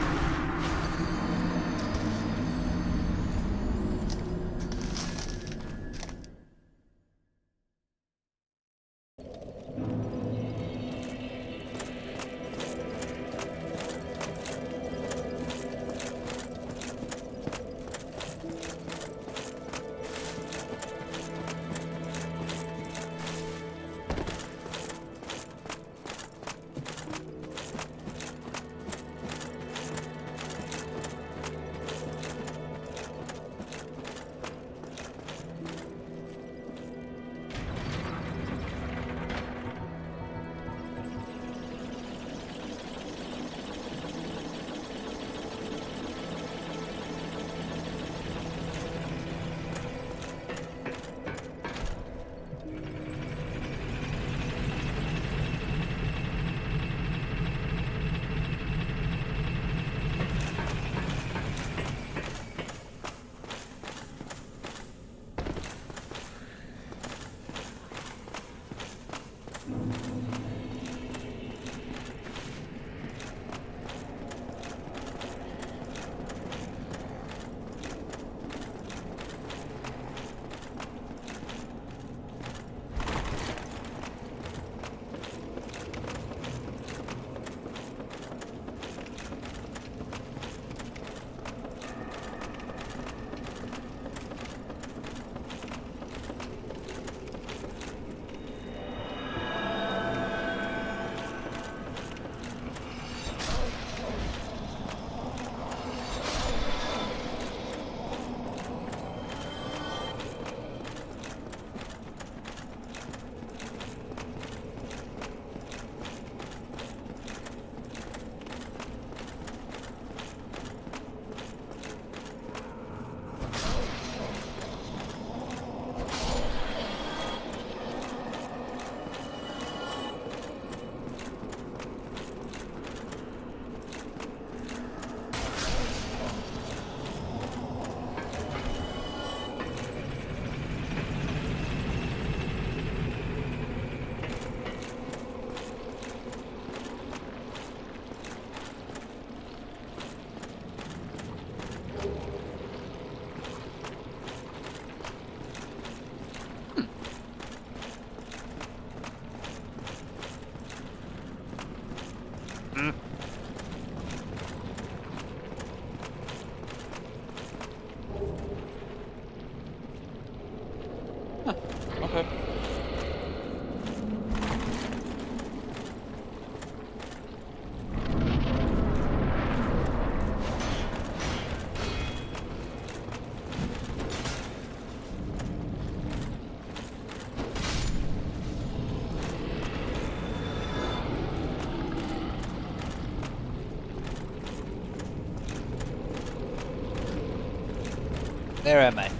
Where am I?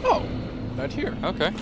Oh, right here. Okay.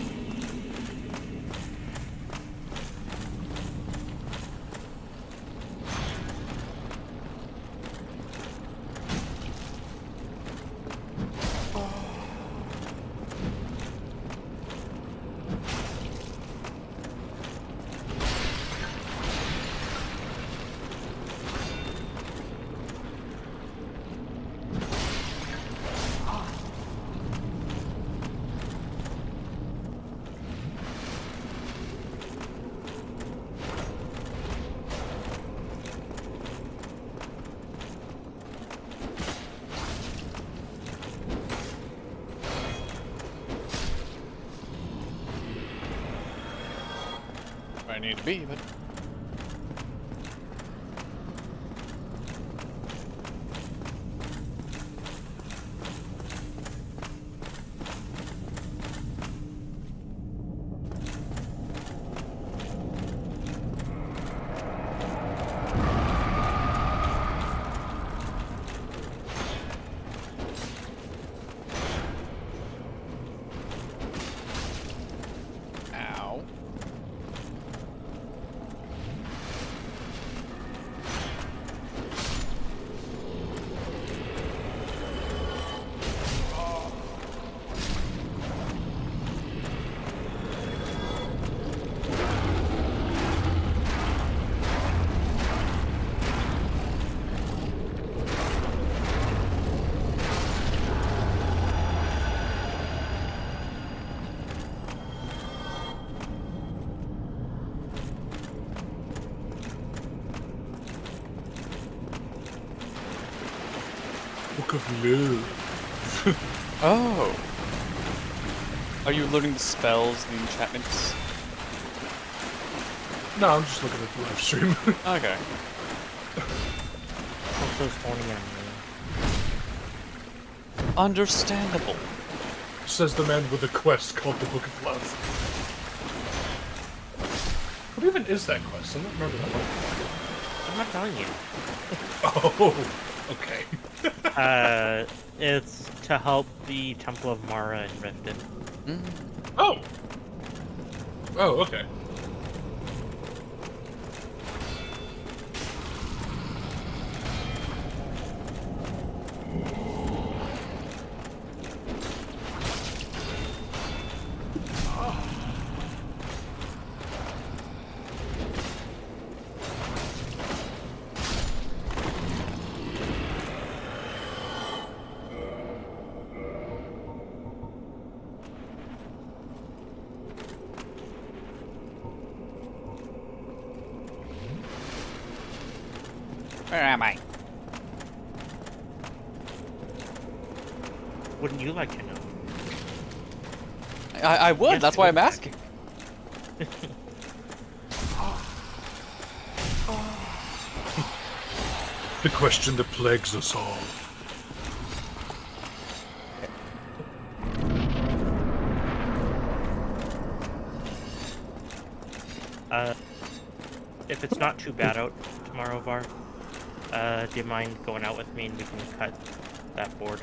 Where I need to be, but. Ow. Book of Love. Oh. Are you learning the spells, the enchantments? No, I'm just looking at the live stream. Okay. Also, spawning on me. Understandable. Says the man with a quest called the Book of Love. What even is that quest? I don't remember that one. I'm not telling you. Oh, okay. It's to help the Temple of Mara in Riften. Oh. Oh, okay. Where am I? Wouldn't you like to know? I would. Yes, That's you why would. I'm asking. The question that plagues us all. If it's not too bad out tomorrow, Var, do you mind going out with me and we can cut that board?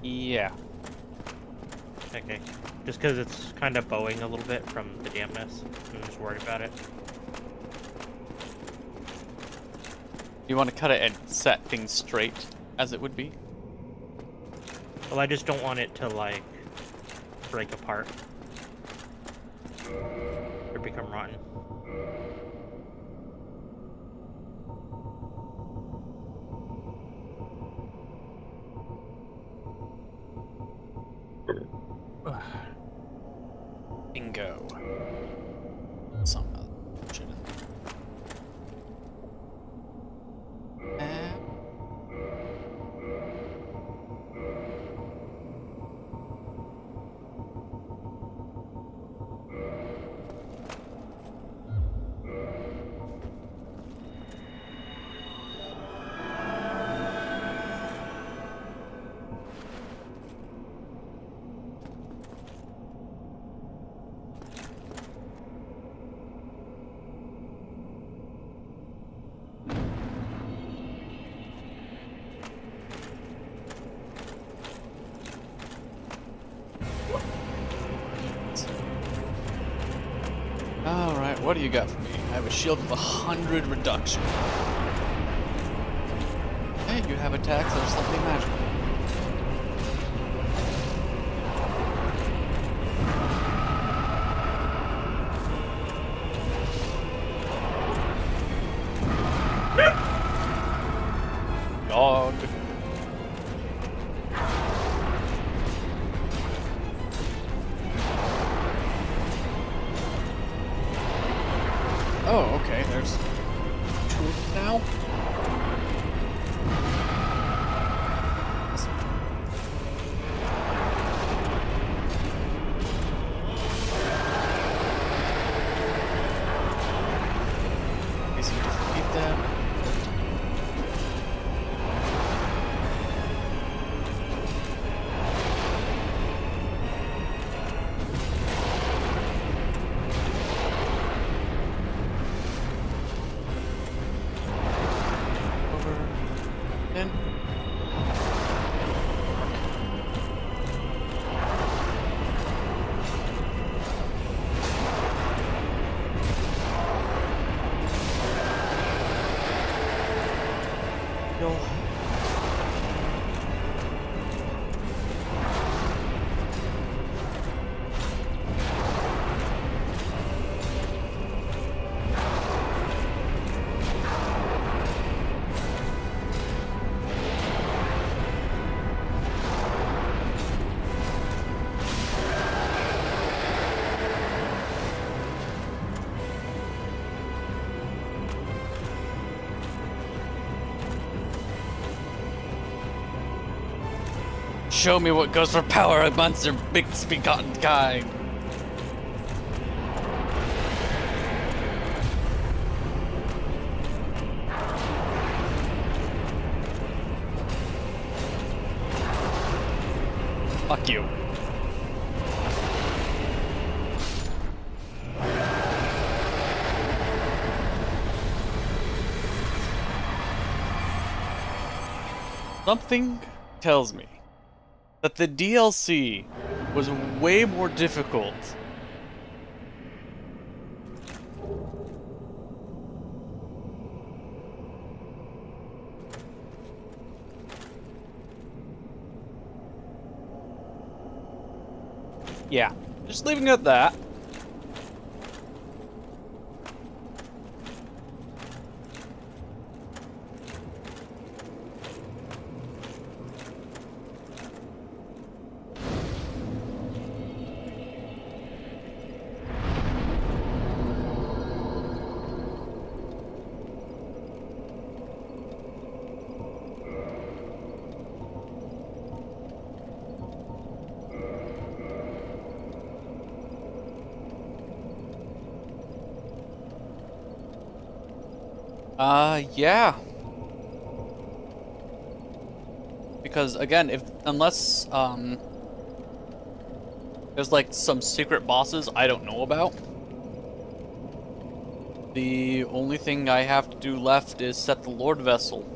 Yeah. Okay. Just because it's kind of bowing a little bit from the dampness. I'm just worried about it. You want to cut it and set things straight as it would be? Well, I just don't want it to, like, break apart. Or become rotten. Bingo. Some other shit in there. Alright, what do you got for me? I have a shield of 100 reduction. Hey, you have attacks that are slightly magical. Dog. Oh, okay, there's 2 now. Guess you defeat them. In. Go. Show me what goes for power amongst your big begotten kind. Fuck you. Something tells me that the DLC was way more difficult yeah, just leaving it at that. Yeah. Because again, unless there's like some secret bosses I don't know about, the only thing I have to do left is set the Lord Vessel.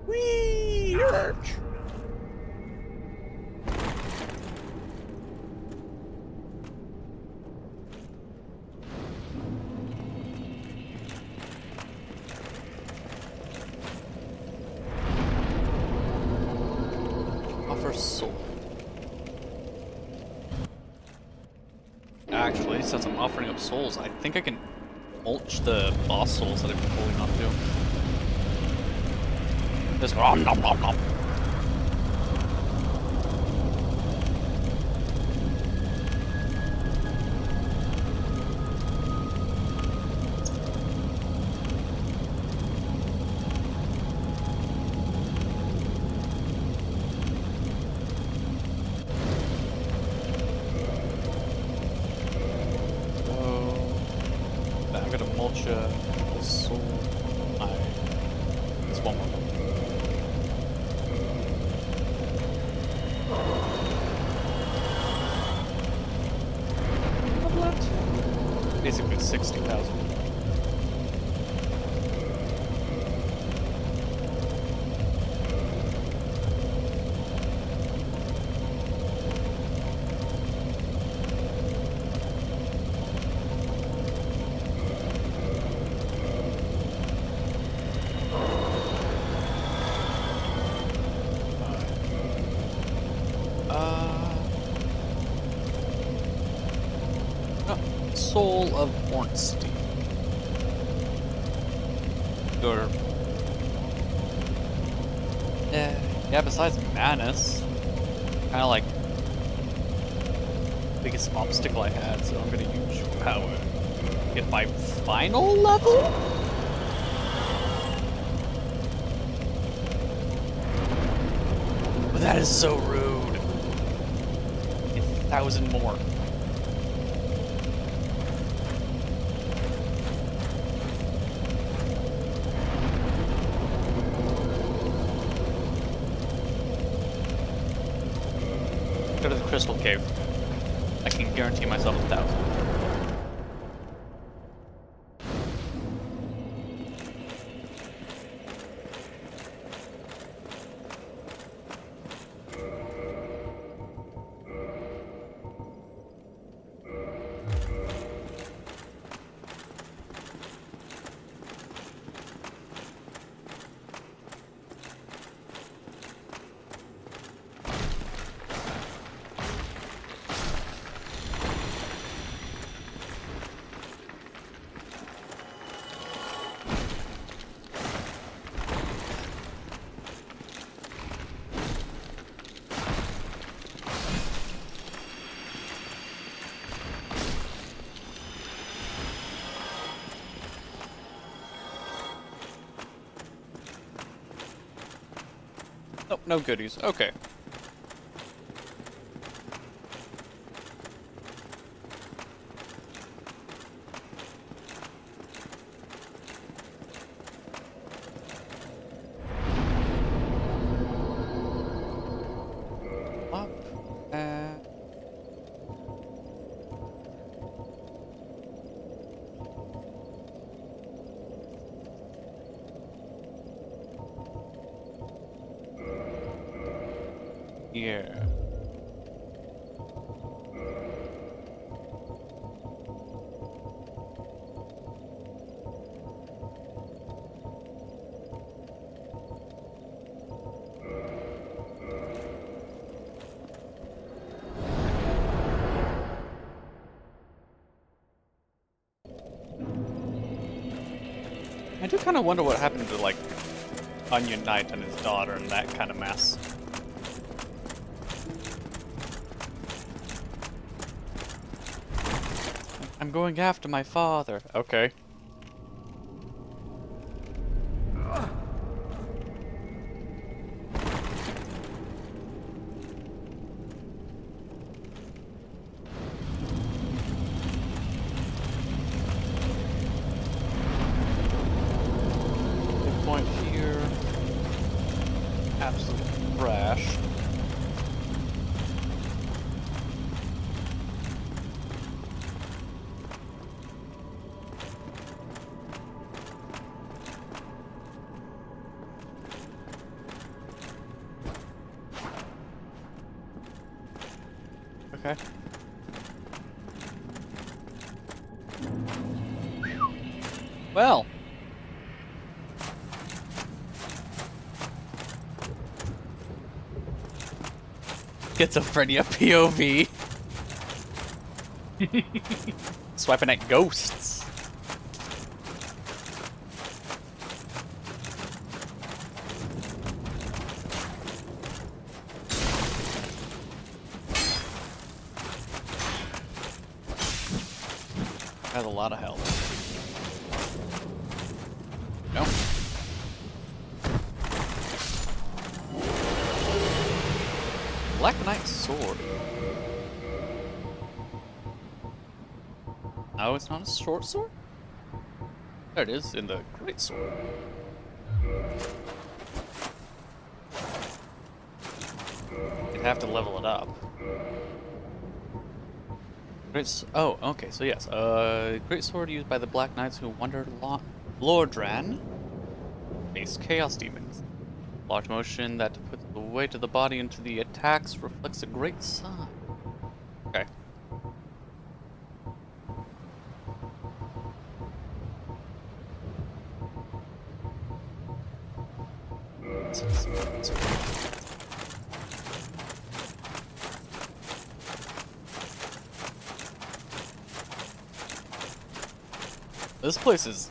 Whee! Arch! Offer soul. Actually, since I'm offering up souls, I think I can mulch the boss souls that I've been holding on to. Just nom nom nom nom. I'm gonna mulch a soul. It's one more. What left? Basically 60,000. Soul of Ornstein. Or yeah, besides Manus, kinda like biggest obstacle I had, so I'm gonna use your power. Get my final level? But that is so rude. 1,000 more. Go to the Crystal Cave. I can guarantee myself 1,000. Oh, no goodies. Okay. Up and here. I do kind of wonder what happened to, like, Onion Knight and his daughter and that kind of mess. I'm going after my father. Okay. Good point here. Absolute trash. Okay. Well. Schizophrenia POV. Swiping at ghosts. Has a lot of health. No. Black Knight sword. No, it's not a short sword? There it is, in the great sword. You'd have to level it up. Oh, okay, so yes. Great sword used by the Black Knights who wandered Lordran. Face Chaos Demons. Large motion that puts the weight of the body into the attacks reflects a great sign. Okay. This place is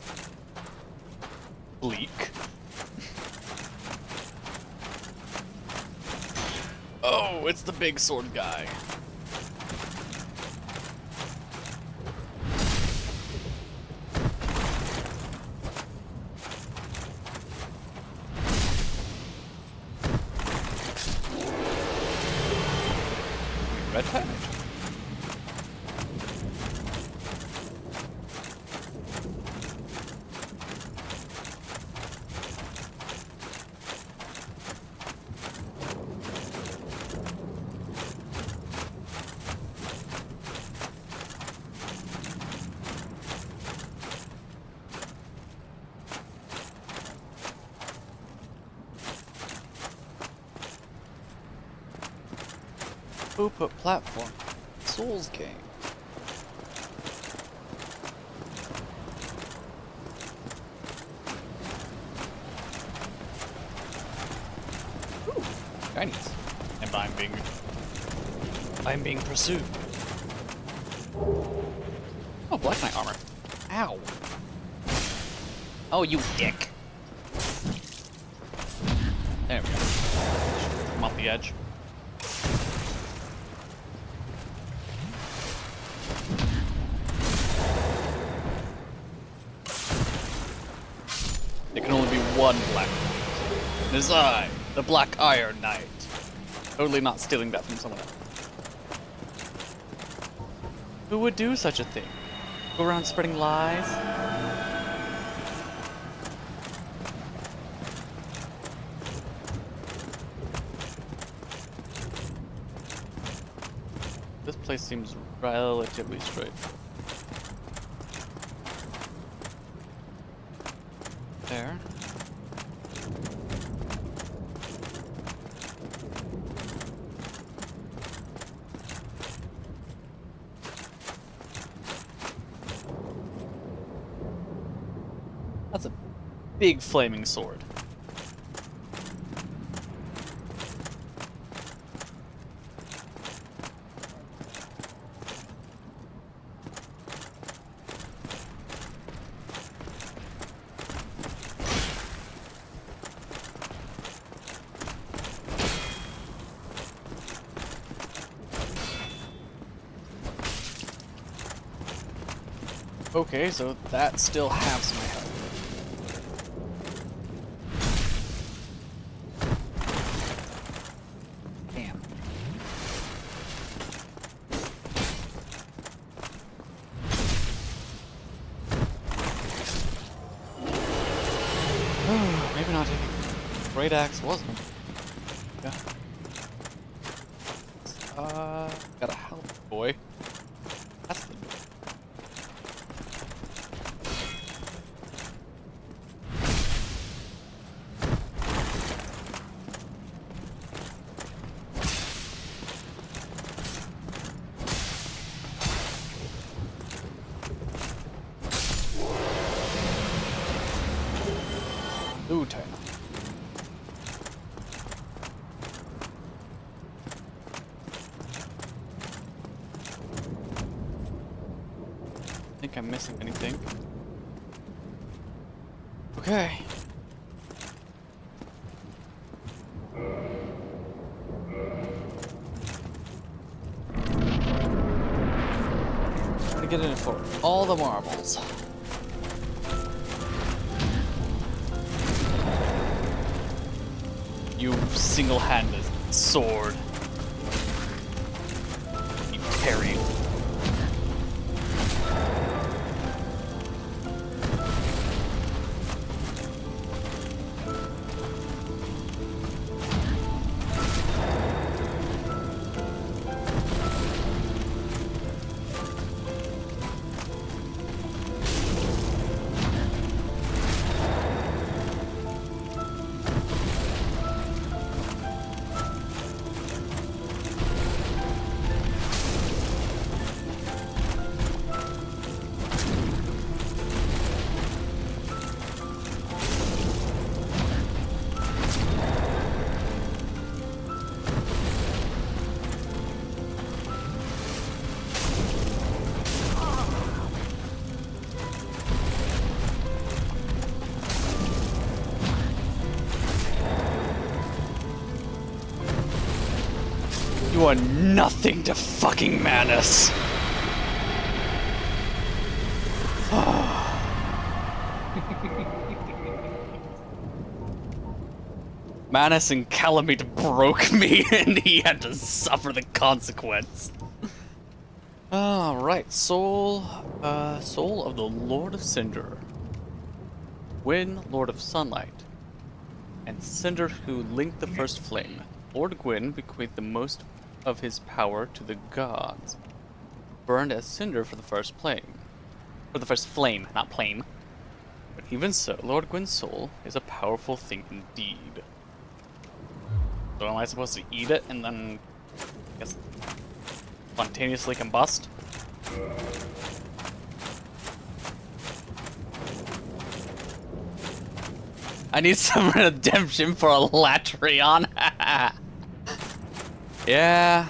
bleak. Oh, it's the big sword guy. Red patch. Who put platform? Souls game. Ooh, shinies. And I'm being pursued. Oh, Black Knight armor. Ow. Oh, you dick. There we go. Come off the edge. There can only be one Black Knight. It is I, the Black Iron Knight. Totally not stealing that from someone else. Who would do such a thing? Go around spreading lies? This place seems relatively straightforward. There. That's a big flaming sword. Okay, so that still halves my health. Damn. Maybe not. Great axe wasn't. Yeah. Got a health boy. That's the. Ooh, tight. think I'm missing anything. Okay. Gonna get in for all the marbles. You single-handed sword. You parry. You are nothing to fucking Manus. Manus and Calamite broke me and he had to suffer the consequence. Alright, soul of the Lord of Cinder. Gwyn, Lord of Sunlight. And Cinder who linked the first flame. Lord Gwyn bequeathed the most of his power to the gods. Burned as cinder for the first flame. For the first flame, not plame. But even so, Lord Gwyn's soul is a powerful thing indeed. So am I supposed to eat it and then, I guess, spontaneously combust? I need some redemption for a Latrion. Yeah.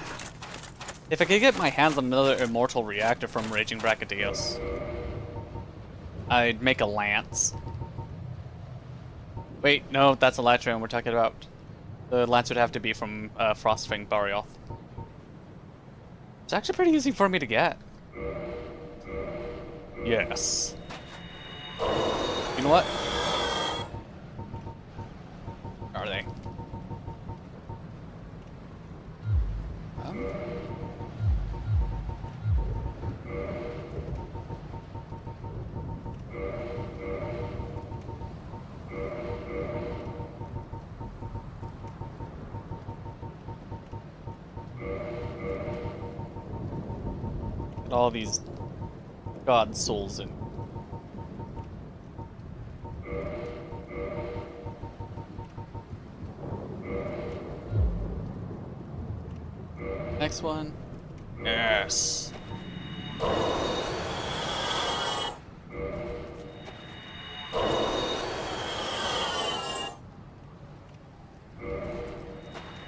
If I could get my hands on another immortal reactor from Raging Brachydios, I'd make a lance. Wait, no, that's a Latrion we're talking about. The lance would have to be from Frostfang Barioth. It's actually pretty easy for me to get. Yes. You know what? Are they? Get all these god souls in. Next one. Yes.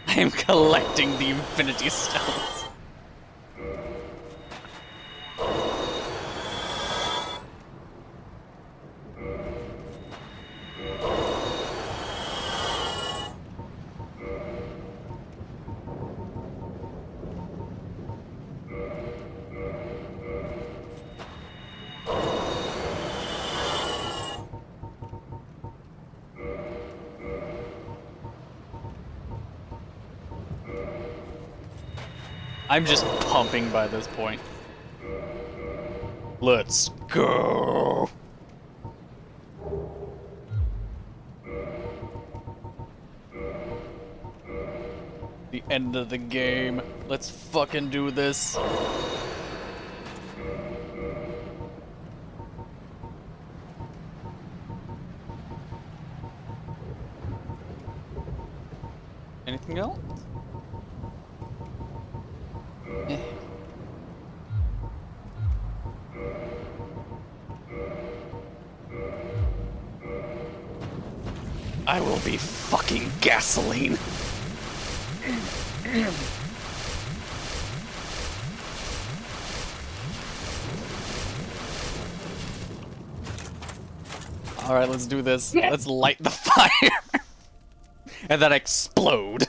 I am collecting the Infinity Stones. I'm just pumping by this point. Let's go. The end of the game. Let's fucking do this. Anything else? Eh. I will be fucking gasoline. Alright, let's do this. Let's light the fire. And then explode.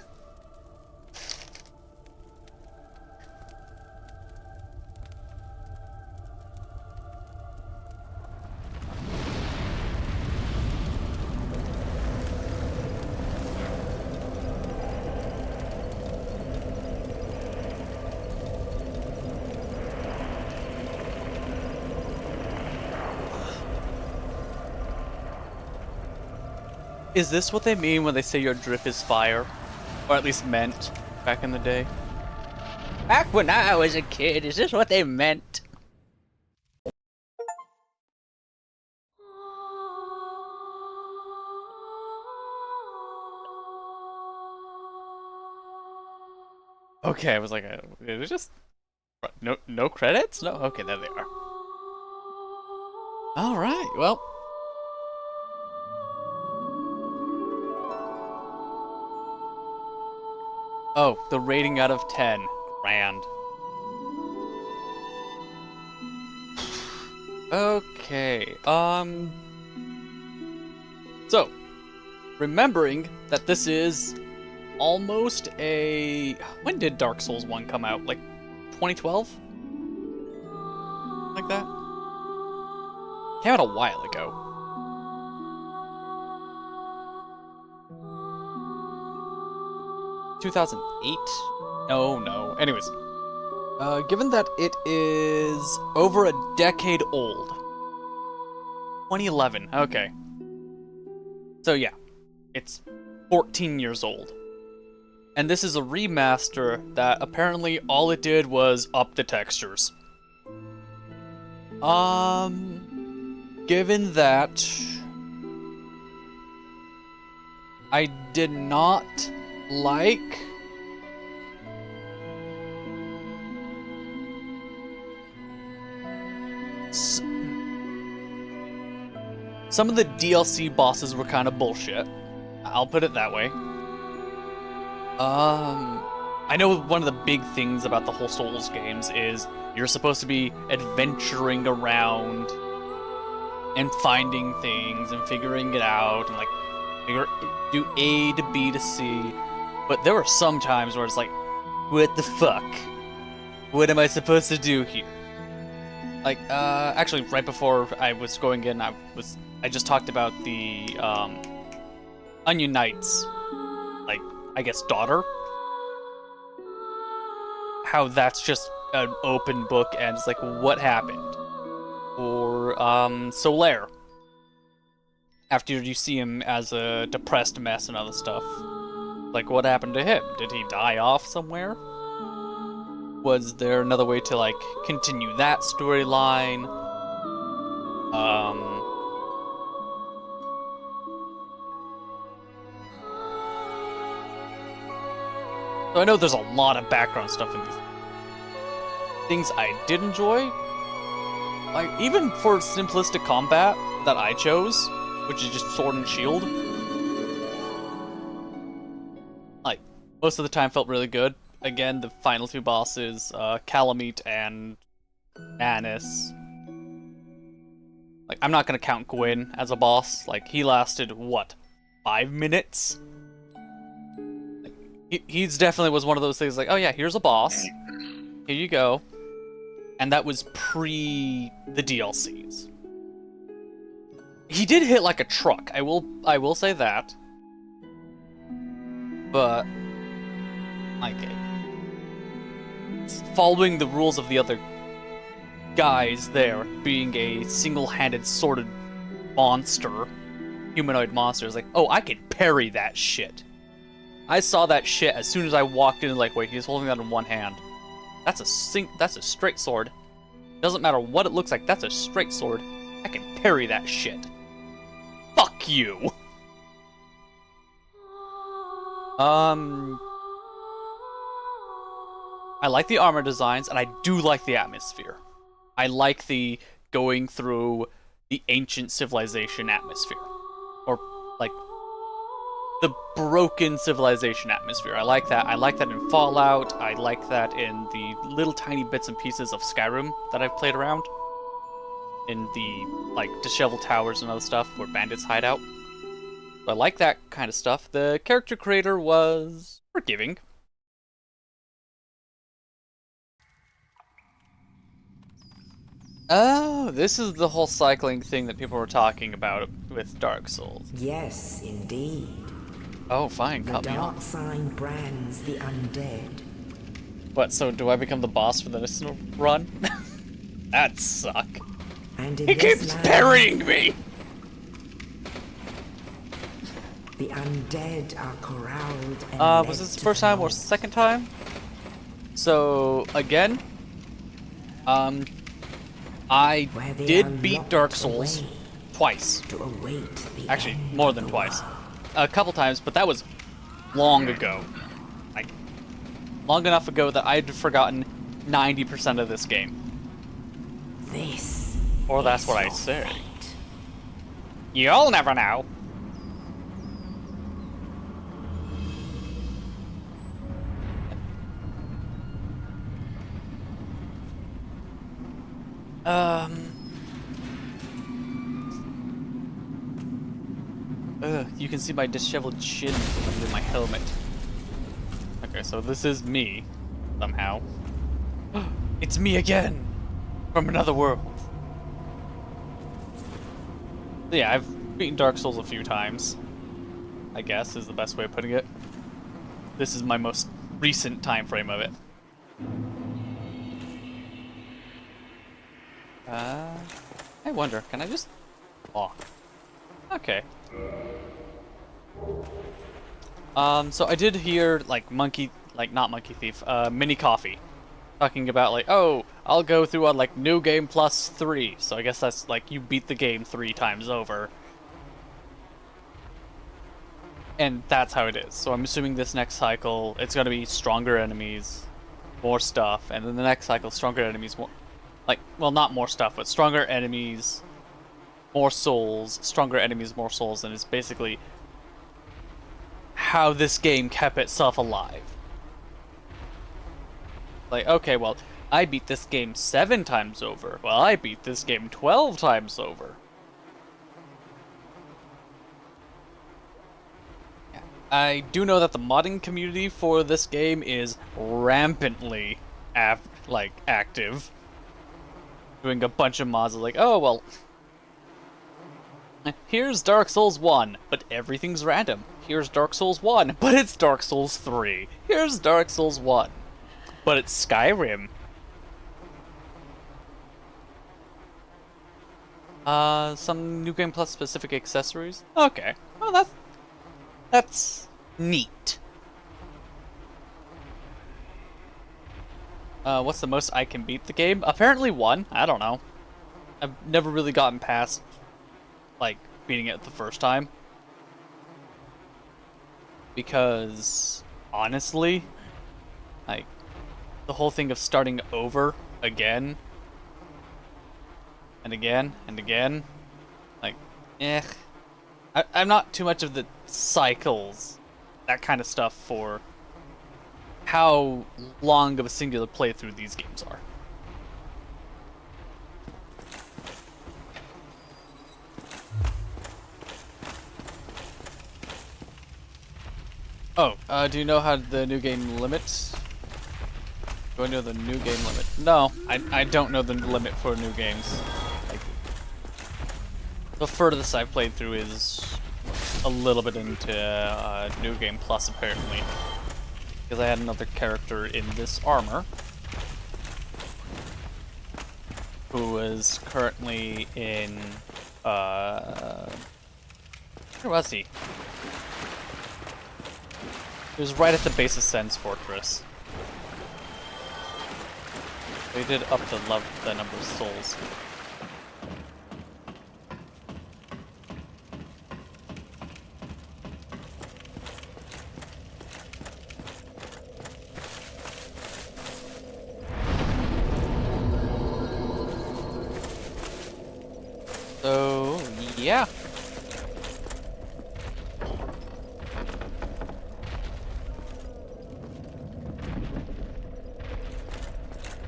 Is this what they mean when they say your drip is fire? Or at least meant back in the day? Back when I was a kid, is this what they meant? Okay, I was like, it was just no credits? No, okay, there they are. All right, well. Oh, the rating out of 10. Grand. Okay, so, remembering that this is almost a... When did Dark Souls 1 come out? Like, 2012? Like that? Came out a while ago. No. Anyways, given that it is over a decade old, 2011. Okay. So yeah, it's 14 years old, and this is a remaster that apparently all it did was up the textures. Given that I did not like some of the DLC bosses were kind of bullshit. I'll put it that way. I know one of the big things about the whole Souls games is you're supposed to be adventuring around and finding things and figuring it out and like do A to B to C. But there were some times where it's like, what the fuck? What am I supposed to do here? Like, actually, right before I was going in, I just talked about the, Onion Knight's, like, I guess, daughter. How that's just an open book, and it's like, what happened? Or, Solaire. After you see him as a depressed mess and other stuff. Like, what happened to him? Did he die off somewhere? Was there another way to, like, continue that storyline? So I know there's a lot of background stuff in these. Things I did enjoy, like, even for simplistic combat that I chose, which is just sword and shield, like, most of the time felt really good. Again, the final two bosses, Calamite and Manus. Like, I'm not gonna count Gwyn as a boss. Like, he lasted, what, 5 minutes? Like, he's definitely was one of those things like, oh yeah, here's a boss. Here you go. And that was pre the DLCs. He did hit like a truck. I will say that. But like, following the rules of the other guys there, being a single-handed sorted monster, humanoid monster, is like, oh, I can parry that shit. I saw that shit as soon as I walked in, like, wait, he's holding that in one hand. That's a straight sword. Doesn't matter what it looks like, that's a straight sword. I can parry that shit. Fuck you! I like the armor designs, and I do like the atmosphere. I like the going through the ancient civilization atmosphere. Or, like, the broken civilization atmosphere. I like that. I like that in Fallout. I like that in the little tiny bits and pieces of Skyrim that I've played around. in the like disheveled towers and other stuff where bandits hide out. So I like that kind of stuff. The character creator was forgiving. Oh, this is the whole cycling thing that people were talking about with Dark Souls. Yes, indeed. Oh, fine, The cut me dark off. sign brands the undead. What, so do I become the boss for this run? That'd suck. And in He this keeps land, parrying me! the undead are corralled and Was led this the to first time or north. second time? So, again, I Where they are did beat locked Dark Souls away twice. to await the Actually, end more of than the twice. world. A couple times, but that was long ago. Like, long enough ago that I'd forgotten 90% of this game. This Or that's is what I your said. fate. You'll never know. You can see my disheveled chin under my helmet. Okay, so this is me, somehow. It's me again! From another world. So yeah, I've beaten Dark Souls a few times, I guess is the best way of putting it. This is my most recent time frame of it. I wonder, can I just walk? Okay. So I did hear, like, not Monkey Thief, Mini Coffee, talking about, like, oh, I'll go through on, like, New Game Plus 3, so I guess that's, like, you beat the game 3 times over. And that's how it is. So I'm assuming this next cycle, it's gonna be stronger enemies, more stuff, and then the next cycle, stronger enemies, more, like, well, not more stuff, but stronger enemies, more souls, stronger enemies, more souls, and it's basically how this game kept itself alive. Like, okay, well, I beat this game 7 times over. Well, I beat this game 12 times over. I do know that the modding community for this game is rampantly active. Doing a bunch of mods like, oh, well, here's Dark Souls 1, but everything's random. Here's Dark Souls 1, but it's Dark Souls 3. Here's Dark Souls 1, but it's Skyrim. Some New Game Plus specific accessories? Okay. Well, that's neat. What's the most I can beat the game? Apparently 1. I don't know. I've never really gotten past, like, beating it the first time. Because, honestly, like, the whole thing of starting over again, and again, and again, like, I'm not too much of the cycles, that kind of stuff for how long of a singular playthrough these games are. Oh, do you know how the new game limits? Do I know the new game limit? No, I don't know the limit for new games. Like, the furthest I've played through is a little bit into New Game Plus, apparently. Because I had another character in this armor who is currently in, where was he? He was right at the base of Sen's Fortress. They did up the number of souls. So, yeah.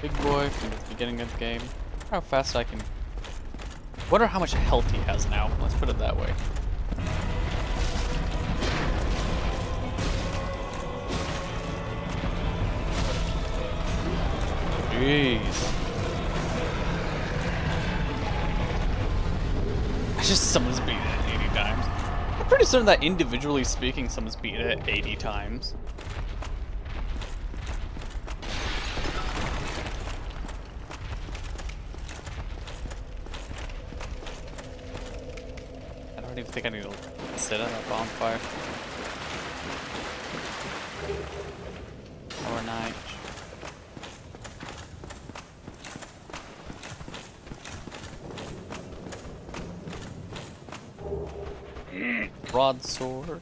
Big boy from the beginning of the game. How fast I can Wonder how much health he has now. Let's put it that way. Jeez. I just someone's beat it 80 times. I'm pretty certain that individually speaking, someone's beat it 80 times. I don't even think I need to sit at a bonfire. Or night. Broadsword.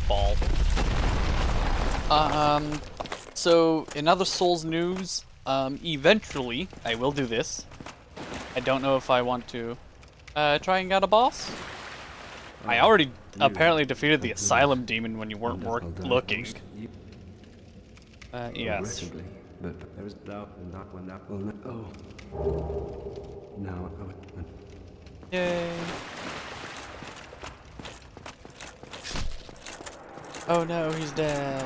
Ball. So in other Souls news, eventually I will do this. I don't know if I want to try and get a boss. I already apparently defeated the Asylum Demon when you weren't looking. Yes. But there was doubt and not when that will not. Oh. Now I would. Yay. Oh no, he's dead.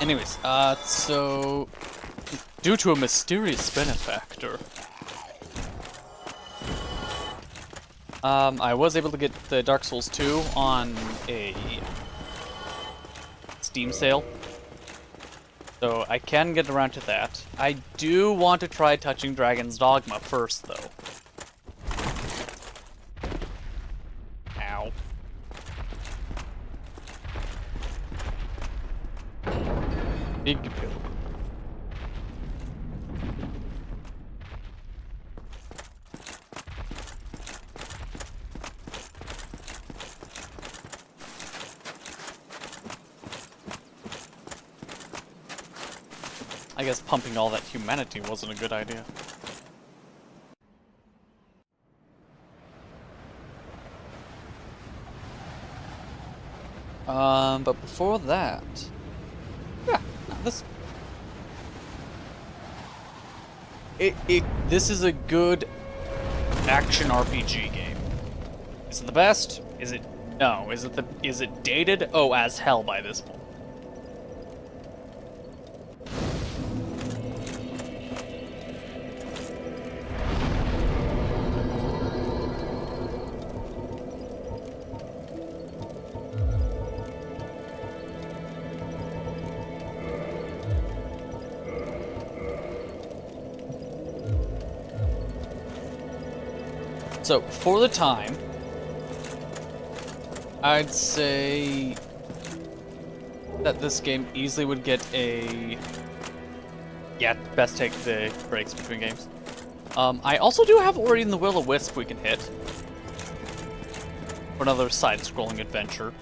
Anyways, so due to a mysterious benefactor, I was able to get the Dark Souls 2 on a Steam sale, so I can get around to that. I do want to try touching Dragon's Dogma first, though. Ow. Big pill. I guess pumping all that humanity wasn't a good idea. But before that, yeah, no, this is a good action RPG game. Is it the best? Is it no? Is it dated? Oh, as hell by this point. So, for the time, I'd say that this game easily would get a... Yeah, best take the breaks between games. I also do have Ori and the Will-O-Wisp we can hit. For another side-scrolling adventure.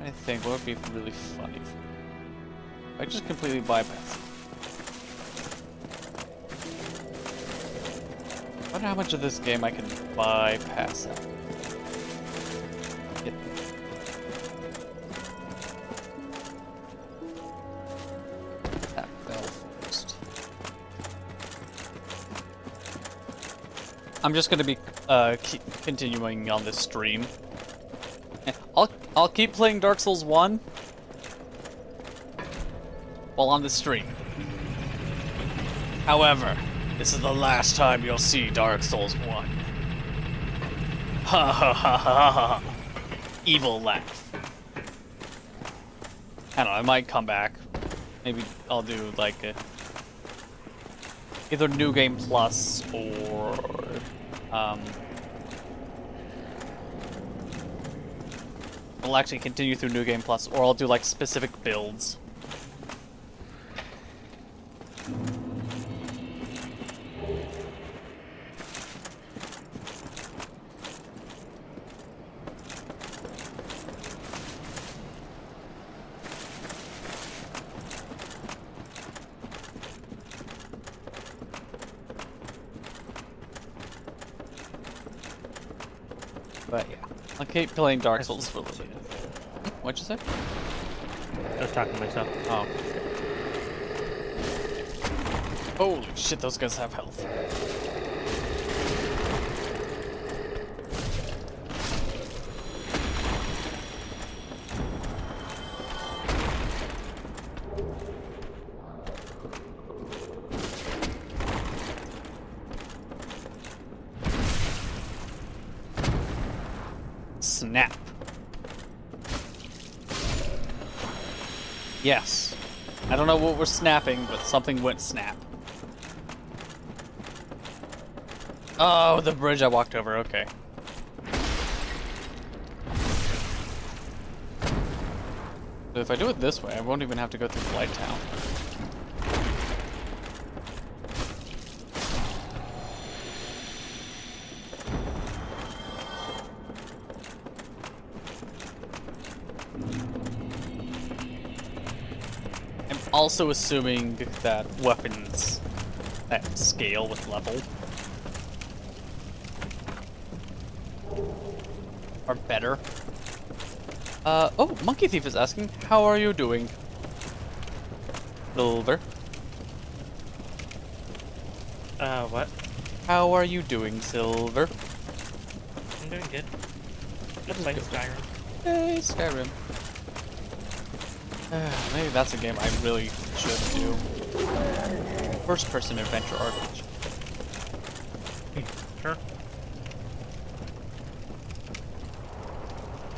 I think what would be really funny if I just completely bypass it. I wonder how much of this game I can bypass it. That bell first. I'm just gonna be continuing on this stream. I'll keep playing Dark Souls 1 while on the stream. However, This is the last time you'll see Dark Souls 1. Ha ha ha ha ha ha. Evil laugh. I don't know, I might come back. Maybe I'll do like a either New Game Plus or I'll actually continue through New Game Plus, or I'll do like specific builds. But yeah, I'll keep playing Dark Souls for a little bit. What'd you say? I was talking to myself. Oh. Holy shit, those guys have health. Snap. Yes. I don't know what we're snapping, but something went snap. Oh, the bridge I walked over, okay. So if I do it this way, I won't even have to go through Blight Town. I'm also assuming that weapons that scale with level are better. Oh, Monkey Thief is asking, how are you doing? Silver. What? How are you doing, Silver? I'm doing good. Just playing Skyrim. Hey, Skyrim. Maybe that's a game I really should do. First-person adventure RPG. Sure.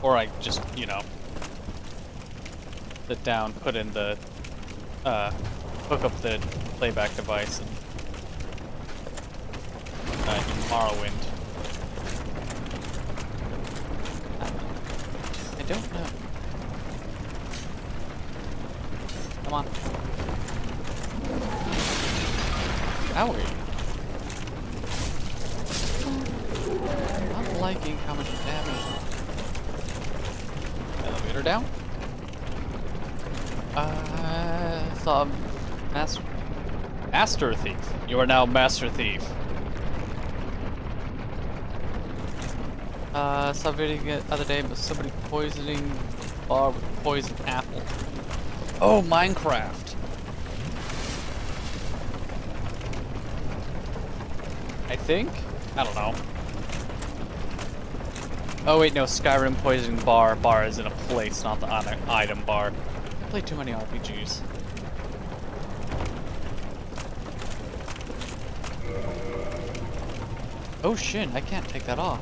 Or I just, you know, sit down, put in the, hook up the playback device and do Morrowind. I don't know. Come on. Owie. Not liking how much damage. Elevator down. Saw Master Thief. You are now Master Thief. Saw a video the other day about somebody poisoning bar with poison apple. Oh, Minecraft. I think? I don't know. Oh wait, no, Skyrim poisoning bar. Bar is in a place, not the item bar. I play too many RPGs. Oh shit, I can't take that off.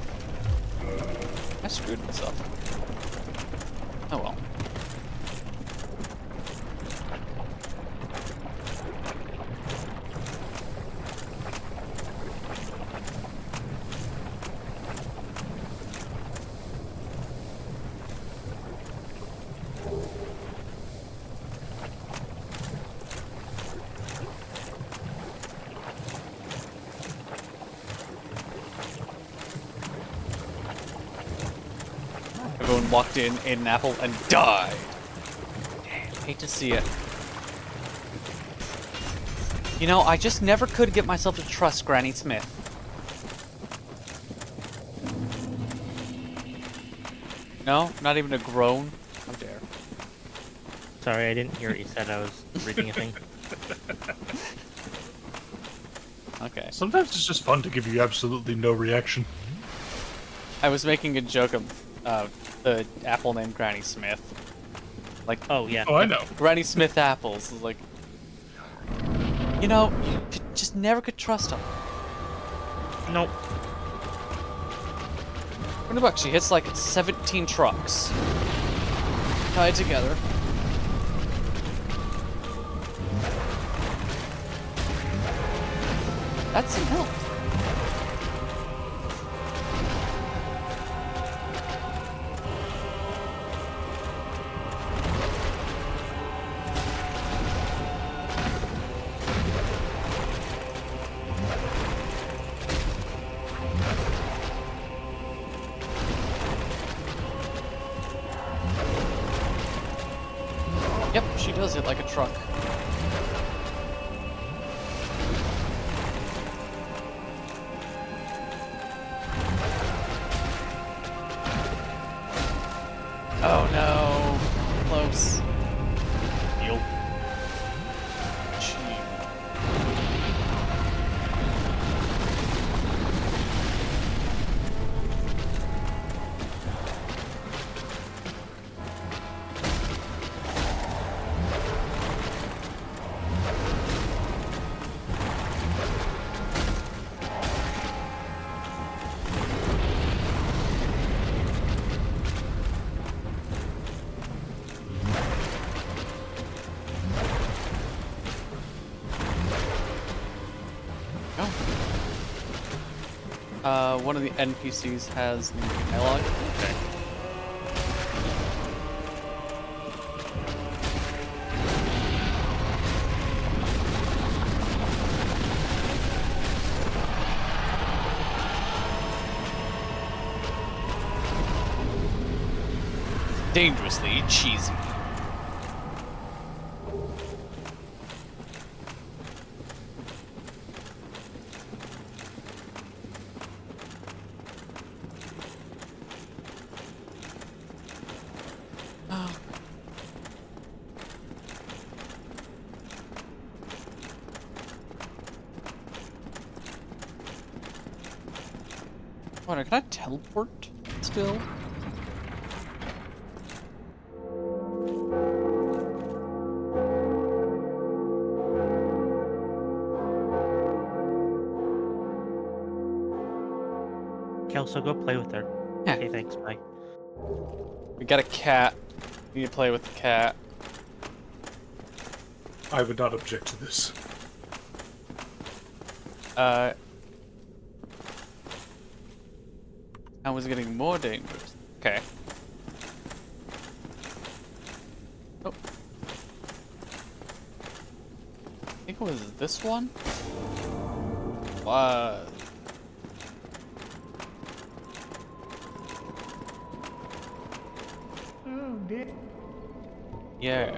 I screwed myself. Oh well. Everyone walked in, ate an apple, and died. Damn, hate to see it. You know, I just never could get myself to trust Granny Smith. No? Not even a groan? How dare. Sorry, I didn't hear what you said. I was reading a thing. Okay. Sometimes it's just fun to give you absolutely no reaction. I was making a joke of the apple named Granny Smith. Like, Oh, yeah. Oh, I know. Granny Smith apples. Is like, you know, just never could trust him. Nope. $20. She hits like 17 trucks tied together. That's some help. Yep, she does hit like a truck. Oh no, close. Yo. Gee. One of the NPCs has dialogue. Okay. Dangerously cheesy. Wait, can I teleport still? Kelso, go play with her. Yeah. Okay, thanks, bye. We got a cat. We need to play with the cat. I would not object to this. I was getting more dangerous. Okay. Oh. I think it was this one? What? Oh, dear. Yeah.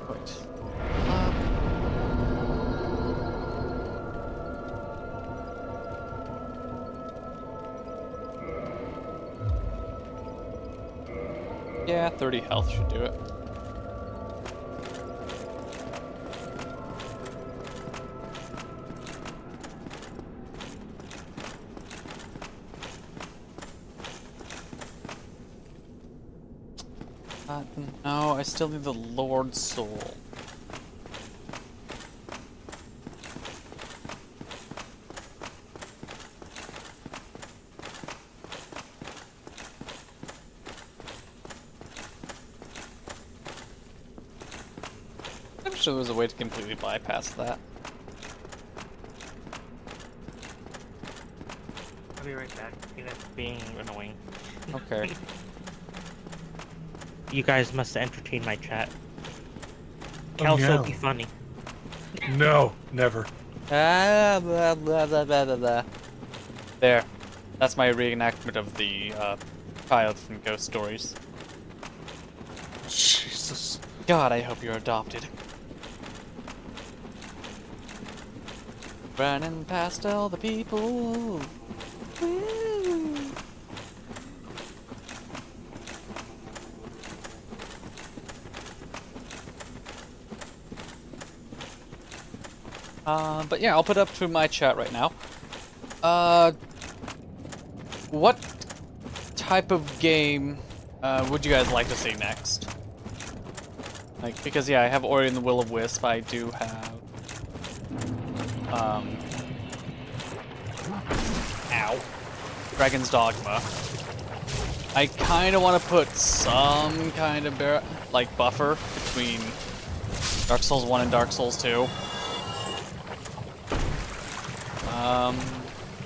Wait. Yeah, 30 health should do it. No, I still need the Lord Soul. I'm sure there's a way to completely bypass that. I'll be right back. It's being annoying. Okay. You guys must entertain my chat. Oh, Kelso, no. be funny. No, never. Ah, blah, blah, blah, blah, blah, blah. There. That's my reenactment of the child from Ghost Stories. Jesus. God, I hope you're adopted. Running past all the people. Woo. But yeah, I'll put it up to my chat right now. What type of game would you guys like to see next? Like, because yeah, I have Ori and the Will of Wisp. I do have Dragon's Dogma. I kind of want to put some kind of buffer between Dark Souls 1 and Dark Souls 2.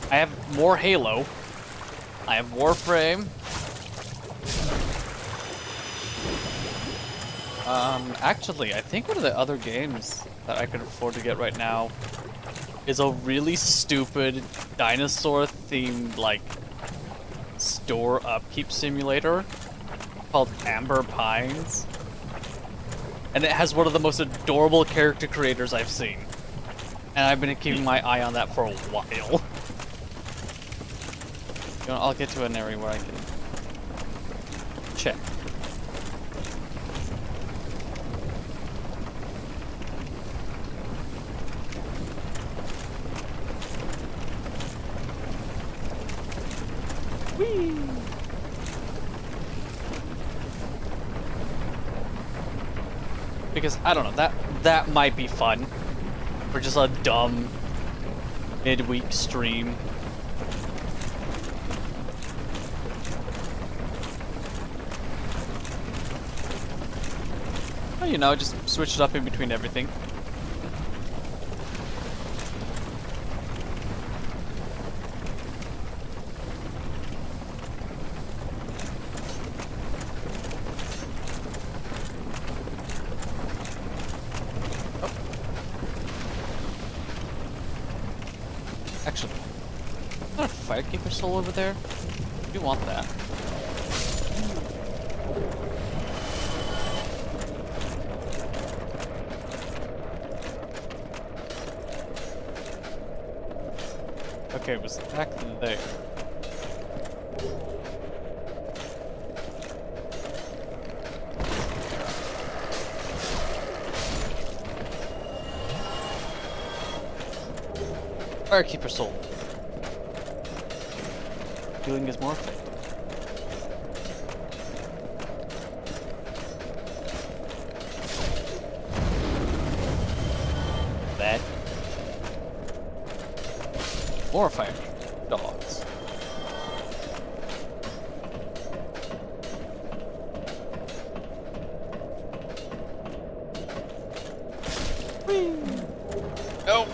I have more Halo. I have Warframe. Actually, I think one of the other games that I could afford to get right now is a really stupid dinosaur-themed, like, store upkeep simulator called Amber Pines. And it has one of the most adorable character creators I've seen. And I've been keeping my eye on that for a while. You know, I'll get to an area where I can check. Whee! Because I don't know, that might be fun for just a dumb midweek stream. Well, you know, just switch it up in between everything. Actually, is that a Firekeeper soul over there? We want that. Okay, it was back there. Firekeeper soul. Healing is more effective. That. More fire dogs. Whee! Nope.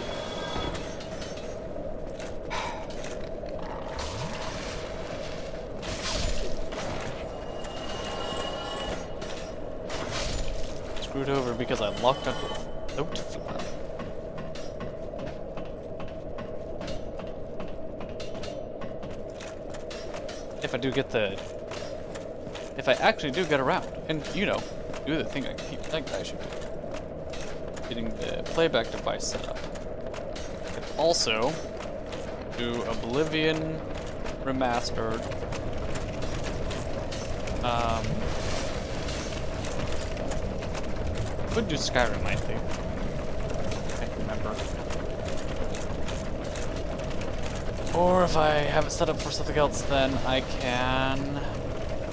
Screwed over because I locked onto a note file. If I do get the... If I actually do get around, and, you know, do the thing I keep thinking I should do. Getting the playback device set up. And also, do Oblivion Remastered. Could do Skyrim, I think. I can't remember. Or if I have it set up for something else, then I can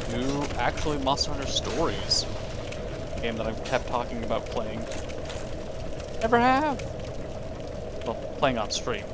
do actually Monster Hunter Stories. A game that I've kept talking about playing. Never have. Well, playing on stream.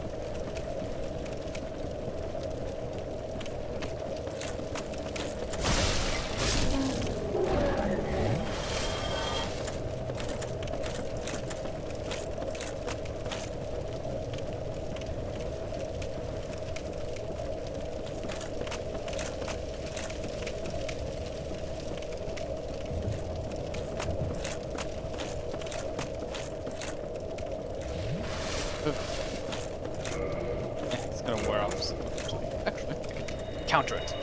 It's gonna wear off. Actually, counter it.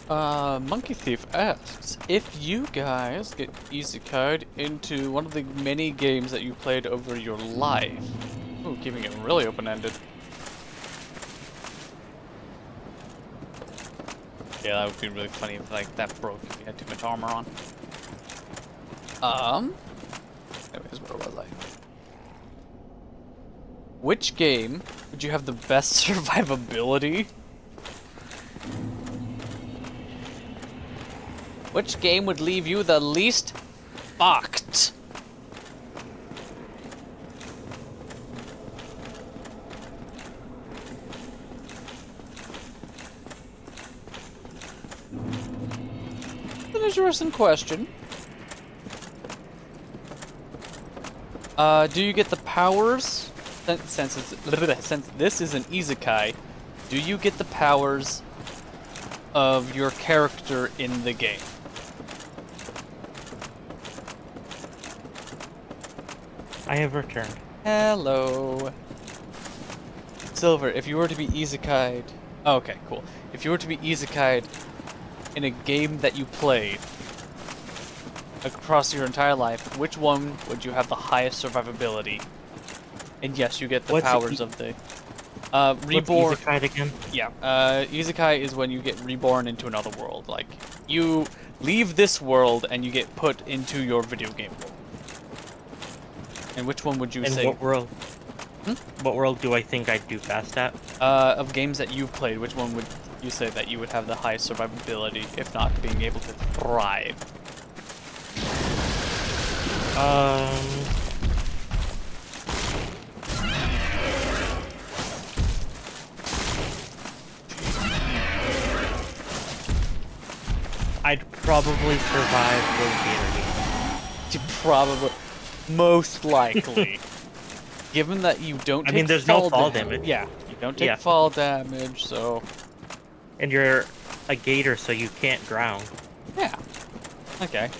Monkey Thief asks, if you guys get isekai'd into one of the many games that you played over your life. Ooh, keeping it really open-ended. Yeah, that would be really funny if like that broke if you had too much armor on. Anyways, where was I? Which game would you have the best survivability? Which game would leave you the least fucked? An interesting question. Do you get the powers? Since this is an isekai, do you get the powers of your character in the game? I have returned. Hello. Silver, if you were to be isekai'd... Oh, okay, cool. If you were to be isekai'd in a game that you played across your entire life, which one would you have the highest survivability? And yes, you get the powers of the... reborn... What's isekai again? Yeah, isekai is when you get reborn into another world. Like, you leave this world and you get put into your video game world. And which one would you say? What world? What world do I think I'd do best at? Of games that you've played, which one would you say that you would have the highest survivability, if not being able to thrive? I'd probably survive those gator games. You probably, most likely. Given that you don't take I mean, there's no fall damage. Yeah, you don't take fall damage, so... And you're a gator, so you can't drown. Yeah. Okay.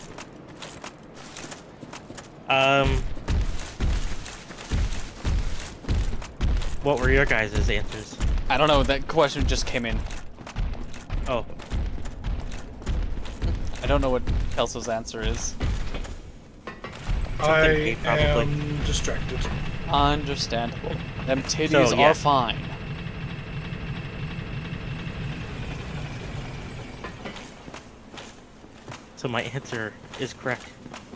What were your guys' answers? I don't know, that question just came in. Oh. I don't know what Kelso's answer is. I am distracted. Understandable. Them titties are fine. So my answer is correct.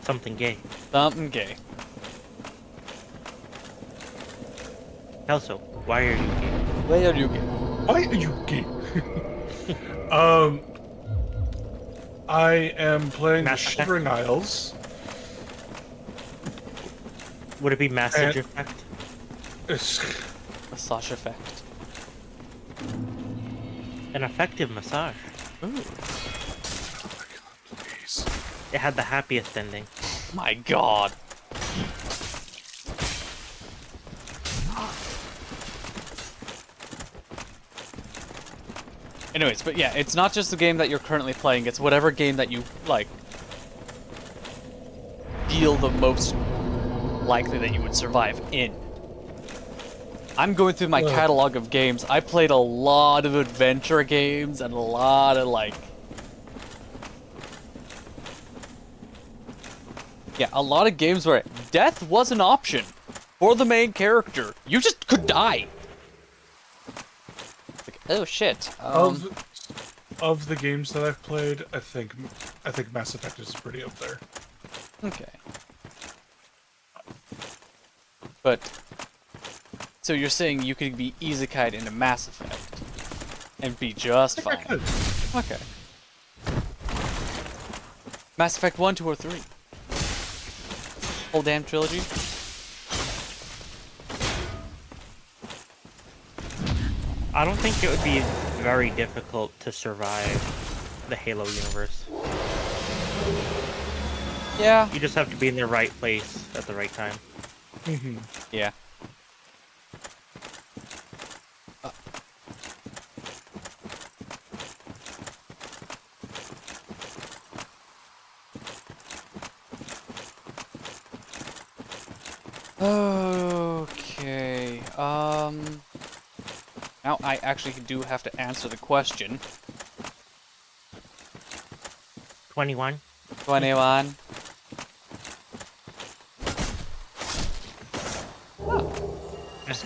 Something gay. Something gay. Also, why are you gay? Why are you gay? Why are you gay? I am playing the Shivering Isles. Would it be Massage Effect? Massage Effect. An effective massage. Ooh. Oh my god, please. It had the happiest ending. My god. Anyways, but yeah, it's not just the game that you're currently playing, it's whatever game that you, like, feel the most likely that you would survive in. I'm going through my catalog of games. I played a lot of adventure games and a lot of, like... Yeah, a lot of games where death was an option for the main character. You just could die. Like, oh shit. Of the games that I've played, I think Mass Effect is pretty up there. Okay. But so you're saying you could be isekai'd into Mass Effect and be just fine. Okay. Mass Effect 1, 2, or 3? Whole damn trilogy? I don't think it would be very difficult to survive the Halo universe. Yeah. You just have to be in the right place at the right time. Mm-hmm. Yeah. Okay. Now I actually do have to answer the question. 21. 21.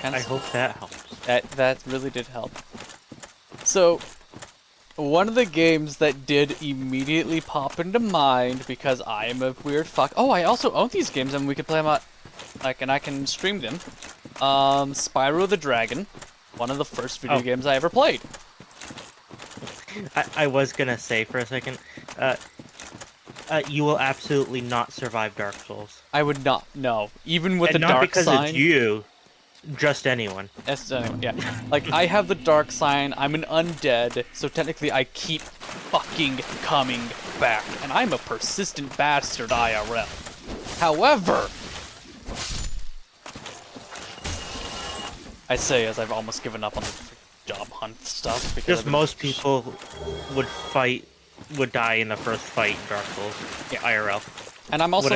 I hope that helps. That really did help. So, one of the games that did immediately pop into mind because I am a weird fuck. Oh, I also own these games and we could play them and I can stream them. Spyro the Dragon, one of the first video games I ever played. I was gonna say for a second, you will absolutely not survive Dark Souls. I would not, no. Even with And the not dark because sign. it's you, just anyone. Yeah. Like, I have the dark sign, I'm an undead, so technically I keep fucking coming back. And I'm a persistent bastard IRL. However, I say as I've almost given up on the job hunt stuff. Because Just most people would die in the first fight in Dark Souls. Yeah, IRL. And I'm also...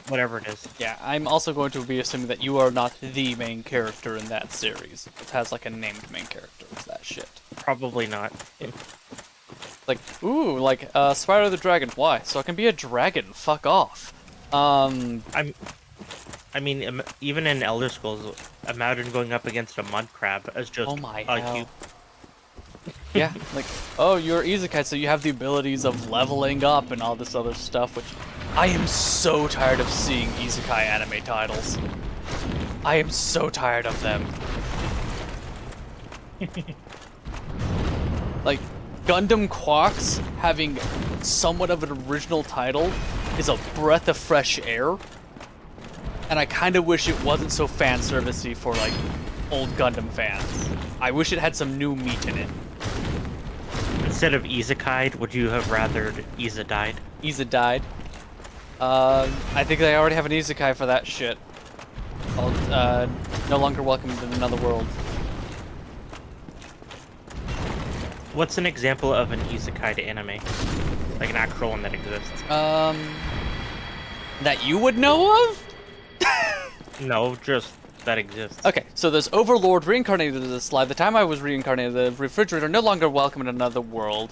Whatever it is. Yeah, I'm also going to be assuming that you are not the main character in that series. It has like a named main character. It's that shit. Probably not. Like, ooh, like, Spyro the Dragon. Why? So I can be a dragon. Fuck off. I mean, even in Elder Scrolls, imagine going up against a mud crab as just Oh my a hell. Yeah, like, oh, you're Isekai, so you have the abilities of leveling up and all this other stuff, which I am so tired of seeing Isekai anime titles. I am so tired of them. Like, Gundam Quacks having somewhat of an original title is a breath of fresh air. And I kind of wish it wasn't so fan servicey for, like, old Gundam fans. I wish it had some new meat in it. Instead of Isekai, would you have rathered Isa died? Isa died. I think they already have an Isekai for that shit. Called, No Longer Welcome in Another World. What's an example of an Isekai to anime? Like an actual one that exists? That you would know of? No, just that exists. Okay, so there's Overlord reincarnated as a slide. The time I was reincarnated, the refrigerator no longer welcome in another world.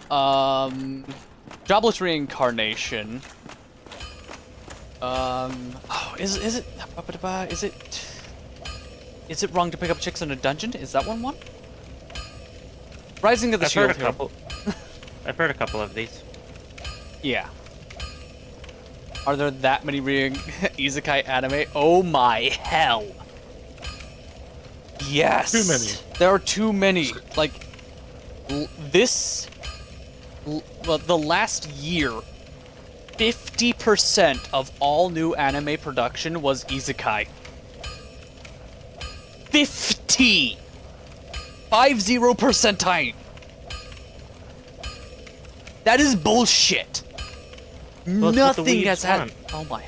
Jobless reincarnation. Oh, is it wrong to pick up chicks in a dungeon? Is that one? Rising of the I've Shield heard a Hero. couple. I've heard a couple of these. Yeah. Are there that many Isekai anime? Oh my hell. Yes. Too many. There are too many. Like, the last year, 50% of all new anime production was Isekai. 50! 50%. That is bullshit. Well, Nothing has had. Oh my.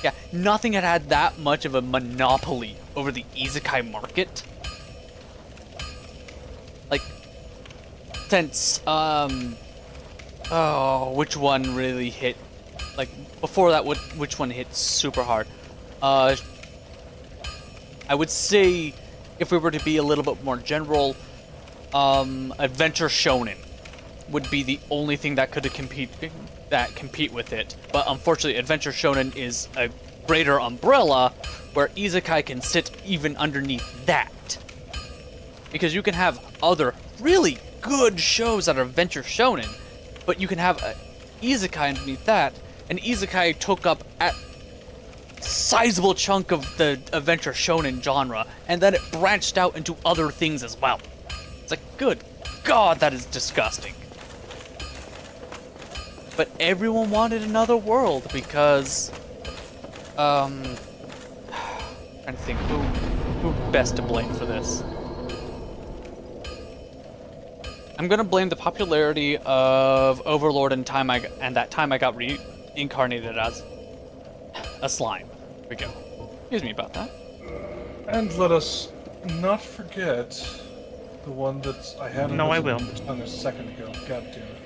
Yeah, nothing had that much of a monopoly over the Isekai market. Like, since oh, which one really hit? Like before that, which one hit super hard? I would say, if we were to be a little bit more general, adventure shonen would be the only thing that could compete with it. But unfortunately, adventure shonen is a greater umbrella where Isekai can sit even underneath that. Because you can have other really good shows that are adventure shonen, but you can have a Isekai underneath that, and Isekai took up a sizable chunk of the adventure shonen genre, and then it branched out into other things as well. It's like, good God, that is disgusting. But everyone wanted another world because, trying to think who best to blame for this. I'm gonna blame the popularity of Overlord and that time I got reincarnated as a slime. Here we go. Excuse me about that. And let us not forget the one that I had No, I will. on a second ago. God damn it.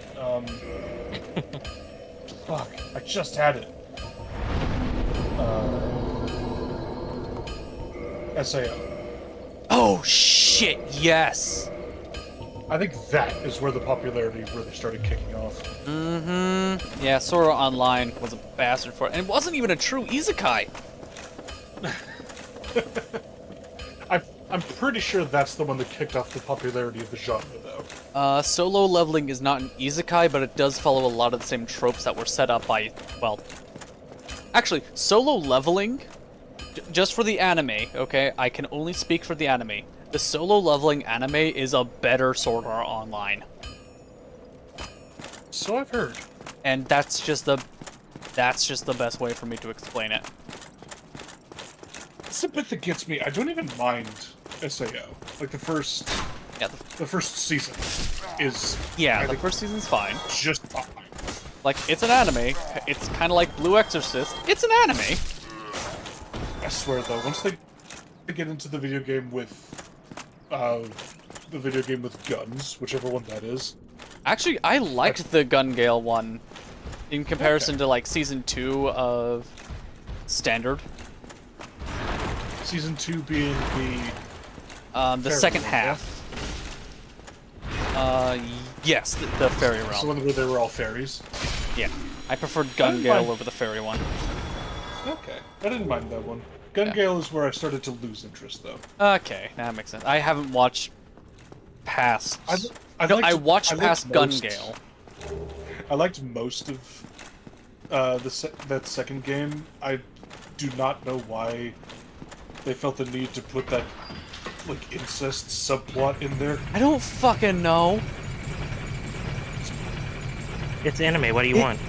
Fuck, I just had it. SAO. Oh shit, yes! I think that is where the popularity really started kicking off. Mm-hmm. Yeah, Sora Online was a bastard for it. And it wasn't even a true isekai. I'm pretty sure that's the one that kicked off the popularity of the genre, though. Solo leveling is not an isekai, but it does follow a lot of the same tropes that were set up by, well... Actually, solo leveling, just for the anime, okay? I can only speak for the anime. The solo leveling anime is a better Sword Art Online. So I've heard. And that's just the best way for me to explain it. It's the bit that gets me. I don't even mind SAO. Like the first season is. Yeah, the first season's fine. Just fine. Like, it's an anime. It's kind of like Blue Exorcist. It's an anime. I swear though, once they get into the video game with guns, whichever one that is. Actually, I liked the Gun Gale one in comparison to like season 2 of Standard. Season 2 being the second half. Yes, the fairy realm. It's the one where they were all fairies. Yeah, I preferred Gun Gale over the fairy one. Okay, I didn't mind that one. Gun Gale is where I started to lose interest, though. Okay, that makes sense. I haven't watched past. I watched past Gun Gale. I liked most of that second game. I do not know why they felt the need to put that like incest subplot in there. I don't fucking know. It's anime. What do you want?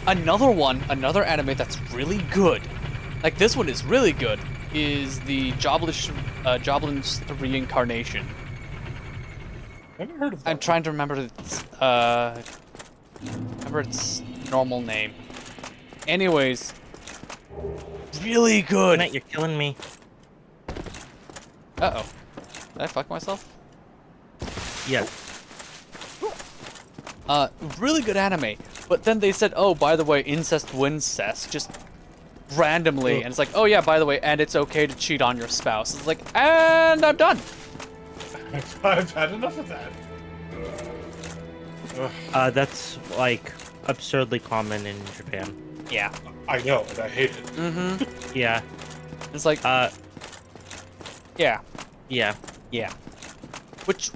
Another anime that's really good. Like this one is really good. Is the Joblin's Reincarnation? I haven't heard of that. I'm trying to remember its normal name. Anyways, really good. Matt, you're killing me. Uh-oh. Did I fuck myself? Yeah. Really good anime. But then they said, oh, by the way, incest wincest, just randomly. And it's like, oh yeah, by the way, and it's okay to cheat on your spouse. It's like, and I'm done. I've had enough of that. That's, like, absurdly common in Japan. Yeah. I know, and I hate it. Mm-hmm. Yeah. It's like, yeah. Yeah. Yeah. Which,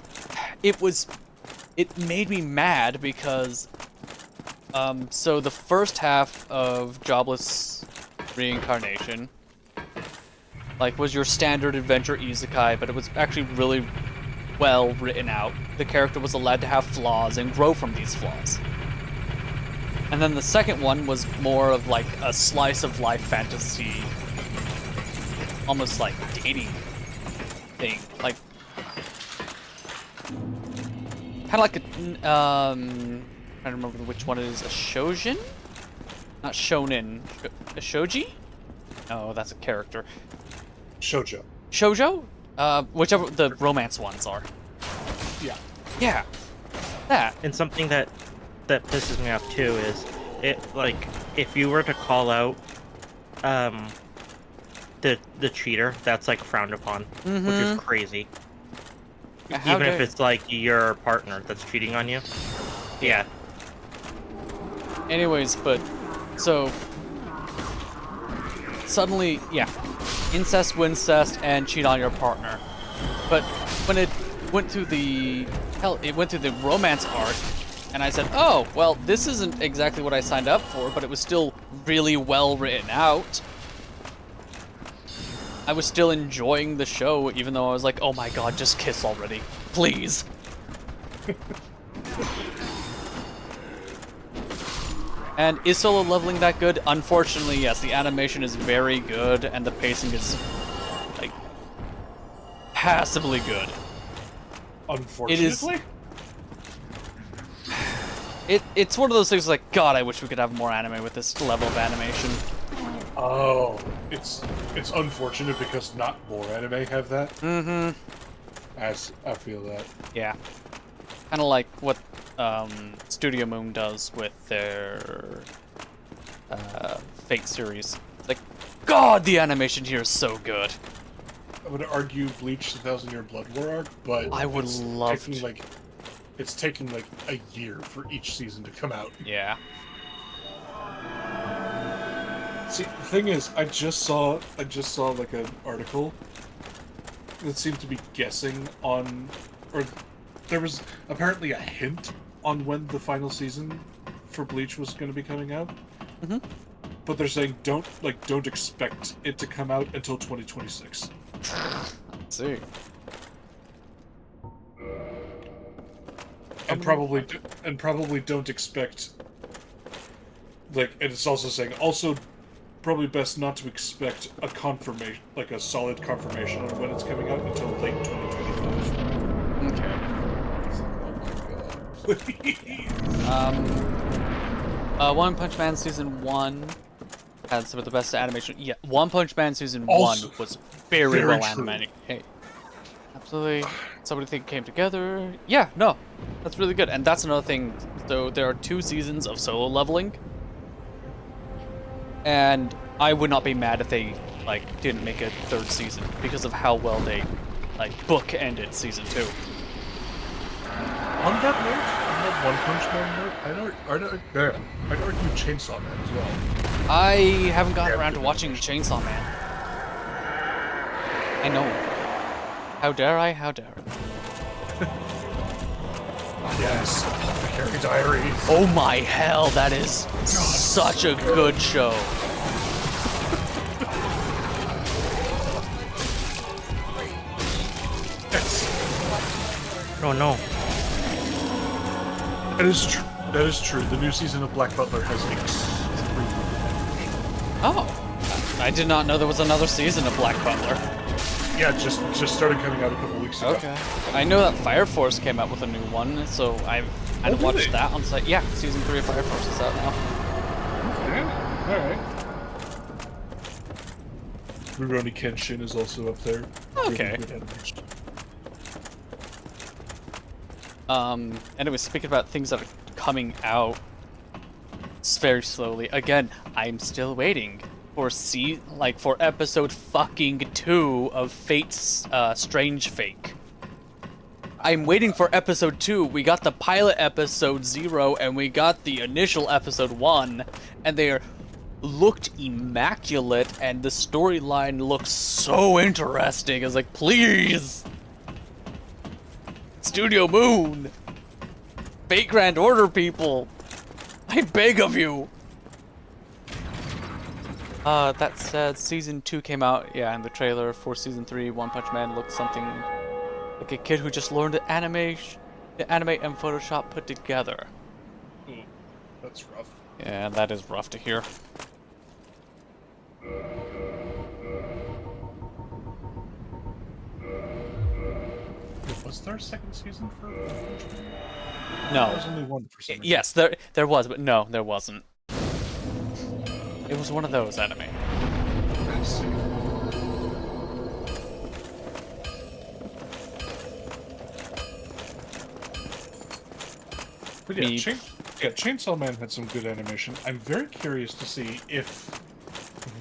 it made me mad because, so the first half of Jobless Reincarnation, like, was your standard adventure isekai, but it was actually really well written out. The character was allowed to have flaws and grow from these flaws. And then the second one was more of like a slice of life fantasy, almost like dating thing, like kind of like a trying to remember which one it is. A shoujin, not shonen, a shoji. Oh, that's a character. Shoujo. Shoujo, whichever the romance ones are. Yeah. Yeah, that. And something that pisses me off too is it, like, if you were to call out the cheater, that's like frowned upon, which is crazy. Even if it's like your partner that's cheating on you. Yeah. Anyways, but so suddenly, yeah, incest, wincest, and cheat on your partner. But when it went through the romance arc, and I said, oh, well, this isn't exactly what I signed up for, but it was still really well written out. I was still enjoying the show, even though I was like, oh my god, just kiss already. Please. And is solo leveling that good? Unfortunately, yes. The animation is very good, and the pacing is, like, passably good. Unfortunately? It's one of those things like, God, I wish we could have more anime with this level of animation. Oh, it's unfortunate because not more anime have that. Mm-hmm. I feel that. Yeah. Kind of like what Studio Moon does with their Fate series. Like, God, the animation here is so good. would argue Bleach: The Thousand Year Blood War arc, but I would love taking, to. like it's taking like a year for each season to come out. Yeah. See, the thing is, I just saw like an article that seemed to be guessing on, or there was apparently a hint on when the final season for Bleach was going to be coming out. Mhm. But they're saying don't expect it to come out until 2026. Let's see. And probably don't expect, like, and it's also saying also probably best not to expect a confirmation, like a solid confirmation on when it's coming out until late 2025. Okay. Oh my god. Please. One Punch Man Season 1 had some of the best animation. Yeah, One Punch Man Season Also, 1 was very very well true. animated. Hey, absolutely. Somebody think came together. Yeah, no, that's really good. And that's another thing. So there are 2 seasons of solo leveling. And I would not be mad if they, like, didn't make a 3rd season because of how well they, like, book-ended Season 2. On that note, on that One Punch Man note, I'd argue Chainsaw Man as well. I haven't gotten around to watching Chainsaw Man. I know. How dare I? How dare I? Yes, Apothecary Diaries. Oh my hell, that is such a good show. Yes, Oh no. that is true. That is true. The new season of Black Butler has extremely good animation. Oh, I did not know there was another season of Black Butler. Yeah, just started coming out a couple weeks ago. Okay. I know that Fire Force came out with a new one, so I did watched they? that on site. Yeah, season 3 of Fire Force is out now. All right. Rurouni Kenshin is also up there. Okay. Really good animation. Anyway, speaking about things that are coming out very slowly. Again, I'm still waiting for for episode fucking 2 of Fate's Strange Fake. I'm waiting for episode 2. We got the pilot episode 0 and we got the initial episode 1, and they looked immaculate and the storyline looks so interesting. I was like, please! Studio Moon! Fate Grand Order people! I beg of you! That said, Season 2 came out, yeah, and the trailer for Season 3, One Punch Man looked something like a kid who just learned to animate and Photoshop put together. Ooh, that's rough. Yeah, that is rough to hear. Was there a second season for One Punch Man? No. There was only one for some reason. Yes, there was, but no, there wasn't. It was one of those anime. I see. But yeah, Me- Chainsaw Man had some good animation. I'm very curious to see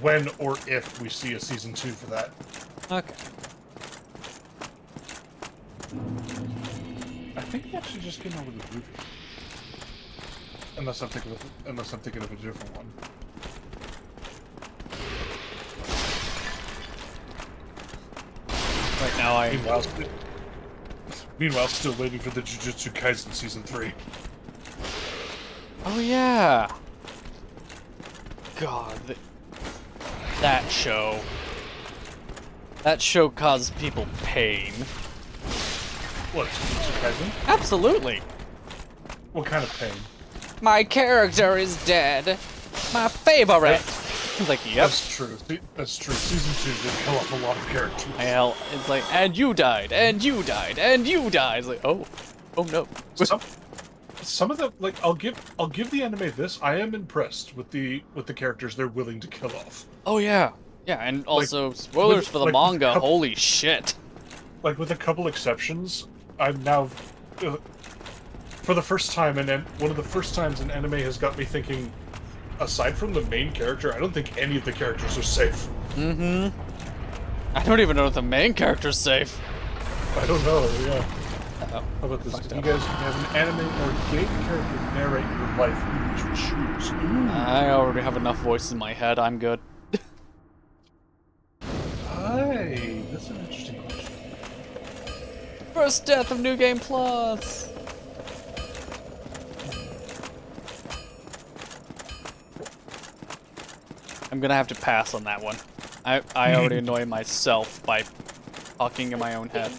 when or if we see a season 2 for that. Okay. I think he actually just came out with a movie. Unless I'm thinking of a different one. Right now I... Meanwhile, still waiting for the Jujutsu Kaisen season 3. Oh yeah! God, that show. That show causes people pain. What, Jujutsu Kaisen? Absolutely! What kind of pain? My character is dead! My favorite! It's like, yep. That's true. That's true. Season 2 did kill off a lot of characters. Hell, it's like, and you died, and you died, and you died. It's like, oh no. Some of the, like, I'll give the anime this. I am impressed with the characters they're willing to kill off. Oh yeah, yeah, and also spoilers for the manga. Holy shit! Like, with a couple exceptions, I'm now, for the first time, and one of the first times an anime has got me thinking. Aside from the main character, I don't think any of the characters are safe. Mm-hmm. I don't even know if the main character's safe. I don't know, yeah. Uh-oh. How about this? Fucked If you up. guys can have an anime or game character narrate your life, who would you choose? Ooh. I already have enough voices in my head. I'm good. Hi, that's an interesting question. First death of New Game Plus. I'm gonna have to pass on that one. I already annoy myself by talking in my own head.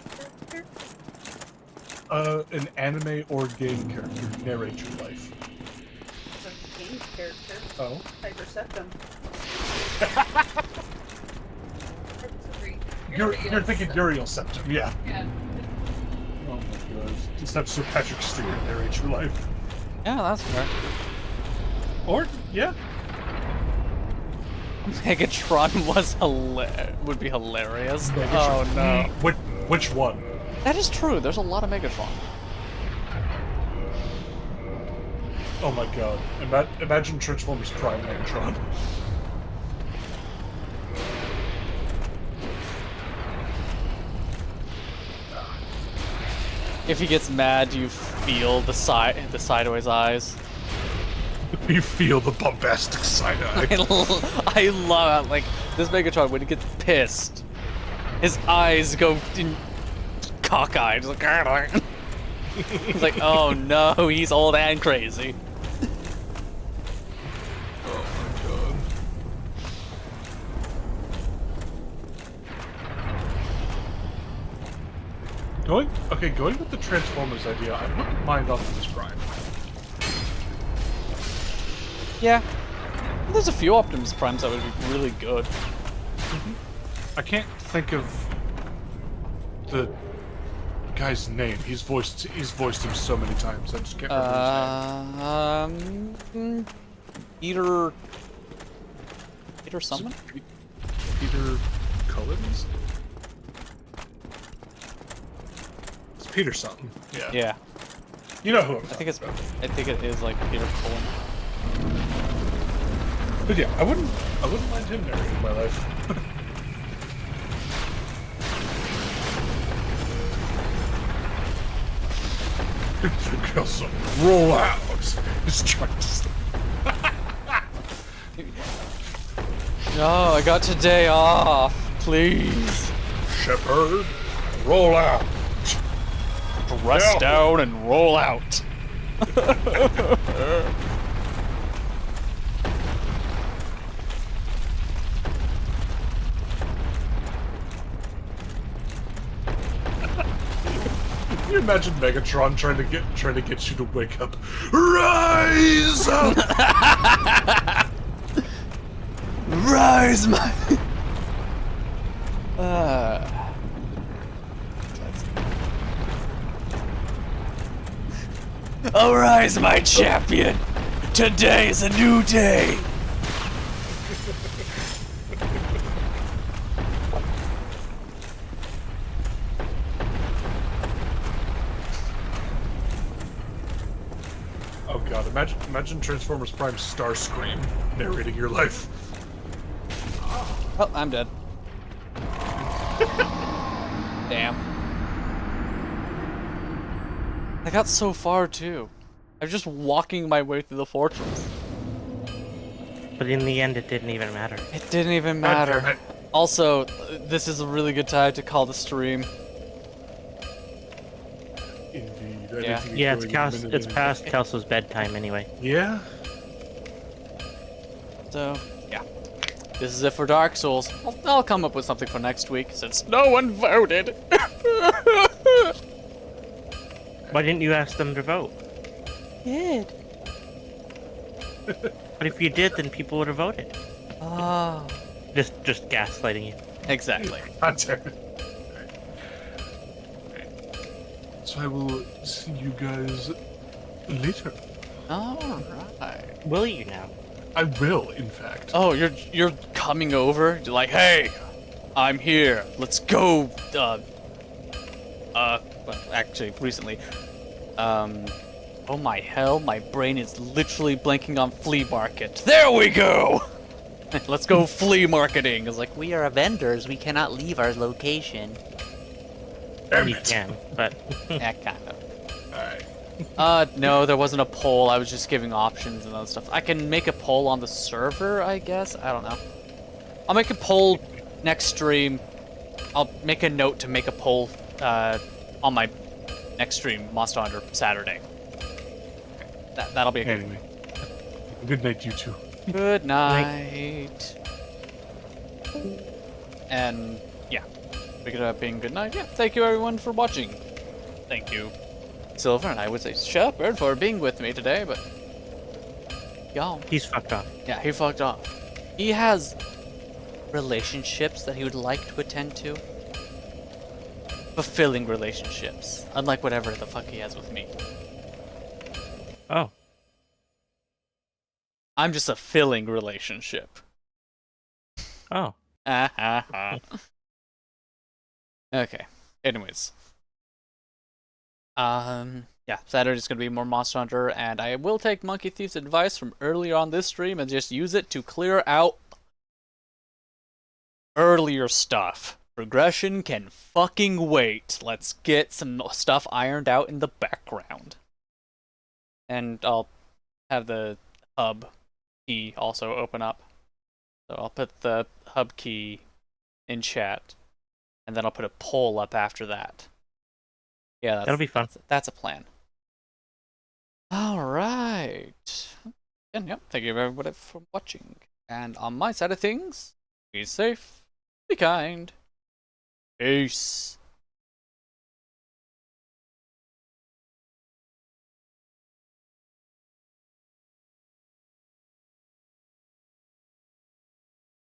An anime or game character narrate your life. The game character. Oh. Hyper Septum. You're thinking Uriel Septum, yeah. Yeah. Oh my god. Just have Sir Patrick Stewart narrate your life. Yeah, that's fair. Or, yeah. Megatron would be hilarious. Oh no. Which one? That is true. There's a lot of Megatron. Oh my god. Imagine Transformers Prime Megatron. If he gets mad, you feel the sideways eyes. You feel the bombastic side eye. I love like this Megatron when he gets pissed. His eyes go in cockeyed. He's like, he's like, oh no, he's old and crazy. Going with the Transformers idea, I wouldn't mind Optimus Prime. Yeah. There's a few Optimus Primes that would be really good. I can't think of the guy's name. He's voiced him so many times. I just can't remember his name. Peter someone? Peter Cullens? It's Peter something. Yeah. Yeah. You know who I'm I talking think about. it is like Peter Cullen. But yeah, I wouldn't mind him narrating my life. Also, roll out. He's trying to. No, I got today off. Please. Shepard, roll out. Press No. down and roll out. Can you imagine Megatron trying to get you to wake up? Rise up! Rise, my. Arise, my champion! Today is a new day! Oh god, imagine Transformers Prime Starscream narrating your life. Oh, I'm dead. Damn. I got so far too. I'm just walking my way through the fortress. But in the end, it didn't even matter. It didn't even God damn matter. it. Also, this is a really good time to call the stream. Indeed. Yeah. Yeah, it's past Kelso's bedtime anyway. Yeah. So, yeah. This is it for Dark Souls. I'll come up with something for next week since no one voted. Why didn't you ask them to vote? Did. But if you did, then people would have voted. Oh. Just gaslighting you. Exactly. God damn it. So I will see you guys later. Alright. Will you now? I will, in fact. Oh, you're coming over? You're like, hey, I'm here. Let's go. Well, actually, recently. Oh my hell, my brain is literally blanking on flea market. There we go! Let's go flea marketing. It's like, we are vendors. We cannot leave our location. Damn You it. can, but Yeah, kind of. Alright. No, there wasn't a poll. I was just giving options and other stuff. I can make a poll on the server, I guess. I don't know. I'll make a poll next stream. I'll make a note to make a poll on my next stream, Monster Hunter Saturday. That'll be a good. Anyway. Good night, you two. Good night. And yeah, speaking of being good night, yeah, thank you everyone for watching. Thank you, Silver, and I would say Shepherd for being with me today, but y'all. he's fucked off. Yeah, he fucked off. He has relationships that he would like to attend to. Fulfilling relationships, unlike whatever the fuck he has with me. Oh, I'm just a filling relationship. oh. Okay. Anyways. Yeah, Saturday's gonna be more Monster Hunter, and I will take Monkey Thief's advice from earlier on this stream and just use it to clear out earlier stuff. Progression can fucking wait. Let's get some stuff ironed out in the background. And I'll have the hub key also open up. So I'll put the hub key in chat, and then I'll put a poll up after that. Yeah, That'll be fun. That's a plan. All right. And yep, thank you everybody for watching. And on my side of things, be safe, be kind. Peace.